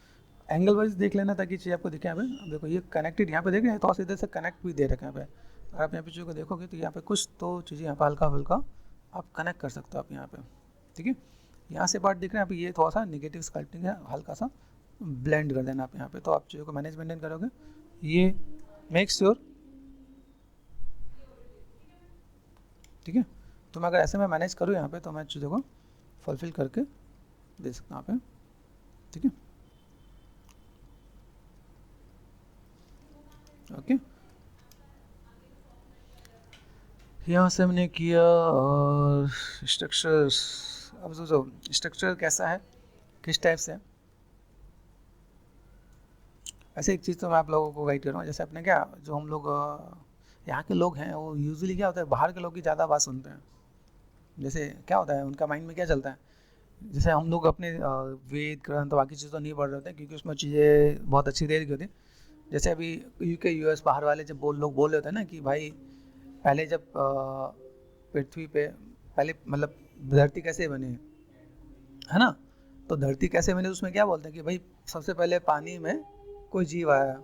एंगल वाइज देख लेना ताकि चीज़ आपको दिखे यहाँ पे। अब देखो ये कनेक्टेड यहाँ पे देख रहे हैं, थोड़ा सा इधर से कनेक्ट भी दे रखे हैं यहाँ पे। अगर आप यहाँ पे चीज़ों को देखोगे तो यहाँ पे कुछ तो चीज़ें यहाँ पे हल्का फुल्का आप कनेक्ट कर सकते हो आप यहाँ पे। ठीक है, यहाँ से पार्ट दिख रहे हैं आप, ये थोड़ा सा निगेटिव स्कल्पटिंग है, हल्का सा ब्लेंड कर देना आप यहाँ पे, तो आप चीज़ों को मैनेज मेंटेन करोगे। ये मेक श्योर, ठीक है, तो मैं अगर ऐसे मैं मैनेज करूँ यहाँ पे तो मैं चीज़ों को फुलफिल करके दे सकता हूँ यहाँ पे। ठीक है, ओके, यहाँ से हमने किया। और स्ट्रक्चर्स, अब सोचो स्ट्रक्चर कैसा है, किस टाइप से है। ऐसे एक चीज़ तो मैं आप लोगों को गाइड कर रहा हूँ, जैसे अपने क्या जो हम लोग यहाँ के लोग हैं वो यूजुअली क्या होता है, बाहर के लोग की ज़्यादा बात सुनते हैं। जैसे क्या होता है उनका माइंड में क्या चलता है, जैसे हम लोग अपने वेद ग्रंथ बाकी चीज़ तो नहीं पढ़ रहे होते क्योंकि उसमें चीज़ें बहुत अच्छी तरीके की होती हैं। जैसे अभी UK US बाहर वाले जब लोग बोल रहे होते हैं ना कि भाई पहले जब पृथ्वी पे पहले मतलब धरती कैसे बनी है ना, तो धरती कैसे बनी, उसमें क्या बोलते हैं कि भाई सबसे पहले पानी में कोई जीव आया।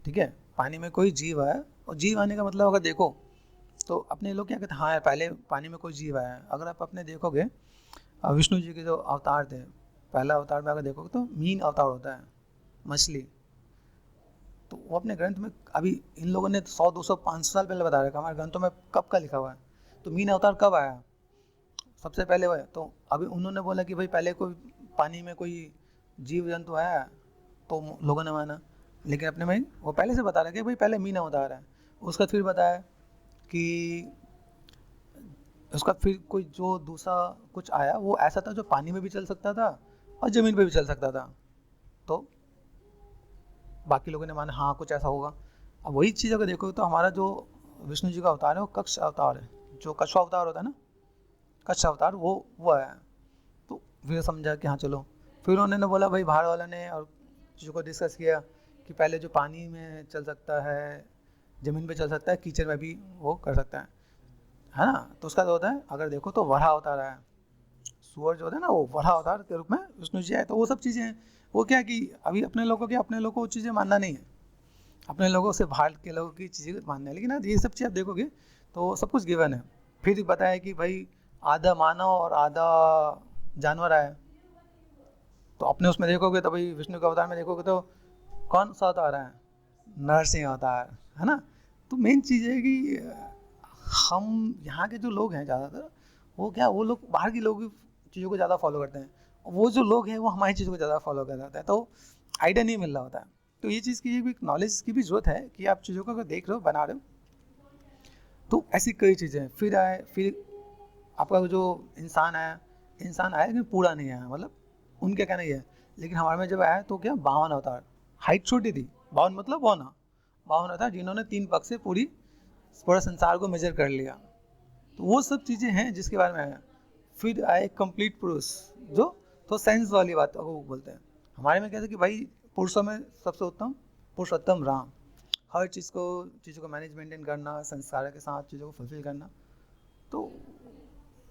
ठीक है, पानी में कोई जीव आया, और जीव आने का मतलब अगर देखो तो अपने लोग क्या कहते हैं, हाँ यार पहले पानी में कोई जीव आया है। अगर आप अपने देखोगे विष्णु जी के जो अवतार थे, पहला अवतार में अगर देखोगे तो मीन अवतार होता है मछली, तो वो अपने ग्रंथ में अभी इन लोगों ने 100 200 500 साल पहले बता रखा, हमारे ग्रंथों में कब का लिखा हुआ है, तो मीन अवतार कब आया सबसे पहले वह, तो अभी उन्होंने बोला कि भाई पहले कोई पानी में कोई जीव जंतु आया तो लोगों ने माना, लेकिन अपने में वो पहले से बता रहे कि भाई पहले मीन अवतार है। उसका फिर बताया कि उसका फिर कोई जो दूसरा कुछ आया वो ऐसा था जो पानी में भी चल सकता था और ज़मीन पे भी चल सकता था। तो बाकी लोगों ने माना हाँ कुछ ऐसा होगा। अब वही चीज़ अगर देखो तो हमारा जो विष्णु जी का अवतार है वो कच्छ अवतार है, जो कच्छ अवतार होता है ना, कच्छ अवतार वो आया। तो फिर समझा कि हाँ चलो, फिर उन्होंने बोला भाई, बाहर वाला ने और चीज़ों को डिस्कस किया कि पहले जो पानी में चल सकता है, ज़मीन पे चल सकता है, कीचड़ में भी वो कर सकता है ना। तो उसका जो होता है अगर देखो तो वराह अवतार है, सूअर जो होता है ना वो वराह अवतार के रूप में विष्णु जी आए। तो वो सब चीज़ें हैं, वो क्या कि अभी अपने लोगों को वो चीज़ें मानना नहीं है, अपने लोगों से बाहर के लोगों की चीज़ें मानना है। लेकिन ना ये सब चीज़ आप देखोगे तो सब कुछ गिवन है। फिर बताया कि भाई आधा मानव और आधा जानवर आया। तो अपने उसमें देखोगे तो भाई विष्णु के अवतार में देखोगे तो कौन सा अवतार है, नरसिंह अवतार है ना। तो मेन चीज़ है कि हम यहाँ के जो लोग हैं ज़्यादातर वो क्या, वो लोग बाहर की लोग चीज़ों को ज़्यादा फॉलो करते हैं, वो जो लोग हैं वो हमारी चीज़ों को ज़्यादा फॉलो कर जाते हैं, तो आइडिया नहीं मिल रहा होता है। तो ये चीज़ की भी नॉलेज की भी ज़रूरत है कि आप चीज़ों को अगर देख रहे हो, बना रहे हो, तो ऐसी कई चीज़ें हैं। फिर आपका जो इंसान आया लेकिन पूरा नहीं आया, मतलब उनका कहना ये है। लेकिन हमारे में जब आया तो क्या 52 अवतार, हाइट छोटी थी, 52 मतलब वो ना 52 अवतार जिन्होंने 3 पग से पूरा संसार को मेजर कर लिया। तो वो सब चीज़ें हैं जिसके बारे में आया। फिर आए कंप्लीट पुरुष, जो तो साइंस वाली बात को बोलते हैं। हमारे में कहते हैं कि भाई पुरुषों में सबसे उत्तम पुरुषोत्तम राम, हर चीज़ों को मैनेज मेंटेन करना, संस्कार के साथ चीज़ों को फुलफिल करना। तो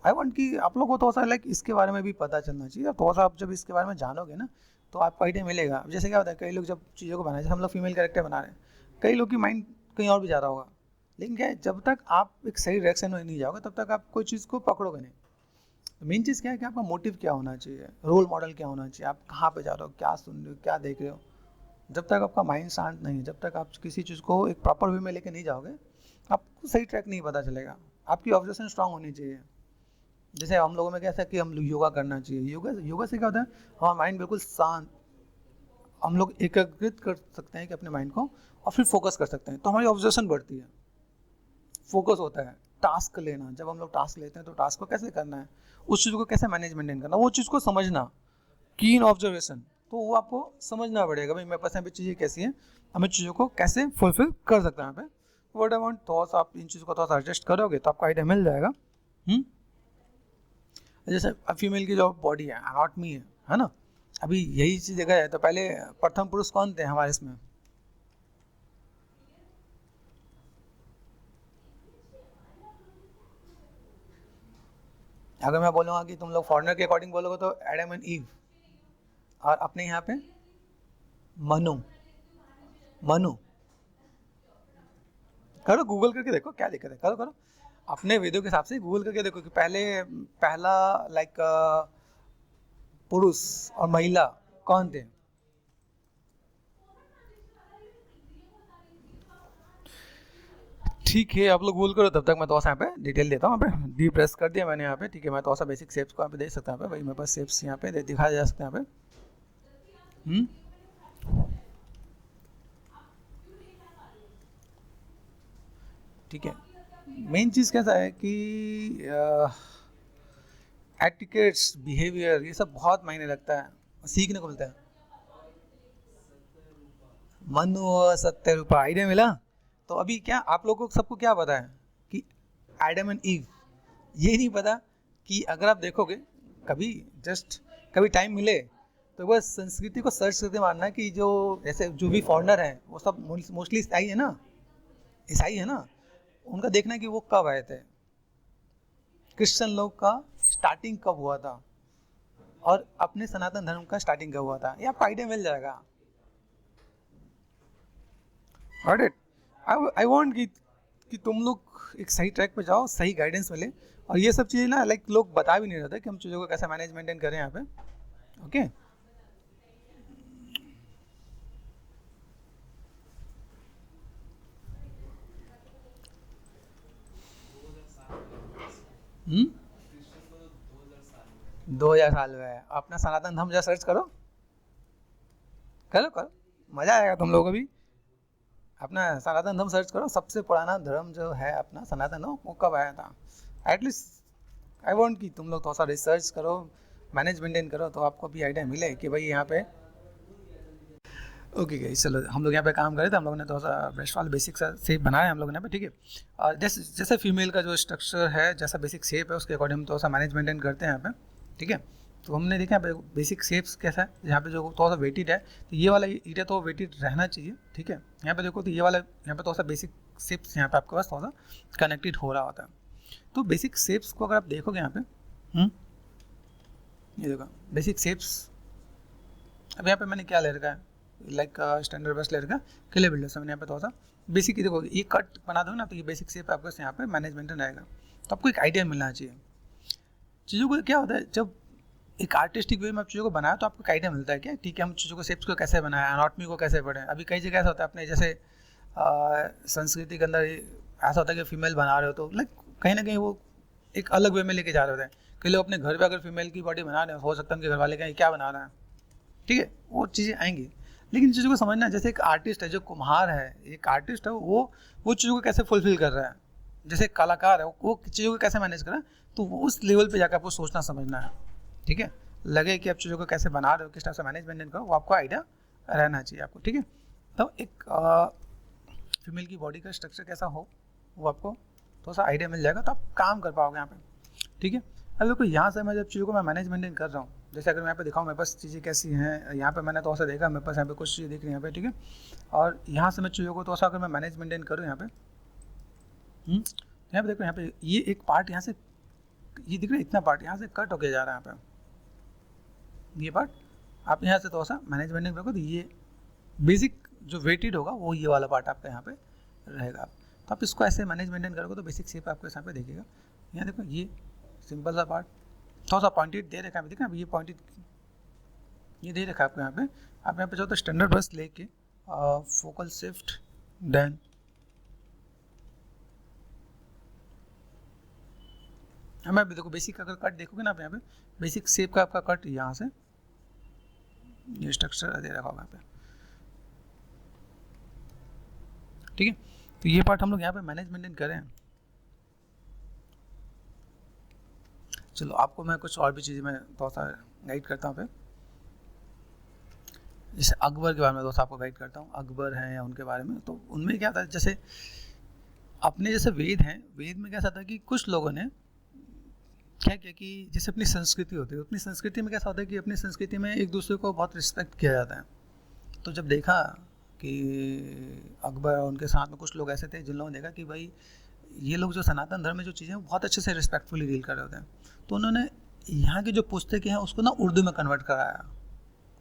आई वांट कि आप लोग को थोड़ा सा लाइक इसके बारे में भी पता चलना चाहिए। थोड़ा सा आप जब इसके बारे में जानोगे ना तो आपको आइडिया मिलेगा। जैसे क्या होता है, कई लोग जब चीज़ों को बनाए, जैसे हम लोग फीमेल कैरेक्टर बना रहे हैं, कई लोग की माइंड कहीं और भी जा रहा होगा। लेकिन क्या है, जब तक आप एक सही डायरेक्शन में नहीं जाओगे तब तक आप कोई चीज़ को पकड़ोगे नहीं। तो मेन चीज़ क्या है कि आपका मोटिव क्या होना चाहिए, रोल मॉडल क्या होना चाहिए, आप कहाँ पे जा रहे हो, क्या सुन रहे हो, क्या देख रहे हो। जब तक आपका माइंड शांत नहीं है, जब तक आप किसी चीज़ को एक प्रॉपर वे में लेके नहीं जाओगे, आपको सही ट्रैक नहीं पता चलेगा। आपकी ऑब्जर्वेशन स्ट्रांग होनी चाहिए। जैसे हम लोगों में कैसा है कि हम योगा करना चाहिए, योगा से क्या होता है, हमारा माइंड बिल्कुल शांत, हम लोग एकाग्रित कर सकते हैं कि अपने माइंड को, और फिर फोकस कर सकते हैं, तो हमारी ऑब्जर्वेशन बढ़ती है, फोकस होता है। टास्क लेना, जब हम लोग टास्क लेते हैं तो टास्क को कैसे करना है, उस चीज़ को कैसे मैनेज मेंटेन करना, वो चीज़ को समझना, कीन ऑब्जर्वेशन, तो वो आपको समझना पड़ेगा भाई मेरे पास यहाँ पे चीज़ें कैसी हैं, हमें चीज़ों को कैसे फुलफिल कर सकते हैं यहाँ पे। व्हाट आई वांट, थोड़ा सा आप इन चीज़ों को थोड़ा सा एडजस्ट करोगे तो आपको आइडिया मिल जाएगा। जैसे फीमेल की जो बॉडी है, एनाटॉमी है ना, अभी यही चीज़ देखा जाए तो पहले प्रथम पुरुष कौन थे हमारे इसमें, अगर मैं बोलूँगा कि तुम लोग फॉरेनर के अकॉर्डिंग बोलोगे तो एडम एंड ईव, और अपने यहाँ पे मनु करो, गूगल करके देखो क्या दिक्कत है, करो अपने वेदों के हिसाब से गूगल करके देखो कि पहला लाइक पुरुष और महिला कौन थे। ठीक है, आप लोग गूगल करो, तब तक मैं थोड़ा सा यहाँ पे डिटेल देता हूँ। यहाँ पे डी प्रेस कर दिया मैंने यहाँ पे, ठीक है। मैं थोड़ा सा बेसिक शेप्स को यहाँ पे देख सकता हूँ, भाई मेरे पास शेप्स यहाँ पे दिखाया जा सकते हैं यहाँ पे। ठीक है, मेन चीज़ कैसा है कि एटिकेट्स, बिहेवियर, ये सब बहुत मायने रखता है, सीखने को मिलता है। मनु सत्य रूपा, आइडिया मिला। तो अभी क्या आप लोगों को सबको क्या पता है कि एडम एंड ईव, ये नहीं पता कि अगर आप देखोगे कभी टाइम मिले तो बस संस्कृति को सर्च करके मानना कि जो ऐसे जो भी फॉरेनर हैं वो सब मोस्टली ईसाई है ना, उनका देखना है कि वो कब आए थे, क्रिश्चियन लोग का स्टार्टिंग कब हुआ था और अपने सनातन धर्म का स्टार्टिंग कब हुआ था, ये आपको आइडिया मिल जाएगा। आई वांट कि तुम लोग एक सही ट्रैक पे जाओ, सही गाइडेंस मिले, और ये सब चीज़ें ना लाइक लोग बता भी नहीं रहते कि हम चीज़ों को कैसे मैनेज मेंटेन करें यहाँ पे। ओके, हम्म, 2000 साल हुआ है। अपना सनातन धर्म जरा सर्च करो, मजा आएगा तुम लोगों को भी। अपना सनातन धर्म सर्च करो, सबसे पुराना धर्म जो है अपना सनातन धर्म, वो कब आया था, एटलीस्ट आई वॉन्ट कि तुम लोग थोड़ा सा रिसर्च करो, मैनेज मेंटेन करो, तो आपको भी आइडिया मिले कि भाई यहाँ पे ओके गाइस, चलो हम लोग यहाँ पे काम करे थे, हम लोगों ने थोड़ा सा ब्रश वाला बेसिक सा शेप बनाया हम लोगों ने यहाँ पे, ठीक है। और जैसे फीमेल का जो स्ट्रक्चर है, जैसा बेसिक शेप है, उसके अकॉर्डिंग हम थोड़ा सा मैनेज मेंटेन करते हैं यहाँ पे, ठीक है। तो हमने देखा यहाँ पे बेसिक शेप्स कैसा है, यहाँ पे जो थोड़ा सा वेटेड है, तो ये वाला ईटा तो वेटेड रहना चाहिए, ठीक है। यहाँ पे देखो तो ये वाला यहाँ पे थोड़ा सा बेसिक शेप्स यहाँ पे आपके पास थोड़ा सा कनेक्टेड हो रहा होता है। तो बेसिक शेप्स को अगर आप देखोगे यहाँ पे, ये देखो बेसिक शेप्स। अब यहाँ पे मैंने क्या ले रखा है, लाइक स्टैंडर्ड ब्रश ले रखा है, क्ले बिल्डर से मैंने यहाँ पे थोड़ा सा बेसिक, देखो ये कट बना दो ना, तो ये बेसिक शेप आपके यहाँ पे मैनेजमेंट रहेगा। तो आपको एक आइडिया मिलना चाहिए चीज़ों को। क्या होता है जब एक आर्टिस्टिक वे में आप चीज़ों को बनाया तो आपको एक आइडिया मिलता है क्या, ठीक है, हम चीज़ों को शेप्स को कैसे बनाया, एनाटॉमी को कैसे पढ़ें। अभी कई जगह ऐसा होता है अपने जैसे संस्कृति के अंदर ऐसा होता है कि फीमेल बना रहे हो तो लाइक कहीं ना कहीं वो एक अलग वे में लेके जा रहे होते हैं। कई लोग अपने घर पे अगर फीमेल की बॉडी बना रहे हो सकता है उनके घर वाले कहें क्या बना रहा है, ठीक है, वो चीज़ें आएंगी। लेकिन चीज़ों को समझना, जैसे एक आर्टिस्ट है, जो कुम्हार है, एक आर्टिस्ट है, वो चीज़ों को कैसे फुलफिल कर रहा है, जैसे कलाकार है वो चीज़ों को कैसे मैनेज कर रहा है, तो वो उस लेवल पे जाकर आपको सोचना समझना है, ठीक है। लगे कि आप चीज़ों को कैसे बना रहे हो, किस टाइप से मैनेजमेंट करो, वो आपको आइडिया रहना चाहिए आपको, ठीक है। तो एक फीमेल की बॉडी का स्ट्रक्चर कैसा हो वो आपको थोड़ा सा आइडिया मिल जाएगा, तो आप काम कर पाओगे यहाँ पे, ठीक है। अब देखो यहाँ से मैं जब चीज़ों को मैं मैनेजमेंट कर रहा हूँ, जैसे अगर मैं यहाँ पे दिखाऊँ मेरे पास चीज़ें कैसी हैं, यहाँ पे मैंने थोड़ा सा देखा, मेरे पास यहाँ पे कुछ चीज़ें दिख रही हैं यहाँ पे, ठीक है। और यहाँ से मैं चीज़ों को थोड़ा सा अगर मैं मैनेजमेंट करूँ यहाँ पे, यहाँ पे देखो, यहाँ पे ये एक पार्ट यहाँ से ये दिख रहा है, इतना पार्ट यहाँ से कट होके जा रहा है यहाँ पे, ये पार्ट आप यहाँ से थोड़ा सा मैनेजमेंट करोगे तो ये बेसिक जो वेटेड होगा वो ये वाला पार्ट आपका यहाँ पे रहेगा। तो आप इसको ऐसे मैनेजमेंट करोगे तो बेसिक शेप आपको यहाँ पे देखेगा। यहाँ देखो ये सिंपल सा पार्ट थोड़ा सा पॉइंटेड दे रखा है, देखा ये पॉइंटेड ये दे रखा है आपको यहाँ पे। आप यहाँ पे जो तो स्टैंडर्ड ब्रश लेके फोकल शिफ्ट डन, हमें अभी देखो बेसिक अगर कट देखोगे ना आप यहाँ पे बेसिक शेप का आपका कट यहाँ से ये स्ट्रक्चर दे रखा होगा यहाँ पे, ठीक है। तो ये पार्ट हम लोग यहाँ पे मैनेजमेंट करें। चलो आपको मैं कुछ और भी चीज़ें मैं थोड़ा सा गाइड करता हूँ पे, जैसे अकबर के बारे में दोस्त आपको गाइड करता हूँ। अकबर हैं या उनके बारे में, तो उनमें क्या था, जैसे अपने जैसे वेद हैं, वेद में कैसा था कि कुछ लोगों ने क्या किया कि जैसे अपनी संस्कृति होती है, अपनी संस्कृति में कैसा होता है कि अपनी संस्कृति में एक दूसरे को बहुत रिस्पेक्ट किया जाता है। तो जब देखा कि अकबर और उनके साथ में कुछ लोग ऐसे थे जिन लोगों ने देखा कि भाई ये लोग जो सनातन धर्म में जो चीज़ें बहुत अच्छे से रिस्पेक्टफुली डील कर रहे होते हैं, तो उन्होंने यहाँ की जो पुस्तकें हैं उसको ना उर्दू में कन्वर्ट कराया।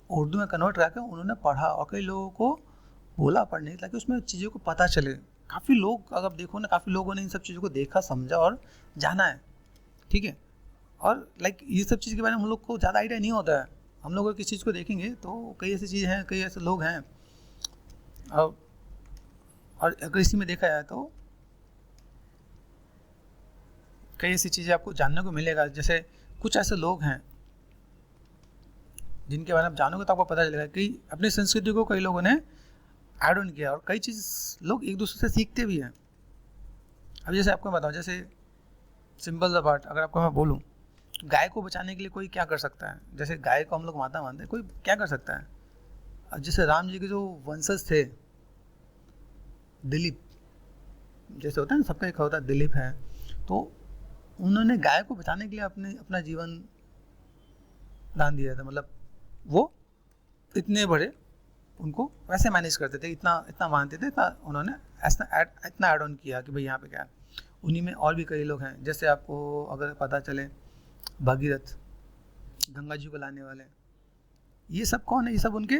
उर्दू में कन्वर्ट करा के उन्होंने पढ़ा और कई लोगों को बोला पढ़ने ताकि उसमें चीज़ों को पता चले। काफ़ी लोग अगर देखो ना, काफ़ी लोगों ने इन सब चीज़ों को देखा, समझा और जाना है, ठीक है। और लाइक ये सब चीज़ के बारे में हम लोग को ज़्यादा आइडिया नहीं होता है। हम लोग अगर किसी चीज़ को देखेंगे तो कई ऐसी चीज़ें हैं, कई ऐसे लोग हैं, और अगर इसी में देखा जाए तो कई ऐसी चीज़ें आपको जानने को मिलेगा। जैसे कुछ ऐसे लोग हैं जिनके बारे में आप जानोगे तो आपको पता चलेगा कि अपनी संस्कृति को कई लोगों ने ऐड ऑन किया और कई चीज़ लोग एक दूसरे से सीखते भी हैं। अब जैसे आपको मैं बताऊँ, जैसे सिंपल सा बात अगर आपको मैं बोलूँ, गाय को बचाने के लिए कोई क्या कर सकता है, जैसे गाय को हम लोग माता मानते हैं, कोई क्या कर सकता है। अब जैसे राम जी के जो वंशज थे, दिलीप जैसे होता है ना, सबका एक होता है दिलीप है, तो उन्होंने गाय को बचाने के लिए अपना जीवन दान दिया था। मतलब वो इतने बड़े उनको वैसे मैनेज करते थे, इतना मानते थे, उन्होंने इतना ऐड ऑन किया कि भाई यहाँ पे क्या है। उन्हीं में और भी कई लोग हैं, जैसे आपको अगर पता चले भगीरथ, गंगा जी को लाने वाले, ये सब कौन है, ये सब उनके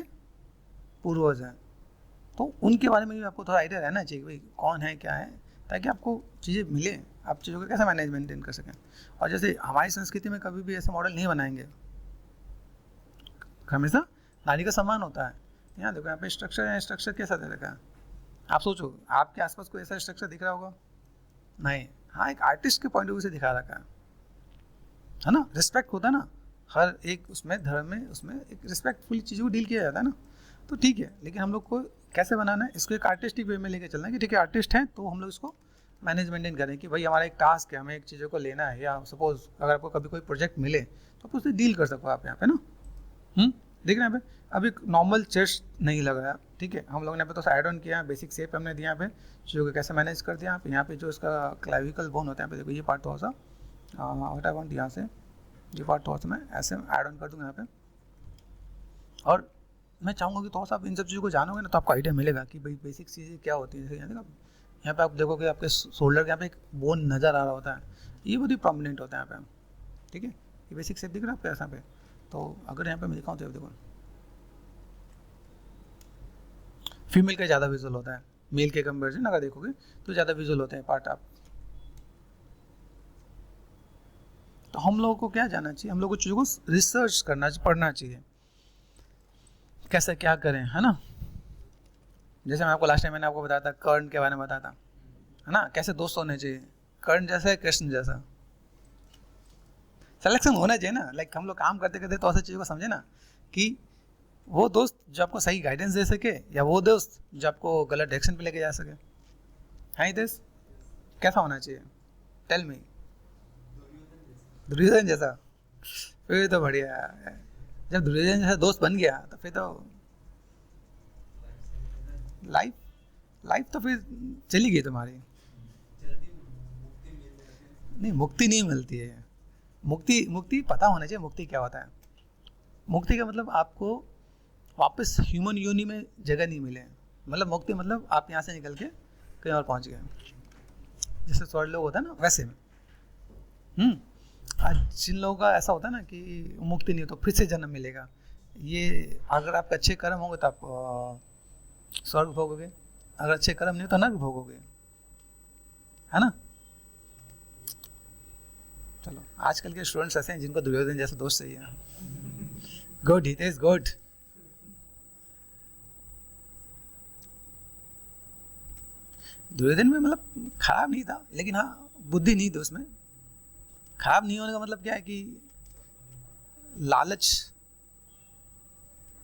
पूर्वज हैं। तो उनके बारे में भी आपको थोड़ा आइडिया रहना चाहिए भाई कौन है क्या है, ताकि आपको चीज़ें मिले, आप चीज़ों को कैसे मैनेज मेंटेन कर सकें। और जैसे हमारी संस्कृति में कभी भी ऐसा मॉडल नहीं बनाएंगे, हमेशा नारी का सम्मान होता है। यहाँ देखो यहाँ पे स्ट्रक्चर है, स्ट्रक्चर कैसा दे रखा है, आप सोचो आपके आसपास कोई ऐसा स्ट्रक्चर दिख रहा होगा नहीं। हाँ, एक आर्टिस्ट के पॉइंट ऑफ व्यू से दिखा रखा है ना, रिस्पेक्ट होता है ना हर एक उसमें धर्म में, उसमें एक रिस्पेक्टफुल चीज़ों को डील किया जाता है ना, तो ठीक है। लेकिन हम लोग को कैसे बनाना है, इसको एक आर्टिस्टिक वे में लेके चलना है कि ठीक है आर्टिस्ट हैं तो हम लोग इसको मैनेज मेंटेन करें कि भाई हमारा एक टास्क है, हमें एक चीज़ों को लेना है, या सपोज अगर आपको कभी कोई प्रोजेक्ट मिले तो आप उससे डील कर सको आप यहाँ पे ना। देख रहे हैं यहाँ पे अब एक नॉर्मल चेस्ट नहीं लग रहा है, ठीक है। हम लोगों ने यहाँ पे तो ऐड ऑन किया, बेसिक शेप हमने दिया, यहाँ पे चीज़ों को कैसे मैनेज कर दिया। यहाँ पे जो इसका क्लाविकल बोन होता है, यहाँ पे देखो ये पार्ट थोड़ा सा व्हाट आई वांट, यहाँ से ये पार्ट थोड़ा सा मैं ऐसे ऐड ऑन कर दूँगा यहाँ पे। और मैं चाहूँगा कि थोड़ा सा आप इन सब चीज़ों को जानोगे ना तो आपको आइडिया मिलेगा कि भाई बेसिक चीज़ें क्या होती है। जैसे यहाँ पे आप देखोगे आपके शोल्डर के यहाँ पे एक बोन नज़र आ रहा होता है, ये बहुत ही प्रोमिनेंट होता है यहाँ पे, ठीक है। ये बेसिक शेप दिख रहा है आपको यहाँ पे। तो अगर यहाँ पे मैं दिखाऊँ तो देखो फीमेल का ज़्यादा विजुअल होता है, मेल के कंपेरिजन अगर देखोगे तो ज़्यादा विजुअल होते हैं पार्ट आप। तो हम लोगों को क्या जानना चाहिए, हम लोगों को चीज़ों को रिसर्च करना, पढ़ना चाहिए कैसे क्या करें, है ना। जैसे मैं आपको लास्ट टाइम मैंने आपको बताया था कर्ण के बारे में बताया था, है ना, कैसे दोस्त होने चाहिए, कर्ण जैसा है कृष्ण जैसा। सिलेक्शन होना चाहिए ना, लाइक हम लोग काम करते करते तो ऐसी चीज़ों को समझे ना कि वो दोस्त जो आपको सही गाइडेंस दे सके, या वो दोस्त जो आपको गलत डायरेक्शन पे लेके जा सके। है दिस कैसा होना चाहिए, टेल मी। दुर्योधन जैसा, फिर तो बढ़िया है। जब दुर्योधन जैसा दोस्त बन गया तो फिर तो लाइफ तो फिर चली गई तुम्हारी। नहीं, मुक्ति नहीं मिलती है। मुक्ति पता होना चाहिए मुक्ति क्या होता है। मुक्ति का मतलब आपको वापस ह्यूमन योनि में जगह नहीं मिले, मतलब मुक्ति मतलब आप यहाँ से निकल के कहीं और पहुँच गए, जैसे स्वर्ग लोग होता है ना वैसे में। आज जिन लोगों का ऐसा होता है ना कि मुक्ति नहीं हो तो फिर से जन्म मिलेगा, ये अगर आपके अच्छे कर्म होंगे तो आप स्वर्ग भोगोगे, अगर अच्छे कर्म नहीं हो तो नर्क भोगोगे, है ना। चलो आजकल के स्टूडेंट्स ऐसे हैं जिनको दुर्योधन जैसा दोस्त चाहिए। Good, it is good. Duryodhan में मतलब खराब नहीं था, लेकिन हाँ बुद्धि नहीं थी उसमें। खराब नहीं होने का मतलब क्या है कि लालच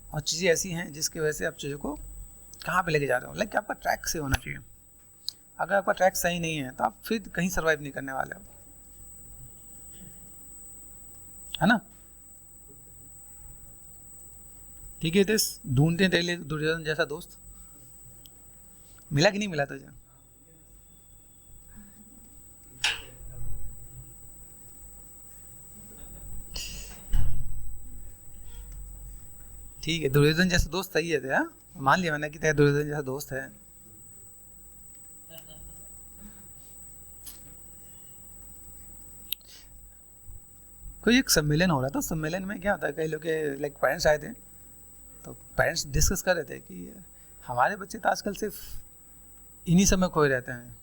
और चीज़ें ऐसी हैं जिसकी वजह से आप चीज़ों को कहाँ पे लेके जा रहे हो, लाइक आपका ट्रैक से होना चाहिए। अगर आपका ट्रैक सही नहीं है तो आप फिर कहीं सर्वाइव नहीं करने वाले हो, है ना। ठीक है, ढूंढते हैं तेरे लिए दुर्योधन जैसा दोस्त, मिला कि नहीं मिला तुझे। ठीक है, दुर्योधन जैसा दोस्त सही है तेरा, मान लिया मैंने कि तेरा दुर्योधन जैसा दोस्त है। कोई एक सम्मेलन हो रहा था, सम्मेलन में क्या होता है, कई लोग के लाइक पेरेंट्स आए थे, तो पेरेंट्स डिस्कस कर रहे थे कि हमारे बच्चे तो आजकल सिर्फ इन्हीं सब में खोए रहते हैं,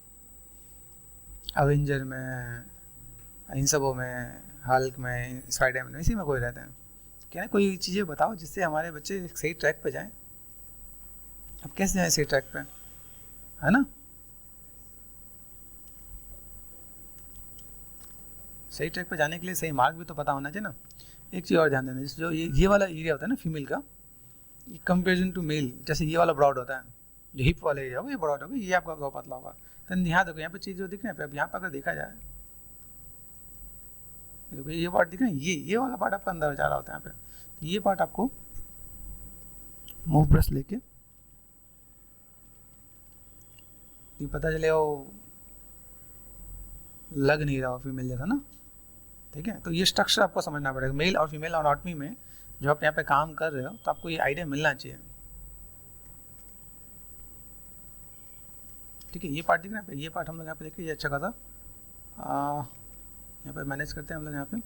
अवेंजर में, इन सबों में, हल्क में, स्पाइडरमैन में, इसी में खोए रहते हैं। क्या है, कोई चीज़ें बताओ जिससे हमारे बच्चे सही ट्रैक पे जाएं। अब कैसे जाएं सही ट्रैक पे, है ना। सही ट्रैक पे जाने के लिए सही मार्ग भी तो पता होना चाहिए ना। एक चीज़ और ध्यान देना, जैसे जो ये वाला एरिया होता है ना फीमेल का, ये कंपेरिजन टू मेल, जैसे ये वाला ब्रॉड होता है, जो हिप वाला एरिया होगा ये ब्रॉड होगा, ये आपका बहुत पतला होगा। तो यहाँ देखो, यहाँ पे चीज़ जो दिख रही है, अब यहाँ पर अगर देखा जाए, देखो ये पार्ट दिख रहा है, ये वाला पार्ट आपका अंदर जा रहा होता है यहाँ पे। तो ये पार्ट आपको मूव ब्रश लेके ये पता चले वो लग नहीं रहा हो फीमेल जैसा ना, ठीक है। तो ये स्ट्रक्चर आपको समझना पड़ेगा, मेल और फीमेल एनाटॉमी में जो आप यहाँ पे काम कर रहे हो, तो आपको ये आइडिया मिलना चाहिए, ठीक है। ये पार्ट दिख रहा है, ये पार्ट हम लोग यहाँ पे देखिए, ये अच्छा खासा यहाँ पे मैनेज करते हैं हम लोग यहाँ पे।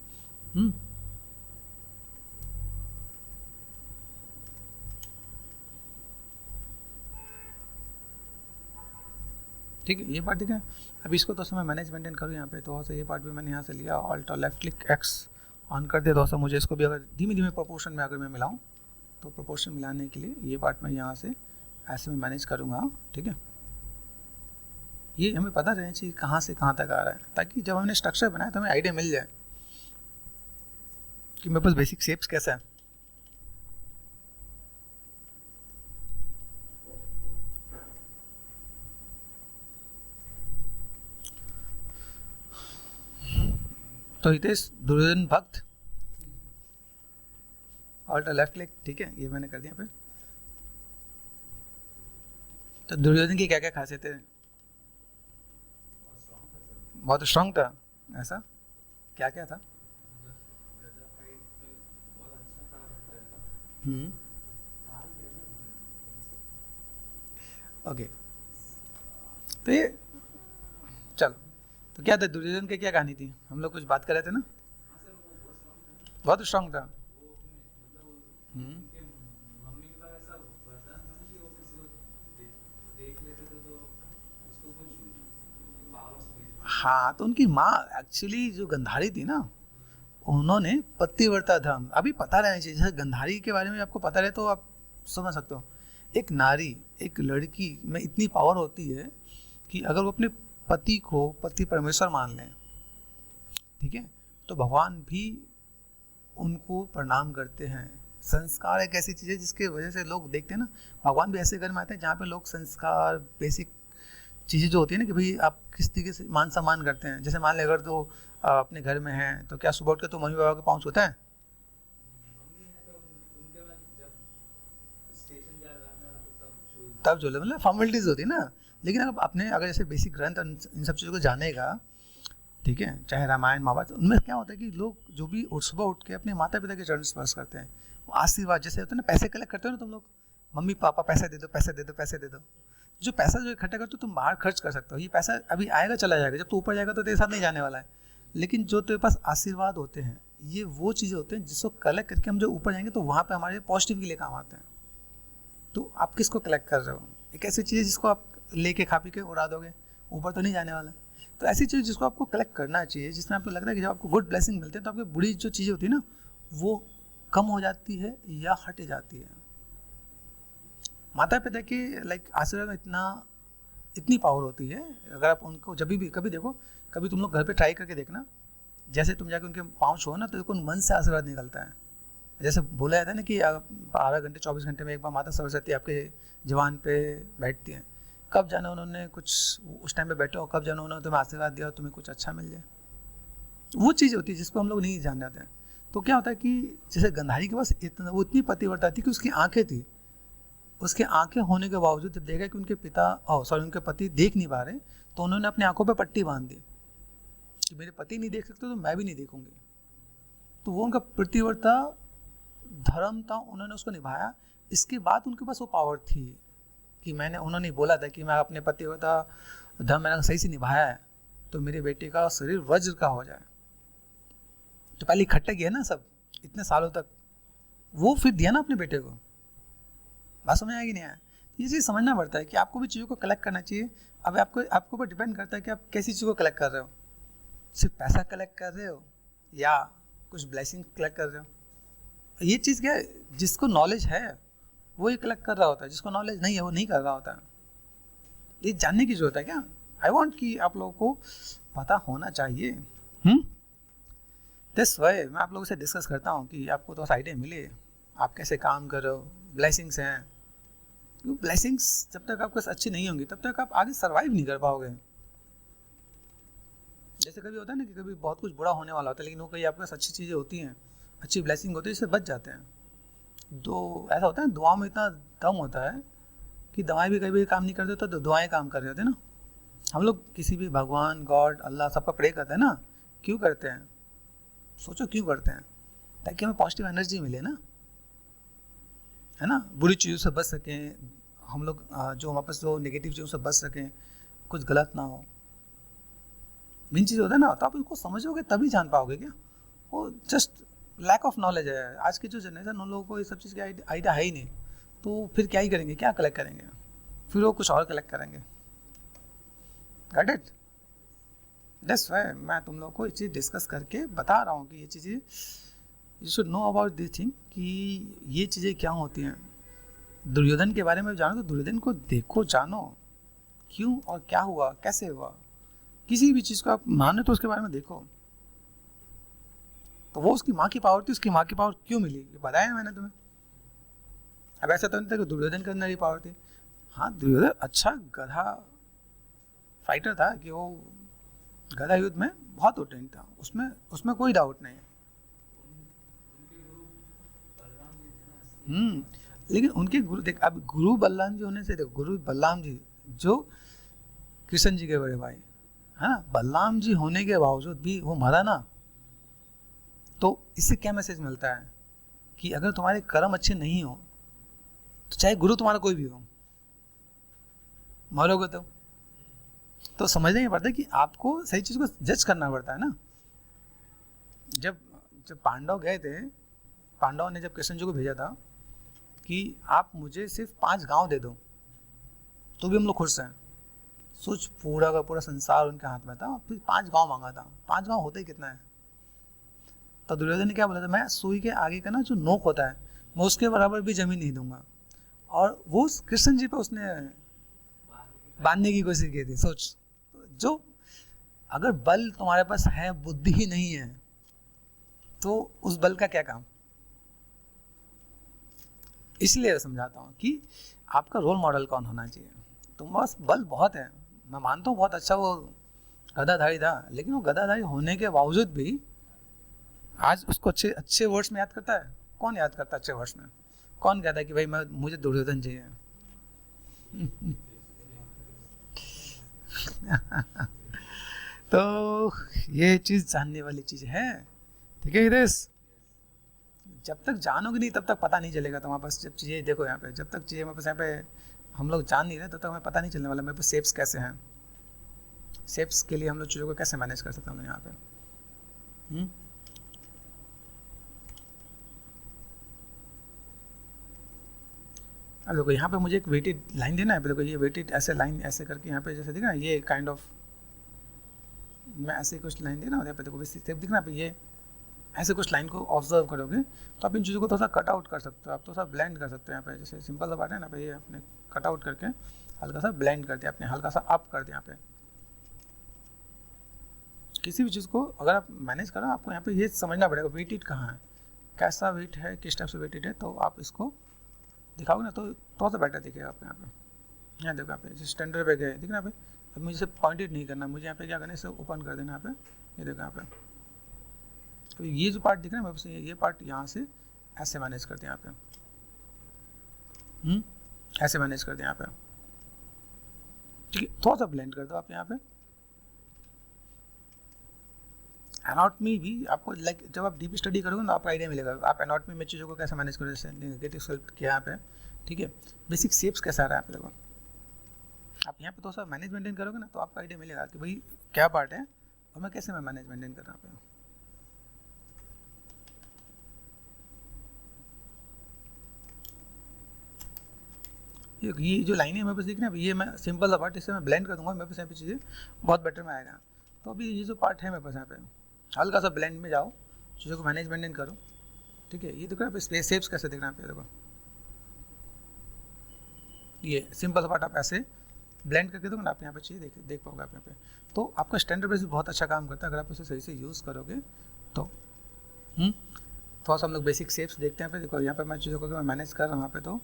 ठीक है, ये पार्ट दिख रहा है। अब इसको तो मैं मैनेज मेंटेन करूँ यहाँ पे, तो ये पार्ट भी मैंने यहाँ से लिया, ऑल्ट और लेफ्ट क्लिक एक्स ऑन कर दिया। दोस्तों मुझे इसको भी अगर धीमे धीमे प्रोपोर्शन में अगर मैं मिलाऊँ, तो प्रोपोर्शन मिलाने के लिए ये पार्ट मैं यहाँ से ऐसे में मैनेज करूँगा, ठीक है। ये हमें पता रहना चाहिए कहाँ से कहाँ तक आ रहा है, ताकि जब हमने स्ट्रक्चर बनाया तो हमें आइडिया मिल जाए कि मेरे पास बेसिक शेप्स कैसा है। तो हितेश दुर्योधन भक्त, ऑल्ट लेफ्ट क्लिक, ठीक है, ये मैंने कर दिया पे। तो दुर्योधन की क्या क्या खासियत है? बहुत स्ट्रांग था, ऐसा क्या क्या था? ओके, तो ये चलो, तो क्या था दुर्योधन की क्या कहानी थी? हम लोग कुछ बात कर रहे थे ना, बहुत स्ट्रांग था। हम्म, हाँ, तो उनकी माँ एक्चुअली जो गंधारी थी ना, उन्होंने पतिव्रता धर्म, अभी पता रहना चाहिए, जैसे गंधारी के बारे में आपको पता रहे तो आप समझ सकते हो। एक नारी, एक लड़की में इतनी पावर होती है कि अगर वो अपने पति को पति परमेश्वर मान लें, ठीक है, तो भगवान भी उनको प्रणाम करते हैं। संस्कार एक ऐसी चीज़ है जिसके वजह से लोग देखते हैं ना, भगवान भी ऐसे घर में आते हैं जहाँ पे लोग संस्कार, बेसिक चीज़ें जो होती है ना, कि भाई आप किस तरीके से मान सम्मान करते हैं। जैसे मान लें अगर तो अपने घर में हैं तो क्या सुबह उठ के तो मम्मी पापा के पाँव छूता है? तब जो मतलब फॉर्मेलिटीज होती है ना। लेकिन अगर अपने अगर जैसे बेसिक ग्रंथ इन सब चीज़ों को जानेगा, ठीक है, चाहे रामायण महाभारत, उनमें क्या होता है कि लोग जो भी सुबह उठ के अपने माता पिता के चरण स्पर्श करते हैं, वो आशीर्वाद जैसे होता है ना, पैसे कलेक्ट करते हो ना तुम लोग, मम्मी पापा पैसे दे दो, पैसे दे दो, पैसे दे दो। जो पैसा जो इकट्ठा करते हो तुम बाहर खर्च कर सकते हो, ये पैसा अभी आएगा चला जाएगा, जब तू ऊपर जाएगा तो तेरे साथ नहीं जाने वाला है। लेकिन जो तेरे पास आशीर्वाद होते हैं, ये वो चीज़ें होते हैं जिसको कलेक्ट करके हम जो ऊपर जाएंगे तो वहाँ पे हमारे पॉजिटिव के लिए काम आते हैं। तो आप किसको कलेक्ट कर रहे हो? एक ऐसी चीज़ है जिसको आप लेके खा पी के उड़ा दोगे, ऊपर तो नहीं जाने वाला। तो ऐसी चीज़ जिसको आपको कलेक्ट करना चाहिए, जिसमें आपको लग रहा है कि जब आपको गुड ब्लेसिंग मिलते हैं तो आपकी बुरी जो चीज़ें होती है ना, वो कम हो जाती है या हट जाती है। माता पिता के आशीर्वाद में इतनी पावर होती है। अगर आप उनको जब भी कभी देखो, कभी तुम लोग घर पे ट्राई करके देखना, जैसे तुम जाके उनके पाँव छुओ ना तो देखो मन से आशीर्वाद निकलता है। जैसे बोला जाता है ना कि 12 घंटे 24 घंटे में एक बार माता सरस्वती आपके जवान पे बैठती हैं। कब जाना उन्होंने कुछ उस टाइम पे बैठे हो, कब जाना उन्होंने तुम्हें आशीर्वाद दिया और तुम्हें कुछ अच्छा मिल जाए। वो चीज़ होती है जिसको हम लोग नहीं जान जाते हैं। तो क्या होता है कि जैसे गंधारी के पास वो इतनी पतिव्रता थी कि उसकी आंखें थी, उसके आंखें होने के बावजूद जब देखा कि उनके पति देख नहीं पा रहे, तो उन्होंने अपनी आंखों पे पट्टी बांध दी कि मेरे पति नहीं देख सकते तो मैं भी नहीं देखूंगी। तो वो उनका पतिव्रता धर्म था, उन्होंने उसको निभाया। इसके बाद उनके पास वो पावर थी कि उन्होंने बोला था कि मैं अपने पतिव्रता धर्म मैंने सही से निभाया है तो मेरे बेटे का शरीर वज्र का हो जाए। तो पहले इकट्ठा किया ना सब इतने सालों तक, वो फिर दिया ना अपने बेटे को। बात समझ आएगी नहीं आया? ये चीज़ समझना पड़ता है कि आपको भी चीज़ों को कलेक्ट करना चाहिए। अब आपको ऊपर डिपेंड करता है कि आप कैसी चीज़ को कलेक्ट कर रहे हो। सिर्फ पैसा कलेक्ट कर रहे हो या कुछ ब्लेसिंग कलेक्ट कर रहे हो। ये चीज़ क्या है, जिसको नॉलेज है वो ही कलेक्ट कर रहा होता है, जिसको नॉलेज नहीं है वो नहीं कर रहा होता है। ये जानने की जरूरत है क्या? आई वॉन्ट कि आप लोगों को पता होना चाहिए। दिस वे मैं आप लोगों से डिस्कस करता हूँ कि आपको तो आइडिया मिले आप कैसे काम कर रहे हो। ब्लेसिंग्स हैं, क्योंकि ब्लेसिंग्स जब तक आपके अच्छी नहीं होंगी तब तक आप आगे सर्वाइव नहीं कर पाओगे। जैसे कभी होता है ना कि कभी बहुत कुछ बुरा होने वाला होता है, लेकिन वो कहीं आपके पास अच्छी चीज़ें होती हैं, अच्छी ब्लेसिंग होती है, इससे बच जाते हैं। तो ऐसा होता है दुआ में इतना दम होता है कि दवाएं भी कभी काम नहीं करते तो दुआएं काम कर रहे होते हैं ना। हम लोग किसी भी भगवान, गॉड, अल्लाह सबका प्रे करते हैं ना। क्यों करते हैं? सोचो क्यों करते हैं? ताकि हमें पॉजिटिव एनर्जी मिले ना, है ना, बुरी चीज़ों से बच सकें हम लोग, जो हमारे पास जो नेगेटिव चीज़ों से बच सकें, कुछ गलत ना हो। मेन चीज़ होता है ना, तो आप उसको समझोगे तभी जान पाओगे क्या। वो जस्ट लैक ऑफ नॉलेज है। आज की जो जनरेशन उन लोगों को ये सब चीज़ की आइडिया है ही नहीं, तो फिर क्या ही करेंगे, क्या कलेक्ट करेंगे, फिर वो कुछ और कलेक्ट करेंगे। Got it? दैट्स व्हाई मैं तुम लोगों को ये चीज़ डिस्कस करके बता रहा हूँ कि ये चीज़ें you should know about this thing, कि ये चीज़ें क्या होती हैं। दुर्योधन के बारे में जानो तो दुर्योधन को देखो, जानो क्यों और क्या हुआ, कैसे हुआ। किसी भी चीज़ को आप माने तो उसके बारे में देखो। तो वो उसकी माँ की पावर थी, उसकी माँ की पावर क्यों मिली ये बताया मैंने तुम्हें। अब ऐसा तो नहीं था कि दुर्योधन के अंदर ही पावर थी। हाँ, दुर्योधन अच्छा गधा फाइटर था कि वो गदा युद्ध में बहुत रूटीन था, उसमें उसमें कोई डाउट नहीं है। लेकिन उनके गुरु देख, अब गुरु बलराम जी होने से, देखो गुरु बलराम जी जो कृष्ण जी के बड़े भाई, हाँ, बलराम जी होने के बावजूद भी वो मरा ना, तो इससे क्या मैसेज मिलता है कि अगर तुम्हारे कर्म अच्छे नहीं हो तो चाहे गुरु तुम्हारा कोई भी हो, मरोगे तो समझना ही पड़ता है कि आपको सही चीज को जज करना पड़ता है ना। जब जब पांडव गए थे, पांडवों ने जब कृष्ण जी को भेजा था कि आप मुझे सिर्फ 5 गांव दे दो तो भी हम लोग खुश हैं, सोच पूरा का पूरा संसार उनके हाथ में था, फिर 5 गांव मांगा था। 5 गांव होते ही कितना है? तो दुर्योधन ने क्या बोला था, मैं सुई के आगे का ना जो नोक होता है मैं उसके बराबर भी जमीन नहीं दूंगा, और वो कृष्ण जी पे उसने बांधने की कोशिश की थी। सोच, जो अगर बल तुम्हारे पास है, बुद्धि ही नहीं है, तो उस बल का क्या काम। इसलिए समझाता हूँ कि आपका रोल मॉडल कौन होना चाहिए। तुम बस बल बहुत है, मैं मानता हूँ बहुत अच्छा वो गदाधारी था, लेकिन वो गदाधारी होने के बावजूद भी आज उसको अच्छे अच्छे वर्ड्स में याद करता है। कौन याद करता है अच्छे वर्ड्स में? कौन कहता है कि भाई मैं मुझे दुर्योधन चाहिए? तो ये चीज जानने वाली चीज है, ठीक है हितेश? जब तक जानोगे नहीं तब तक पता नहीं चलेगा तुम्हारे पास। जब चीजें देखो यहाँ पे, जब तक चीजें हमारे पास यहाँ पे हम लोग जान नहीं रहे तब तक हमें पता नहीं चलने वाला मेरे पास शेप्स कैसे हैं, शेप्स के लिए हम लोग चीज़ों को कैसे मैनेज कर सकते हैं हम लोग यहाँ पे। अब देखो यहाँ पे मुझे एक वेटेड लाइन देना है, देखो ये वेटेड ऐसे लाइन ऐसे करके यहाँ पे जैसे दिख रहा है, ये काइंड ऑफ मैं ऐसे कुछ लाइन दे रहा हूँ यहाँ पे, देखो वैसे दिख रहा है, ये ऐसे कुछ लाइन को ऑब्जर्व करोगे तो आप इन चीज़ों को थोड़ा सा कट आउट कर सकते हो, आप थोड़ा सा ब्लेंड कर सकते हो। यहाँ पे जैसे सिंपल सा बात है ना, पे ये अपने कट आउट करके हल्का सा ब्लेंड कर दिया, आपने हल्का सा अप कर दिया। यहाँ पे किसी भी चीज़ को अगर आप मैनेज करो, आपको यहाँ पे ये समझना पड़ेगा वेटेड कहाँ है, कैसा वेट है, किस टाइप से वेटेड है, तो आप इसको दिखाओगे ना तो थोड़ा सा बेटर दिखेगा आपको। यहाँ पे यहाँ देखो, यहाँ पे जैसे स्टैंडर्ड पे गए, दिख रहा है यहाँ पे। अब मुझे इसे पॉइंटेड नहीं करना, मुझे यहाँ पे क्या करना है, इसे ओपन कर देना यहाँ पे। ये देखो यहाँ पे, तो ये जो पार्ट दिख रहा है मैं ये पार्ट यहाँ से ऐसे मैनेज करते हैं यहाँ पे, ऐसे मैनेज करते हैं यहाँ पे, ठीक है। थोड़ा सा ब्लेंड कर दो आप यहाँ पे। एनाटॉमी भी आपको लाइक जब आप डीप स्टडी करोगे ना आपको आइडिया मिलेगा, आप एनाटॉमी में चीज़ों को कैसे मैनेज करोगे, जैसे नेगेटिव सेल्फ किया यहाँ पे, ठीक है। बेसिक शेप्स कैसा रहा है आप लोगों, आप यहाँ पे थोड़ा सा मैनेज मेंटेन करोगे ना तो आपको आइडिया मिलेगा कि भाई क्या पार्ट है और मैं कैसे मैनेज मेंटेन कर रहा हूँ। ये जो लाइनें मेरे पास दिख रही है, ये मैं सिंपल सा पार्ट इससे मैं ब्लेंड कर दूंगा, मेरे पास यहाँ पे चीज़ें बहुत बेटर में आएगा। तो अभी ये जो पार्ट है मेरे पास यहाँ पे, हल्का सा ब्लेंड में जाओ, चीज़ों को मैनेज मेंटेन करो, ठीक है। ये देखो यहाँ पे स्पेस शेप्स कैसे दिख रहा है, देखो ये सिंपल सा पार्ट आप ऐसे ब्लेंड करके दोगे ना, आप यहाँ पे चीज़ें देख पाओगे आप यहाँ पे। तो आपका स्टैंडर्ड बेस भी बहुत अच्छा काम करता है अगर आप इसे सही से यूज़ करोगे तो। थोड़ा सा हम लोग बेसिक शेप्स देखते हैं। देखो यहाँ पे मैं चीज़ों को मैं मैनेज कर रहा हूँ यहाँ पे, तो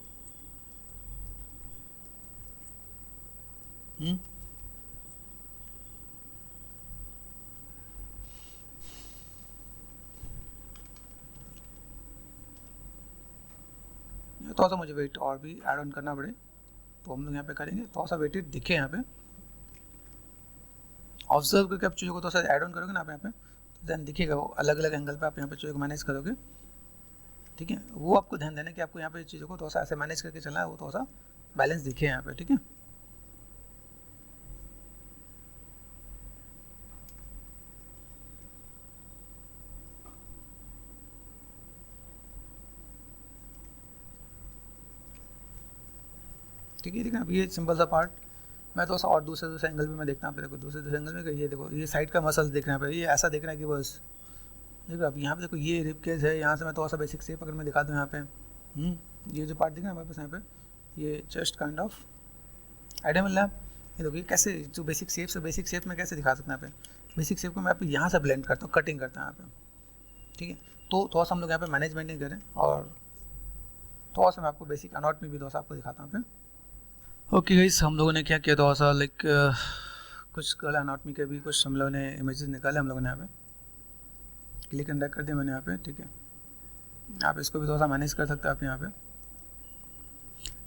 थोड़ा सा मुझे वेट और भी ऐड ऑन करना पड़े तो हम लोग यहाँ पे करेंगे। थोड़ा सा वेटेड दिखे यहाँ पे, ऑब्जर्व करके आप चीज़ों को थोड़ा सा ऐड ऑन करोगे ना आप यहाँ पे, तो ध्यान दिखेगा वो अलग अलग एंगल पे आप यहाँ पे चीज़ों को मैनेज करोगे, ठीक है। वो आपको ध्यान देना कि आपको यहाँ पे चीज़ों को थोड़ा सा ऐसे मैनेज करके चलना है, वो थोड़ा सा बैलेंस दिखे यहाँ पे, ठीक है। ठीक है, अब ये सिंपल सा पार्ट मैं थोड़ा सा और दूसरे एंगल भी मैं देखता हूँ। देखो दूसरे एंगल में ये देखो, ये साइड का मसल्स दिख रहा है, ये ऐसा दिख रहा है कि बस देखो। अब यहाँ पे देखो ये रिब केज है, यहाँ से मैं थोड़ा सा बेसिक शेप अगर मैं दिखा दूँ यहाँ पे, ये जो पार्ट दिख रहा है मेरे पास यहाँ पे, ये जस्ट काइंड ऑफ आइडिया मिल रहा है। ये देखो ये कैसे जो बेसिक शेप्स है, बेसिक शेप में कैसे दिखा सकते हैं यहाँ पे। बेसिक शेप को मैं यहाँ से ब्लेंड करता हूँ, कटिंग करता हूँ यहाँ पे, ठीक है। तो थोड़ा सा हम लोग यहाँ पे मैनेजमेंट नहीं करें, और थोड़ा सा मैं आपको बेसिक एनाटॉमी भी थोड़ा सा आपको दिखाता हूँ यहाँ पे। ओके गाइस, हम लोगों ने क्या किया, थोड़ा सा लाइक कुछ गल एनाटॉमी के भी कुछ हम लोगों ने इमेजेस निकाले हम लोगों ने यहाँ पे, क्लिक एंड ड्रैग कर दिया मैंने यहाँ पे, ठीक है। आप इसको भी थोड़ा सा मैनेज कर सकते हो आप यहाँ पे।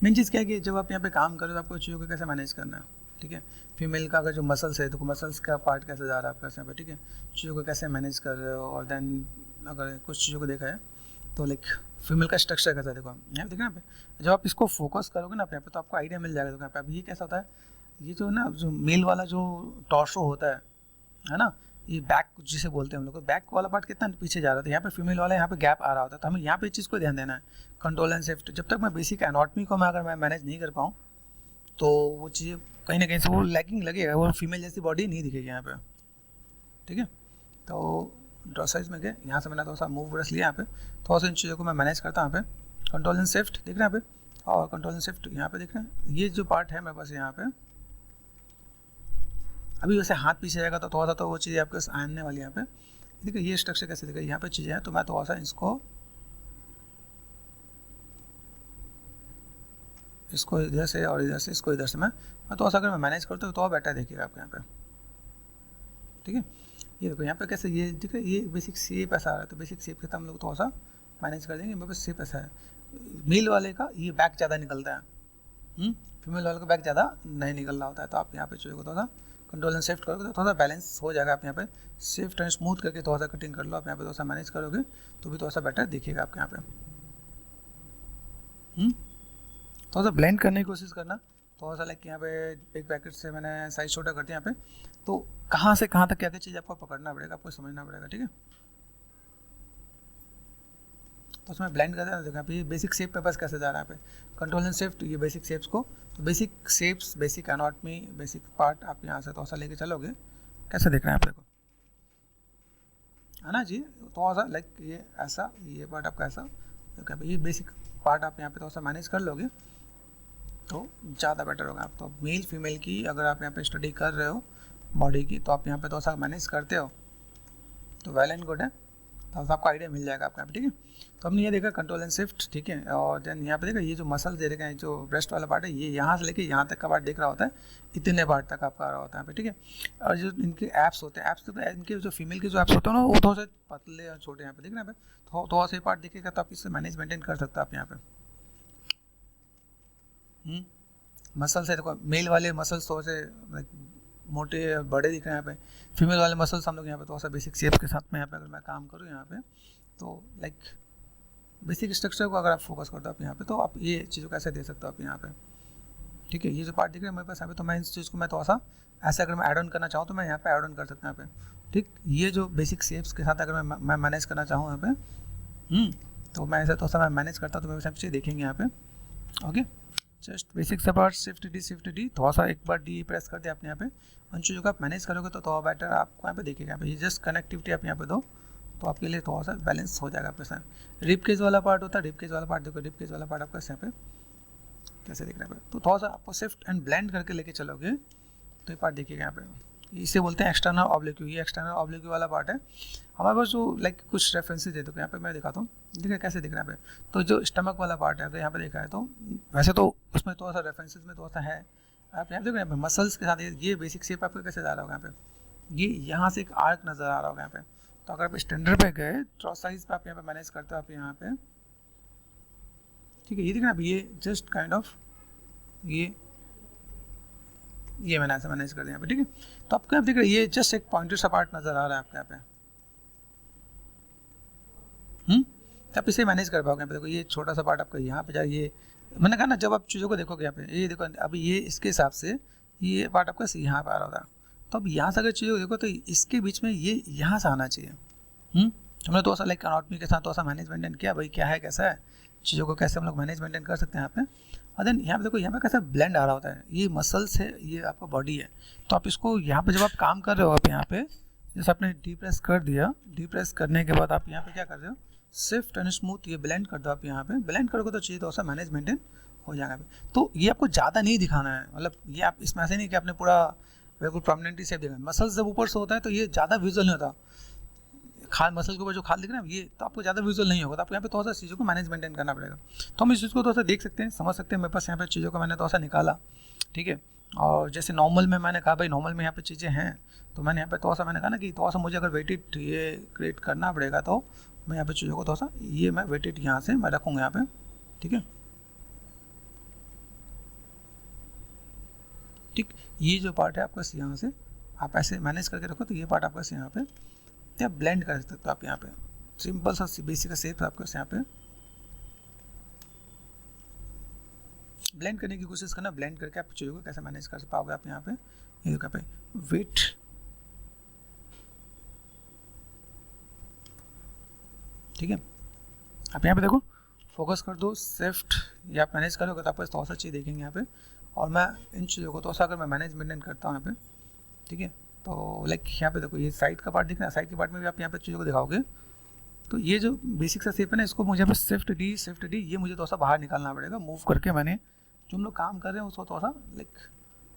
मेन चीज़ क्या है कि जब आप यहाँ पे काम करो तो आपको चीज़ों को कैसे मैनेज करना है, ठीक है। फीमेल का अगर जो मसल्स है तो मसल्स का पार्ट कैसे जा रहा है आपका यहाँ पे, ठीक है, चीज़ों को कैसे मैनेज कर रहे हो। और देन अगर कुछ चीज़ों को देखा है तो लाइक फीमेल का स्ट्रक्चर कैसा, देखो यहाँ पे देखना यहाँ पे, जब आप इसको फोकस करोगे ना यहाँ पे तो आपको आइडिया मिल जाएगा। तो यहाँ पे अब ये कैसा होता है, ये जो ना जो मेल वाला जो टॉर्सो होता है ना, ये बैक जिसे बोलते हैं हम लोग, बैक वाला पार्ट कितना पीछे जा रहा था, यहाँ पे फीमेल वाला यहाँ पे गैप आ रहा होता है। तो हमें यहाँ पे इस चीज़ को ध्यान देना है, कंट्रोल एंड सेफ्टी। जब तक मैं बेसिक एनाटॉमी को अगर मैं मैनेज नहीं कर पाऊँ तो वो चीज़ कहीं ना कहीं से वो लैकिंग लगेगा, वो फीमेल जैसी बॉडी नहीं दिखेगी यहाँ पे, ठीक है। तो ड्रॉ साइज में गए, यहाँ से मैंने थोड़ा सा मूव ब्रश लिया, यहाँ पे थोड़ा सा इन चीज़ों को मैं मैनेज करता हूँ यहाँ पे। कंट्रोल एंड शिफ्ट देख रहे हैं यहाँ पे, और कंट्रोल एंड शिफ्ट यहाँ पे देख रहे हैं। ये जो पार्ट है मेरे पास यहाँ पे, अभी वैसे हाथ पीछे जाएगा तो थोड़ा सा तो वो चीज़ आपके आने वाली है यहाँ पे। देखिए ये स्ट्रक्चर कैसे दिखेगा, यहाँ पे चीज़ें हैं तो मैं थोड़ा सा इसको इधर से और इधर से इसको इधर से मैं थोड़ा सा अगर मैं मैनेज करता हूँ तो बेटर देखिएगा आपको यहाँ पे, ठीक है। ये देखो यहाँ पे कैसे ये देखो, ये बेसिक शेप ऐसा आ रहा है, तो बेसिक शेप के साथ हम लोग थोड़ा सा मैनेज कर देंगे। मेरे पास शेप ऐसा है, मेल वाले का ये बैक ज़्यादा निकलता है, फीमेल वाले का बैक ज़्यादा नहीं निकल रहा होता है। तो आप यहाँ पे चीज़ों को थोड़ा सा कंट्रोल एंड शिफ्ट करोगे तो थोड़ा सा बैलेंस हो जाएगा। आप यहाँ पे शिफ्ट एंड स्मूथ करके थोड़ा सा कटिंग कर लो, आप यहाँ पे थोड़ा सा मैनेज करोगे तो भी थोड़ा सा बेटर दिखेगा आपके यहाँ पे। थोड़ा सा ब्लेंड करने की कोशिश करना, थोड़ा सा लाइक यहाँ पे एक पैकेट से मैंने साइज छोटा कर दिया यहाँ पे, तो कहाँ से कहाँ तक क्या क्या चीज़ आपको पकड़ना पड़ेगा, आपको समझना पड़ेगा, ठीक है। तो उसमें ब्लेंड करते हैं, देखो यहाँ पे ये बेसिक शेप पे बस कैसे जा रहा है यहाँ पे, कंट्रोल एंड शिफ्ट, ये बेसिक शेप्स को, तो basic shapes, basic anatomy, basic part आप यहाँ से थोड़ा सा लेके चलोगे, कैसे देख रहे हैं आप देखो, है ना जी। थोड़ा सा लाइक ये ऐसा, ये पार्ट आपका ऐसा, देखो ये बेसिक पार्ट आप यहाँ पे थोड़ा सा मैनेज कर लोगे तो ज़्यादा बेटर होगा। आप तो मेल फीमेल की अगर आप यहाँ पे स्टडी कर रहे हो बॉडी की, तो आप यहाँ पे थोड़ा सा मैनेज करते हो तो वेल एंड गुड है, तो आपको आइडिया मिल जाएगा आपका, ठीक है। तो हमने ये देखा कंट्रोल एंड शिफ्ट, ठीक है। और देन यहाँ पे देखा ये जो मसल्स दे रखे हैं, जो ब्रेस्ट वाला पार्ट है, ये यहाँ से लेके यहाँ तक का पार्ट दिख रहा होता है, इतने पार्ट तक आपका आ रहा होता है यहाँ पे, ठीक है। और जो इनके एप्स होते हैं, एप्स तो इनके जो फीमेल के जो एप्स होते हैं ना वो थोड़ा सा पतले और छोटे यहाँ पे दिख रहे हैं, थोड़ा सा पार्ट दिखेगा तो आप इससे मैनेज मेंटेन कर सकते हो आप यहाँ पे। मसल्स है देखो, मेल वाले मसल्स थोड़े से मोटे बड़े दिख रहे हैं यहाँ पे, फीमेल वाले मसल्स हम लोग यहाँ पे थोड़ा सा बेसिक शेप के साथ में यहाँ पे अगर मैं काम करूँ यहाँ पे, तो लाइक बेसिक स्ट्रक्चर को अगर आप फोकस करते हो आप यहाँ पे, तो आप ये चीज़ों को कैसे दे सकते हो आप यहाँ पे, ठीक है। ये जो पार्ट दिख रहा है मेरे पास यहाँ पे, तो मैं इस चीज़ को मैं थोड़ा सा ऐसे अगर मैं ऐड ऑन करना चाहूँ तो मैं यहाँ पे ऐड ऑन कर सकता हूँ यहाँ पे, ठीक। ये जो बेसिक शेप्स के साथ अगर मैं मैनेज करना चाहूँ यहाँ पे, तो मैं ऐसा थोड़ा सा मैं मैनेज करता हूँ, तो मेरे सब चीज़ देखेंगे यहाँ पे, ओके। जस्ट बेसिक से पार्ट शिफ्ट डी, थोड़ा सा एक बार डी प्रेस कर दिया आपने यहाँ पे, उन चीज़ों को आप मैनेज करोगे तो थोड़ा बेटर आपको यहाँ पे देखिएगा। यहाँ पे ये जस्ट कनेक्टिविटी आप यहाँ पे दो तो आपके लिए थोड़ा सा बैलेंस हो जाएगा आपके साथ। रिप केज वाला पार्ट होता है, रिप केज वाला पार्ट देखो, रिप केज वाला पार्ट आपका यहाँ पे कैसे दिख रहा है, तो थोड़ा सा आपको शिफ्ट एंड ब्लेंड करके लेके चलोगे तो ये पार्ट देखिएगा यहाँ पे, इसे बोलते हैं एक्सटर्नल ऑब्लिक्यू। ये एक्सटर्नल ऑब्लिक्यू वाला पार्ट है हमारे पास, जो लाइक कुछ रेफरेंसेस दे दो यहाँ पे मैं दिखाता हूँ, देखिए कैसे दिख रहा है यहाँ पे। तो जो स्टमक वाला पार्ट है अगर यहाँ पे देखा है तो वैसे तो उसमें थोड़ा सा रेफरेंसेस में थोड़ा सा है, आप यहाँ देखो यहाँ पे मसल्स के साथ ये बेसिक शेप आपको कैसे जा रहा होगा यहाँ पे, ये यहाँ से एक आर्क नज़र आ रहा होगा यहाँ पे। तो अगर आप स्टैंडर्ड पे गए ट्रॉस साइज पे आप यहाँ पे मैनेज करते हो आप यहाँ पे, ठीक है। ये देखना ये जस्ट काइंड ऑफ ये मैंने ऐसे मैनेज कर दिया यहाँ पे, ठीक है। तो आपको यहाँ देख रहे ये जस्ट एक पॉइंटेड सा पार्ट नजर आ रहा है आपके यहाँ पे, तो आप इसे मैनेज कर पाओगे यहाँ पे। देखो ये छोटा सा पार्ट आपका यहाँ पे जाए, ये मैंने कहा ना जब आप चीज़ों को देखोगे यहाँ पे, ये देखो अभी ये इसके हिसाब से ये पार्ट आपका यहाँ पे आ रहा होता है, तो अब यहाँ से अगर चीज़ों को देखो तो इसके बीच में ये यहाँ से आना चाहिए। हमने थोड़ा सा लाइक एनाटॉमी के साथ थोड़ा सा मैनेज मेंटेन किया, भाई क्या है कैसा है, चीज़ों को कैसे हम लोग मैनेज मेंटेन कर सकते हैं यहाँ पे। और देन यहाँ पे देखो यहाँ पे कैसा ब्लेंड आ रहा होता है, ये मसल्स है, ये आपका बॉडी है, तो आप इसको यहाँ पे जब आप काम कर रहे हो आप यहाँ पे जैसे आपने डी प्रेस कर दिया, डी प्रेस करने के बाद आप यहाँ पे क्या कर रहे हो, शिफ्ट एंड स्मूथ ये ब्लेंड कर दो आप यहाँ पे, ब्लेंड करोगे तो चीज़ थोड़ा सा मैनेज मेंटेन हो जाएगा। तो ये आपको ज़्यादा नहीं दिखाना है, मतलब ये आप इसमें ऐसे नहीं कि आपने पूरा बिल्कुल प्रोमिनेंटली शेप देखा, मसल्स जब ऊपर से होता है तो ये ज़्यादा विजुअल नहीं होता, खाल मसल के ऊपर जो खाल दिख रहा है ये तो आपको ज़्यादा विजुअल नहीं होगा, तो आपको यहाँ पे थोड़ा सा चीज़ों को मैनेज मेंटेन करना पड़ेगा। तो हम इस चीज़ को थोड़ा सा देख सकते हैं, समझ सकते हैं। मेरे पास यहाँ पे चीज़ों को मैंने थोड़ा सा निकाला, ठीक है। और जैसे नॉर्मल में मैंने कहा भाई नॉर्मल में यहाँ पे चीज़ें हैं, तो मैंने यहाँ पे थोड़ा सा मैंने कहा ना कि थोड़ा सा मुझे अगर वेटेड ये क्रिएट करना पड़ेगा तो मैं यहाँ पे चीज़ों को थोड़ा सा ये मैं वेटेड यहाँ से मैं रखूँगा यहाँ पे, ठीक है। ठीक, ये जो पार्ट है आपका यहाँ से आप ऐसे मैनेज करके रखो, तो ये पार्ट आपका यहाँ पे या ब्लेंड कर सकते हो आप यहाँ पे, सिंपल सा बेसिक का शेप आपका यहाँ पे ब्लेंड करने की कोशिश करना। ब्लेंड करके आप चीज़ों को कैसे मैनेज कर पाओगे आप यहाँ पे, ये देखो पे वेट, ठीक है। आप यहाँ पे देखो फोकस कर दो, शिफ्ट ये आप मैनेज करोगे तो आपको थोड़ा सा चीज़ देखेंगे यहाँ पे। और मैं इन चीज़ों को थोड़ा सा अगर मैं मैनेज मेंटेन करता हूँ यहाँ पे, ठीक है, तो लाइक यहाँ पे देखो ये साइड का पार्ट दिख रहा है, साइड के पार्ट में भी आप यहाँ पे चीज़ों को दिखाओगे, तो ये जो बेसिक सा शेप है ना, इसको मुझे यहाँ पे शिफ्ट डी ये मुझे थोड़ा सा बाहर निकालना पड़ेगा, मूव करके मैंने जो हम लोग काम कर रहे हैं उसको थोड़ा सा लाइक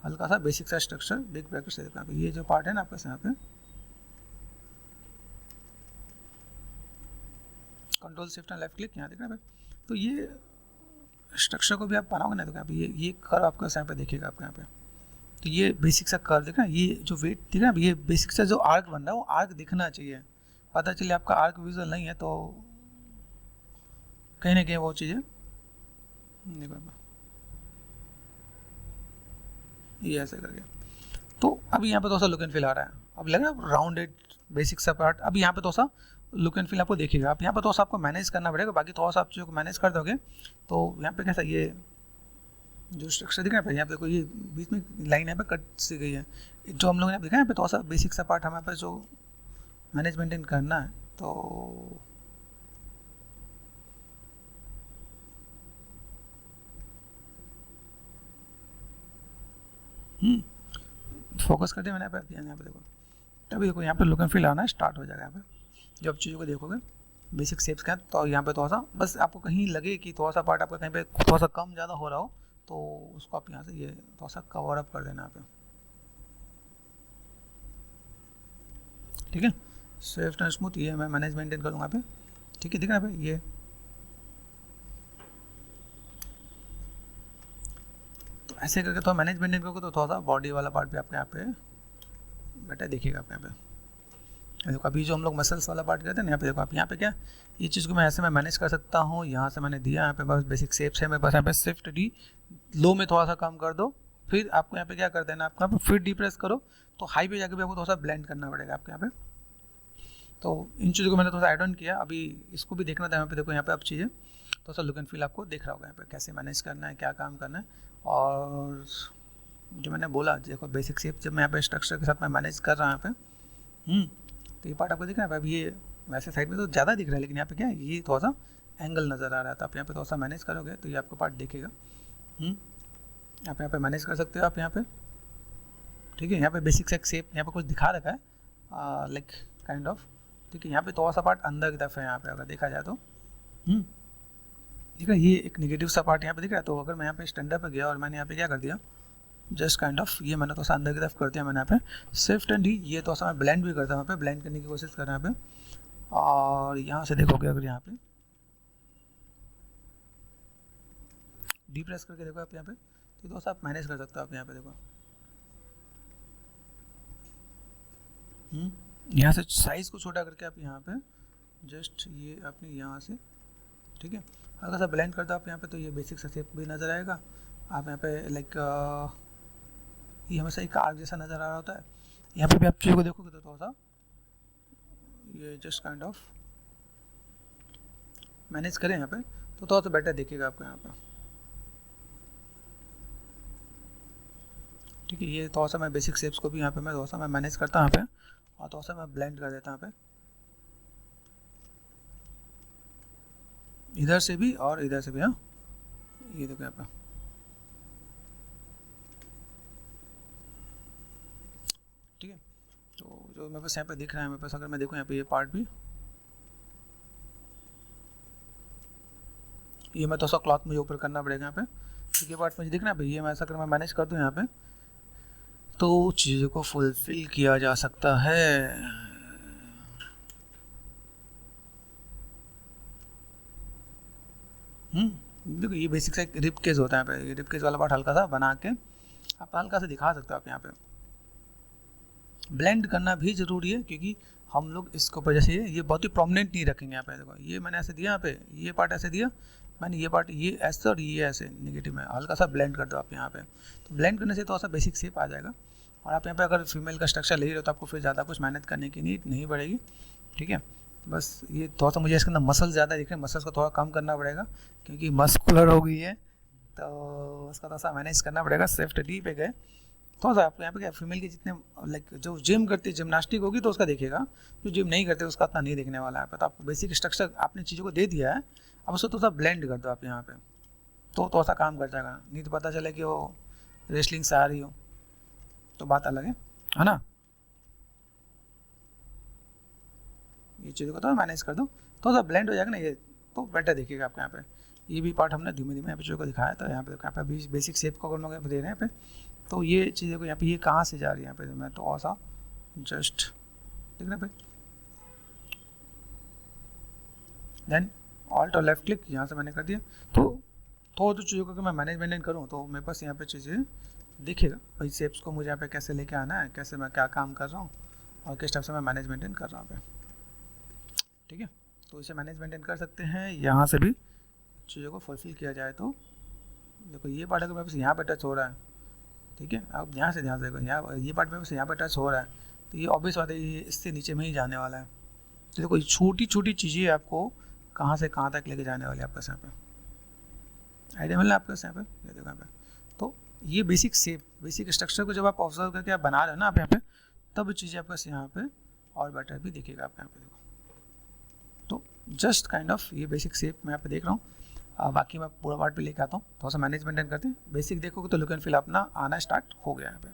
हल्का सा बेसिक सा स्ट्रक्चर बिग ब्रैकेट से देखो, ये जो पार्ट है ना आपके यहाँ पे control shift and left click यहाँ दिख रहा है, तो ये स्ट्रक्चर को भी आप बनाओगे ना, तो यहाँ पे ये कर्व आपका यहाँ पे देखिएगा आपके यहाँ पे, तो ये बेसिक सा कर्व दिख रहा है, ये जो वेट दिख रहा है, ये बेसिक सा जो आर्क बन रहा है वो आर्क दिखना चाहिए। पता चले आपका आर्क विजुअल नहीं है तो कहीं ना कहीं वो चीज़ें देखो ये ऐसे करके, तो अभी यहाँ पे थोड़ा सा लुक एंड फील आ रहा है, अब लग रहा है राउंडेड बेसिक सा पार्ट। अभी यहाँ पे थोड़ा सा लुक एंड फील आपको देखिएगा, आप यहाँ पे थोड़ा सा आपको मैनेज करना पड़ेगा, बाकी थोड़ा सा आप चीज़ों को मैनेज कर दोगे तो यहाँ पे कैसा ये जो स्ट्रक्चर दिख रहा है यहाँ पे देखो, ये बीच में लाइन यहाँ पे कट सी गई है, जो हम लोग ने देखा है यहाँ पे थोड़ा सा बेसिक सा पार्ट हमारे पास जो मैनेज मेंटेन करना है, तो फोकस करते मैंने यहाँ पे देखो, तभी देखो यहाँ पे लुक एंड फील आना स्टार्ट हो जाएगा। यहाँ पे जब चीज़ों को देखोगे बेसिक शेप्स का, तो यहाँ पे थोड़ा सा बस आपको कहीं लगे कि थोड़ा सा पार्ट आपका कहीं पे थोड़ा सा कम ज़्यादा हो रहा हो, तो उसको आप यहाँ से ये थोड़ा सा कवर अप कर देना यहाँ पे, ठीक है। स्विफ्ट एंड स्मूथ ये मैं मैनेज मेंटेन करूँगा यहाँ पे, ठीक है, दिख रहा है भाई ये, तो ऐसे करके थोड़ा मैनेज मेंटेन करोगे तो थोड़ा सा बॉडी वाला पार्ट भी आपके यहाँ पे बेटा देखिएगा आप यहाँ पे। देखो अभी जो हम लोग मसल्स वाला पार्ट करते हैं ना, यहाँ पे देखो आप यहाँ पे क्या ये चीज़ को मैं ऐसे मैं मैनेज कर सकता हूँ, यहाँ से मैंने दिया यहाँ पे बस बेसिक शेप्स है मेरे पास, यहाँ पे शिफ्ट डी लो में थोड़ा सा कम कर दो, फिर आपको यहाँ पे क्या कर देना आपको यहाँ पे फिर डी प्रेस करो, तो हाई पे जाकर भी आपको थोड़ा सा ब्लेंड करना पड़ेगा आपके यहाँ पे। तो इन चीज़ों को मैंने थोड़ा सा एड ऑन किया, अभी इसको भी देखना था यहाँ पे देखो, यहाँ पे आप चीज़ें थोड़ा सा लुक एंड फील आपको दिख रहा होगा यहाँ पे कैसे मैनेज करना है, क्या काम करना है। और जो मैंने बोला देखो बेसिक शेप जब मैं यहाँ पे स्ट्रक्चर के साथ मैं मैनेज कर रहा हूँ यहाँ पे, तो ये पार्ट आपको दिख रहा है। अब ये वैसे साइड में तो ज़्यादा दिख रहा है, लेकिन यहाँ पे क्या है ये थोड़ा सा एंगल नज़र आ रहा है, तो आप यहाँ पे थोड़ा सा मैनेज करोगे तो ये आपको पार्ट दिखेगा। आप यहाँ पे मैनेज कर सकते हो आप यहाँ पे, ठीक है। यहाँ पे बेसिक सा शेप यहाँ पे कुछ दिखा रखा है लाइक काइंड ऑफ, ठीक है। यहाँ पे थोड़ा सा पार्ट अंदर की तरफ है यहाँ पे अगर देखा जाए तो, ठीक है। ये एक नेगेटिव सा पार्ट यहाँ पे दिख रहा है, तो अगर मैं यहाँ पे स्टैंडर्ड पे गया और मैंने यहाँ पे क्या कर दिया जस्ट काइंड ऑफ ये मैंने थोड़ा सा अंदर की तरफ कर दिया मैंने यहाँ पे शिफ्ट एंड डी, ये थोड़ा सा मैं ब्लेंड भी करता हूँ यहाँ पे, ब्लेंड करने की कोशिश कर रहा हूँ यहाँ पे। और यहाँ से देखोगे अगर यहाँ पे डी प्रेस करके देखो आप यहाँ पे, तो थोड़ा सा आप मैनेज कर सकते हो आप यहाँ पे देखो, यहाँ से साइज़ को छोटा करके आप यहाँ पे जस्ट ये अपने यहाँ से, ठीक है, हल्का सा ब्लेंड कर दो आप यहाँ पे, तो ये बेसिक सा शेप भी नज़र आएगा। आप यहाँ पे लाइक ये हमेशा एक आर्क जैसा नज़र आ रहा होता है, यहाँ पे भी आप चीज़ों को देखोगे तो थोड़ा सा ये जस्ट काइंड ऑफ मैनेज करें यहाँ पे, तो थोड़ा सा बेटर दिखेगा आपको यहाँ पे, ठीक है। ये थोड़ा सा मैं बेसिक शेप्स को भी यहाँ पे मैं थोड़ा सा मैं मैनेज करता हूँ यहाँ पे, और थोड़ा सा मैं ब्लेंड कर देता हूँ यहाँ पे, इधर से भी और इधर से भी। हाँ ये देखो यहाँ पे, ठीक है। तो जो मेरे पास यहाँ पे दिख रहा है मेरे पास, अगर मैं देखूँ यहाँ पे ये पार्ट भी, ये मैं थोड़ा सा क्लॉथ मुझे ऊपर करना पड़ेगा यहाँ पे, ठीक है। पार्ट मुझे दिख रहा है भाई, ये मैं ऐसा अगर मैं मैनेज कर दूँ यहाँ पे तो चीज़ों को फुलफिल किया जा सकता है। देखो ये बेसिक सा एक रिप केस होता है, रिप केस वाला पार्ट हल्का सा बना के आप हल्का से दिखा सकते हो आप यहाँ पे। ब्लेंड करना भी ज़रूरी है क्योंकि हम लोग इसके ऊपर जैसे ये बहुत ही प्रोमिनेंट नहीं रखेंगे यहाँ पे। देखो ये मैंने ऐसे दिया यहाँ पे, ये पार्ट ऐसे दिया मैंने, ये पार्ट ये ऐसे और ये ऐसे नेगेटिव में, हल्का सा ब्लेंड कर दो आप यहाँ पे। तो ब्लेंड करने से थोड़ा सा बेसिक शेप आ जाएगा। और आप यहाँ पे अगर फीमेल का स्ट्रक्चर ले रहे हो तो आपको फिर ज़्यादा कुछ मेहनत करने की नीड नहीं पड़ेगी, ठीक है। बस ये थोड़ा सा मुझे इसके अंदर मसल ज़्यादा दिख रहे हैं, मसल्स को थोड़ा कम करना पड़ेगा क्योंकि मस्कुलर हो गई है, तो उसका थोड़ा सा मैनेज करना पड़ेगा। सेफ्ट डी पे गए थोड़ा सा आपको यहाँ पे क्या फीमेल के जितने लाइक जो जिम करती है जिम्नास्टिक होगी तो उसका देखिएगा, जो जिम नहीं करते उसका इतना नहीं देखने वाला है। तो आपको बेसिक स्ट्रक्चर आपने चीज़ों को दे दिया है, अब उसको थोड़ा सा ब्लेंड कर दो आप यहाँ पे, तो थोड़ा सा काम कर जाएगा। नहीं तो पता चले कि वो रेसलिंग से आ रही हो तो बात अलग है ना। ये चीज़ों को तो मैनेज कर दो, थोड़ा सा ब्लेंड हो जाएगा ना ये, तो बेटर देखिएगा आपके यहाँ पे। ये भी पार्ट हमने धीमे धीमे यहाँ पे चीज़ों को दिखाया था। यहाँ पे बेसिक शेप को हम लोग दे रहे हैं यहाँ पे। तो ये चीज़ें को यहाँ पे ये कहाँ से जा रही है यहाँ पे, मैं तो ऐसा जस्ट देख रहे भाई, देन ऑल्ट और लेफ्ट क्लिक यहाँ से मैंने कर दिया। तो थोड़ा चीज़ों को मैं मैनेजमेंट करूँ तो मेरे पास यहाँ पे चीज़ें दिखेगा भाई, शेप्स को मुझे यहाँ पे कैसे लेके आना है, कैसे मैं क्या काम कर रहा हूँ और किस टाइप से मैं मैनेज मेंटेन कर रहा हूँ पे, ठीक है। तो इसे मैनेज मेंटेन कर सकते हैं, यहाँ से भी चीज़ों को फुलफिल किया जाए। तो देखो ये पार्ट अगर मेरे पास यहाँ पे टच हो रहा है, ठीक है, अब यहाँ से ध्यान से देखो, यहाँ ये पार्ट मेरे पास यहाँ पे टच हो रहा है, तो ये ऑब्वियस बात है ये इससे नीचे में ही जाने वाला है। तो देखो ये छोटी छोटी चीज़ें आपको कहाँ से कहाँ तक लेके जाने वाली है आपके यहाँ पे, आइडिया मिल रहा है आपके यहाँ पे, ये देखो यहाँ पे। तो ये बेसिक शेप बेसिक स्ट्रक्चर को जब आप ऑब्जर्व करके आप बना रहे हो ना आप यहाँ पे, तब चीज़ें आपके यहाँ पे और बेटर भी दिखेगा आपके यहाँ पे। देखो तो जस्ट काइंड ऑफ ये बेसिक शेप मैं यहाँ पे देख रहा हूँ। बाकी मैं पूरा पार्ट पे लेके आता हूँ, थोड़ा सा मैनेजमेंट करते हैं। बेसिक देखोगे तो लुक एंड फील अपना आना स्टार्ट हो गया यहाँ पे।